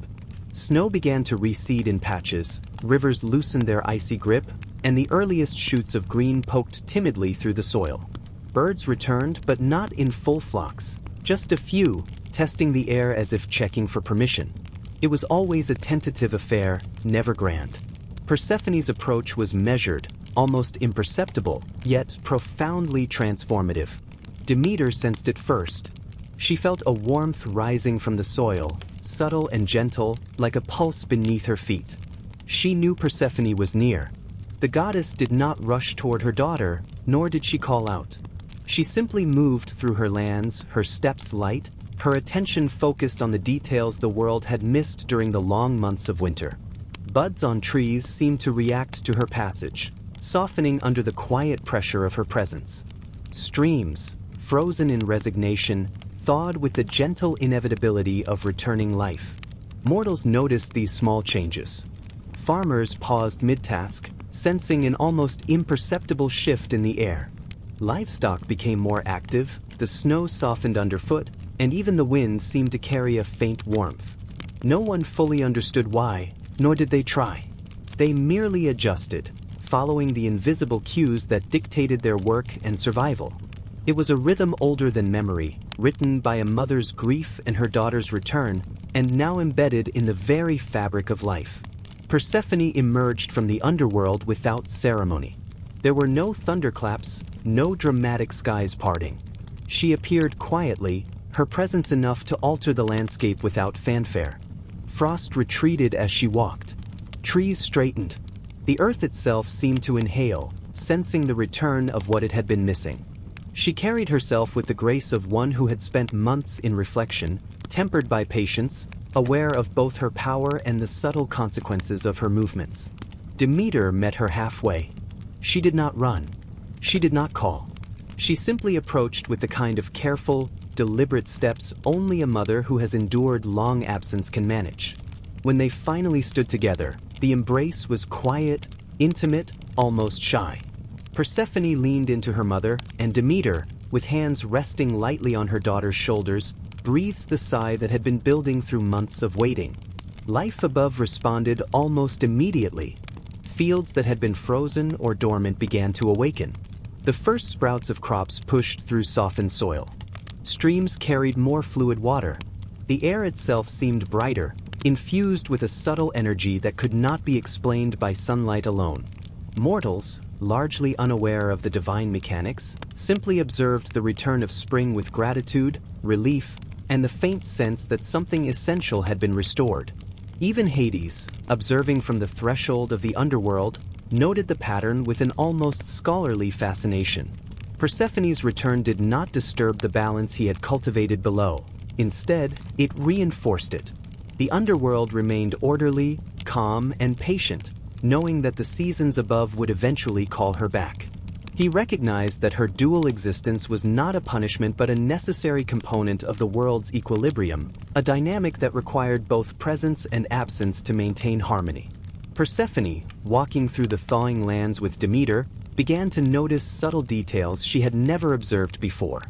A: Snow began to recede in patches, rivers loosened their icy grip, and the earliest shoots of green poked timidly through the soil. Birds returned, but not in full flocks. Just a few, testing the air as if checking for permission. It was always a tentative affair, never grand. Persephone's approach was measured, almost imperceptible, yet profoundly transformative. Demeter sensed it first. She felt a warmth rising from the soil, subtle and gentle, like a pulse beneath her feet. She knew Persephone was near. The goddess did not rush toward her daughter, nor did she call out. She simply moved through her lands, her steps light, her attention focused on the details the world had missed during the long months of winter. Buds on trees seemed to react to her passage, softening under the quiet pressure of her presence. Streams, frozen in resignation, thawed with the gentle inevitability of returning life. Mortals noticed these small changes. Farmers paused mid-task, sensing an almost imperceptible shift in the air. Livestock became more active, the snow softened underfoot, and even the wind seemed to carry a faint warmth. No one fully understood why, nor did they try. They merely adjusted, following the invisible cues that dictated their work and survival. It was a rhythm older than memory, written by a mother's grief and her daughter's return, and now embedded in the very fabric of life. Persephone emerged from the underworld without ceremony. There were no thunderclaps, no dramatic skies parting. She appeared quietly, her presence enough to alter the landscape without fanfare. Frost retreated as she walked. Trees straightened. The earth itself seemed to inhale, sensing the return of what it had been missing. She carried herself with the grace of one who had spent months in reflection, tempered by patience, aware of both her power and the subtle consequences of her movements. Demeter met her halfway. She did not run. She did not call. She simply approached with the kind of careful, deliberate steps only a mother who has endured long absence can manage. When they finally stood together, the embrace was quiet, intimate, almost shy. Persephone leaned into her mother, and Demeter, with hands resting lightly on her daughter's shoulders, breathed the sigh that had been building through months of waiting. Life above responded almost immediately. Fields that had been frozen or dormant began to awaken. The first sprouts of crops pushed through softened soil. Streams carried more fluid water. The air itself seemed brighter, infused with a subtle energy that could not be explained by sunlight alone. Mortals, largely unaware of the divine mechanics, simply observed the return of spring with gratitude, relief, and the faint sense that something essential had been restored. Even Hades, observing from the threshold of the underworld, noted the pattern with an almost scholarly fascination. Persephone's return did not disturb the balance he had cultivated below. Instead, it reinforced it. The underworld remained orderly, calm, and patient, knowing that the seasons above would eventually call her back. He recognized that her dual existence was not a punishment but a necessary component of the world's equilibrium, a dynamic that required both presence and absence to maintain harmony. Persephone, walking through the thawing lands with Demeter, began to notice subtle details she had never observed before.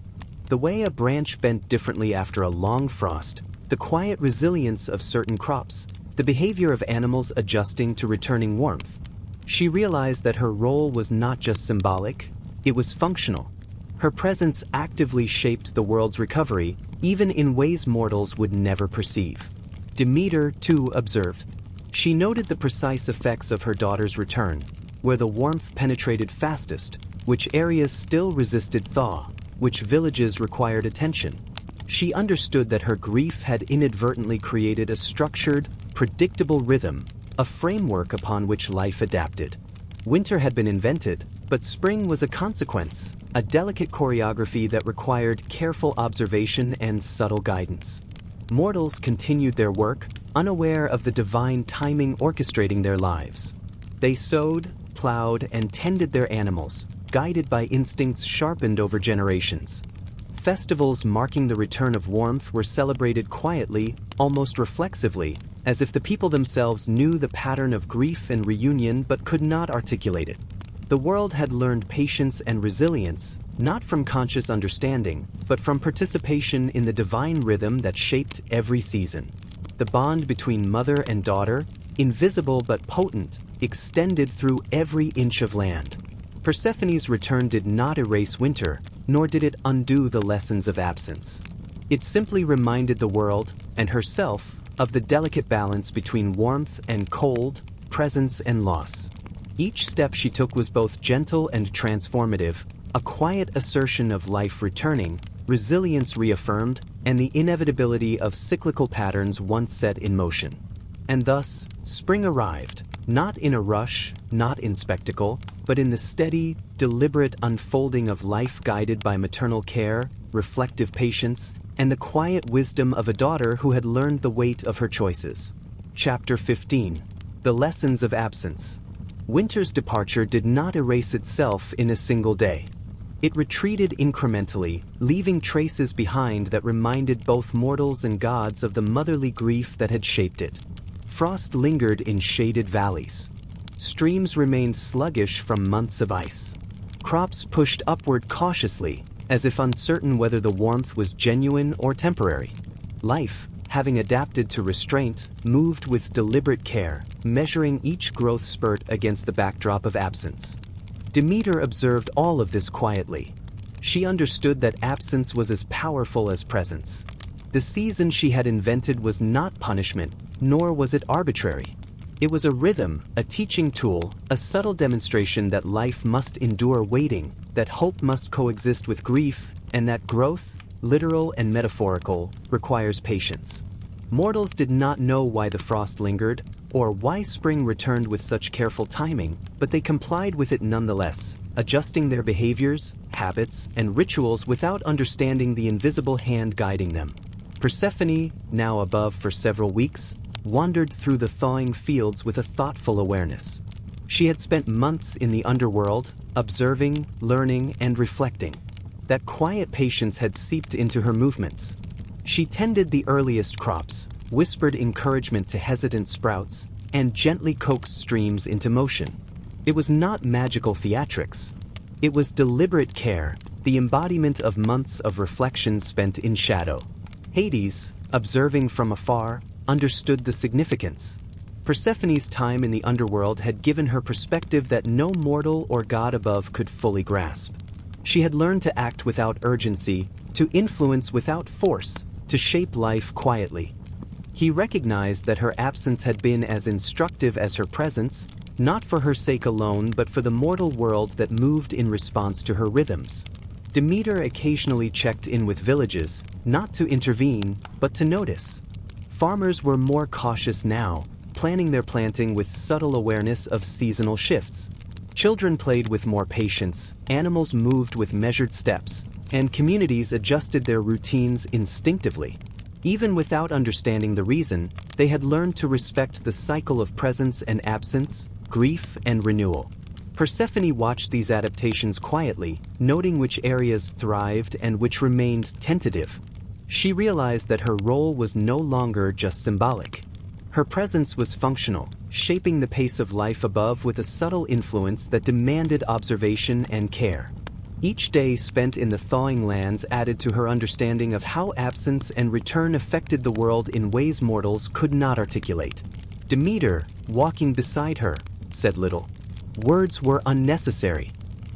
A: The way a branch bent differently after a long frost, the quiet resilience of certain crops, the behavior of animals adjusting to returning warmth. She realized that her role was not just symbolic, it was functional. Her presence actively shaped the world's recovery, even in ways mortals would never perceive. Demeter, too, observed. She noted the precise effects of her daughter's return, where the warmth penetrated fastest, which areas still resisted thaw, which villages required attention. She understood that her grief had inadvertently created a structured, predictable rhythm, a framework upon which life adapted. Winter had been invented, but spring was a consequence, a delicate choreography that required careful observation and subtle guidance. Mortals continued their work, unaware of the divine timing orchestrating their lives. They sowed, plowed, and tended their animals, guided by instincts sharpened over generations. Festivals marking the return of warmth were celebrated quietly, almost reflexively, as if the people themselves knew the pattern of grief and reunion but could not articulate it. The world had learned patience and resilience, not from conscious understanding, but from participation in the divine rhythm that shaped every season. The bond between mother and daughter, invisible but potent, extended through every inch of land. Persephone's return did not erase winter, nor did it undo the lessons of absence. It simply reminded the world, and herself, of the delicate balance between warmth and cold, presence and loss. Each step she took was both gentle and transformative, a quiet assertion of life returning, resilience reaffirmed, and the inevitability of cyclical patterns once set in motion. And thus, spring arrived, not in a rush, not in spectacle, but in the steady, deliberate unfolding of life guided by maternal care, reflective patience, and the quiet wisdom of a daughter who had learned the weight of her choices. Chapter 15. The Lessons of Absence. Winter's departure did not erase itself in a single day. It retreated incrementally, leaving traces behind that reminded both mortals and gods of the motherly grief that had shaped it. Frost lingered in shaded valleys. Streams remained sluggish from months of ice. Crops pushed upward cautiously, as if uncertain whether the warmth was genuine or temporary. Life, having adapted to restraint, moved with deliberate care, measuring each growth spurt against the backdrop of absence. Demeter observed all of this quietly. She understood that absence was as powerful as presence. The season she had invented was not punishment, nor was it arbitrary. It was a rhythm, a teaching tool, a subtle demonstration that life must endure waiting, that hope must coexist with grief, and that growth, literal and metaphorical, requires patience. Mortals did not know why the frost lingered, or why spring returned with such careful timing, but they complied with it nonetheless, adjusting their behaviors, habits, and rituals without understanding the invisible hand guiding them. Persephone, now above for several weeks, wandered through the thawing fields with a thoughtful awareness. She had spent months in the underworld, observing, learning, and reflecting. That quiet patience had seeped into her movements. She tended the earliest crops, whispered encouragement to hesitant sprouts, and gently coaxed streams into motion. It was not magical theatrics. It was deliberate care, the embodiment of months of reflection spent in shadow. Hades, observing from afar, understood the significance. Persephone's time in the underworld had given her perspective that no mortal or god above could fully grasp. She had learned to act without urgency, to influence without force, to shape life quietly. He recognized that her absence had been as instructive as her presence, not for her sake alone but for the mortal world that moved in response to her rhythms. Demeter occasionally checked in with villages, not to intervene, but to notice. Farmers were more cautious now, planning their planting with subtle awareness of seasonal shifts. Children played with more patience, animals moved with measured steps, and communities adjusted their routines instinctively. Even without understanding the reason, they had learned to respect the cycle of presence and absence, grief and renewal. Persephone watched these adaptations quietly, noting which areas thrived and which remained tentative. She realized that her role was no longer just symbolic. Her presence was functional, shaping the pace of life above with a subtle influence that demanded observation and care. Each day spent in the thawing lands added to her understanding of how absence and return affected the world in ways mortals could not articulate. Demeter, walking beside her, said little. Words were unnecessary.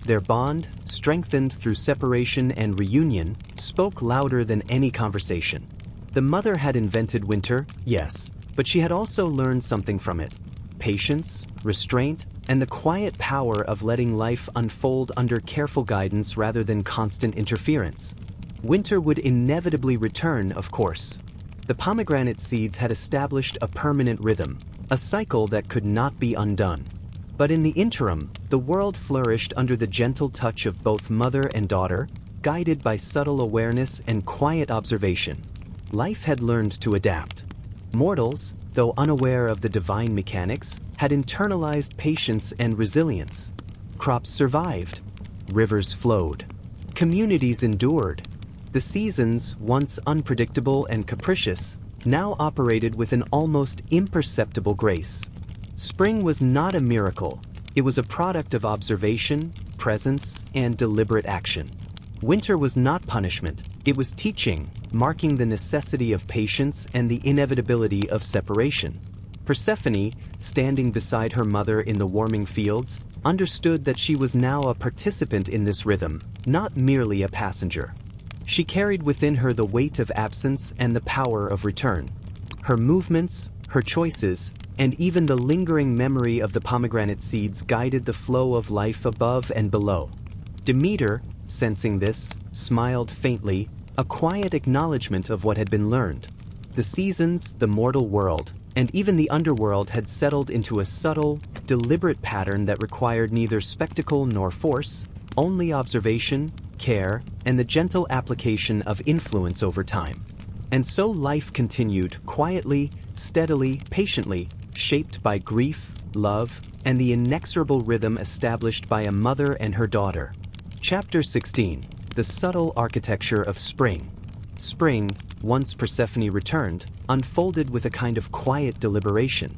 A: Their bond, strengthened through separation and reunion, spoke louder than any conversation. The mother had invented winter, yes, but she had also learned something from it. Patience, restraint, and the quiet power of letting life unfold under careful guidance rather than constant interference. Winter would inevitably return, of course. The pomegranate seeds had established a permanent rhythm, a cycle that could not be undone. But in the interim, the world flourished under the gentle touch of both mother and daughter, guided by subtle awareness and quiet observation. Life had learned to adapt. Mortals, though unaware of the divine mechanics, had internalized patience and resilience. Crops survived. Rivers flowed. Communities endured. The seasons, once unpredictable and capricious, now operated with an almost imperceptible grace. Spring was not a miracle. It was a product of observation, presence, and deliberate action. Winter was not punishment. It was teaching, marking the necessity of patience and the inevitability of separation. Persephone, standing beside her mother in the warming fields, understood that she was now a participant in this rhythm, not merely a passenger. She carried within her the weight of absence and the power of return. Her movements, her choices, and even the lingering memory of the pomegranate seeds guided the flow of life above and below. Demeter, sensing this, smiled faintly, a quiet acknowledgement of what had been learned. The seasons, the mortal world, and even the underworld had settled into a subtle, deliberate pattern that required neither spectacle nor force, only observation, care, and the gentle application of influence over time. And so life continued, quietly, steadily, patiently, shaped by grief, love, and the inexorable rhythm established by a mother and her daughter. Chapter 16. The Subtle Architecture of Spring. Spring, once Persephone returned, unfolded with a kind of quiet deliberation.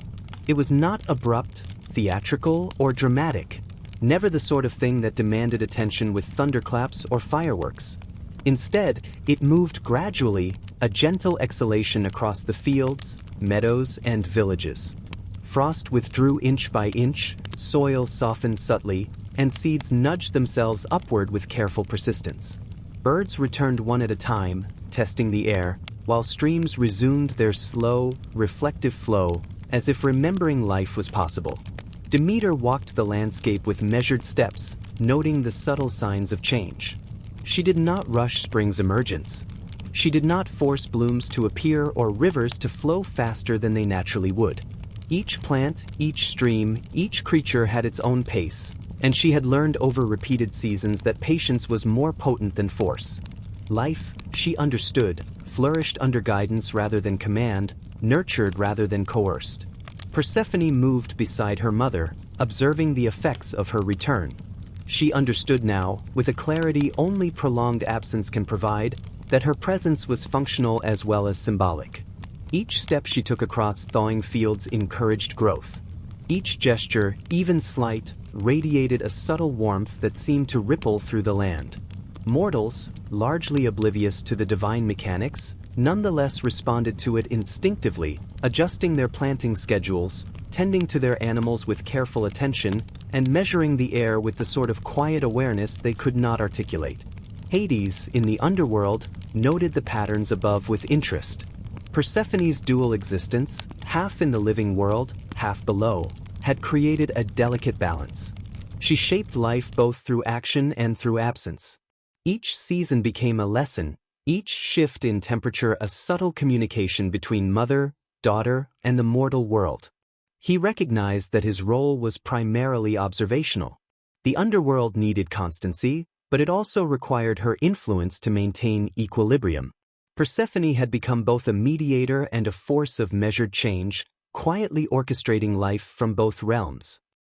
A: It was not abrupt, theatrical, or dramatic, never the sort of thing that demanded attention with thunderclaps or fireworks. Instead, it moved gradually, a gentle exhalation across the fields, meadows, and villages. Frost withdrew inch by inch, soil softened subtly, and seeds nudged themselves upward with careful persistence. Birds returned one at a time, testing the air, while streams resumed their slow, reflective flow, as if remembering life was possible. Demeter walked the landscape with measured steps, noting the subtle signs of change. She did not rush spring's emergence. She did not force blooms to appear or rivers to flow faster than they naturally would. Each plant, each stream, each creature had its own pace, and she had learned over repeated seasons that patience was more potent than force. Life, she understood, flourished under guidance rather than command, nurtured rather than coerced. Persephone moved beside her mother, observing the effects of her return. She understood now, with a clarity only prolonged absence can provide, that her presence was functional as well as symbolic. Each step she took across thawing fields encouraged growth. Each gesture, even slight, radiated a subtle warmth that seemed to ripple through the land. Mortals, largely oblivious to the divine mechanics, nonetheless responded to it instinctively, adjusting their planting schedules, tending to their animals with careful attention, and measuring the air with the sort of quiet awareness they could not articulate. Hades, in the underworld, noted the patterns above with interest. Persephone's dual existence, half in the living world, half below, had created a delicate balance. She shaped life both through action and through absence. Each season became a lesson, each shift in temperature a subtle communication between mother, daughter, and the mortal world. He recognized that his role was primarily observational. The underworld needed constancy, but it also required her influence to maintain equilibrium. Persephone had become both a mediator and a force of measured change, quietly orchestrating life from both realms.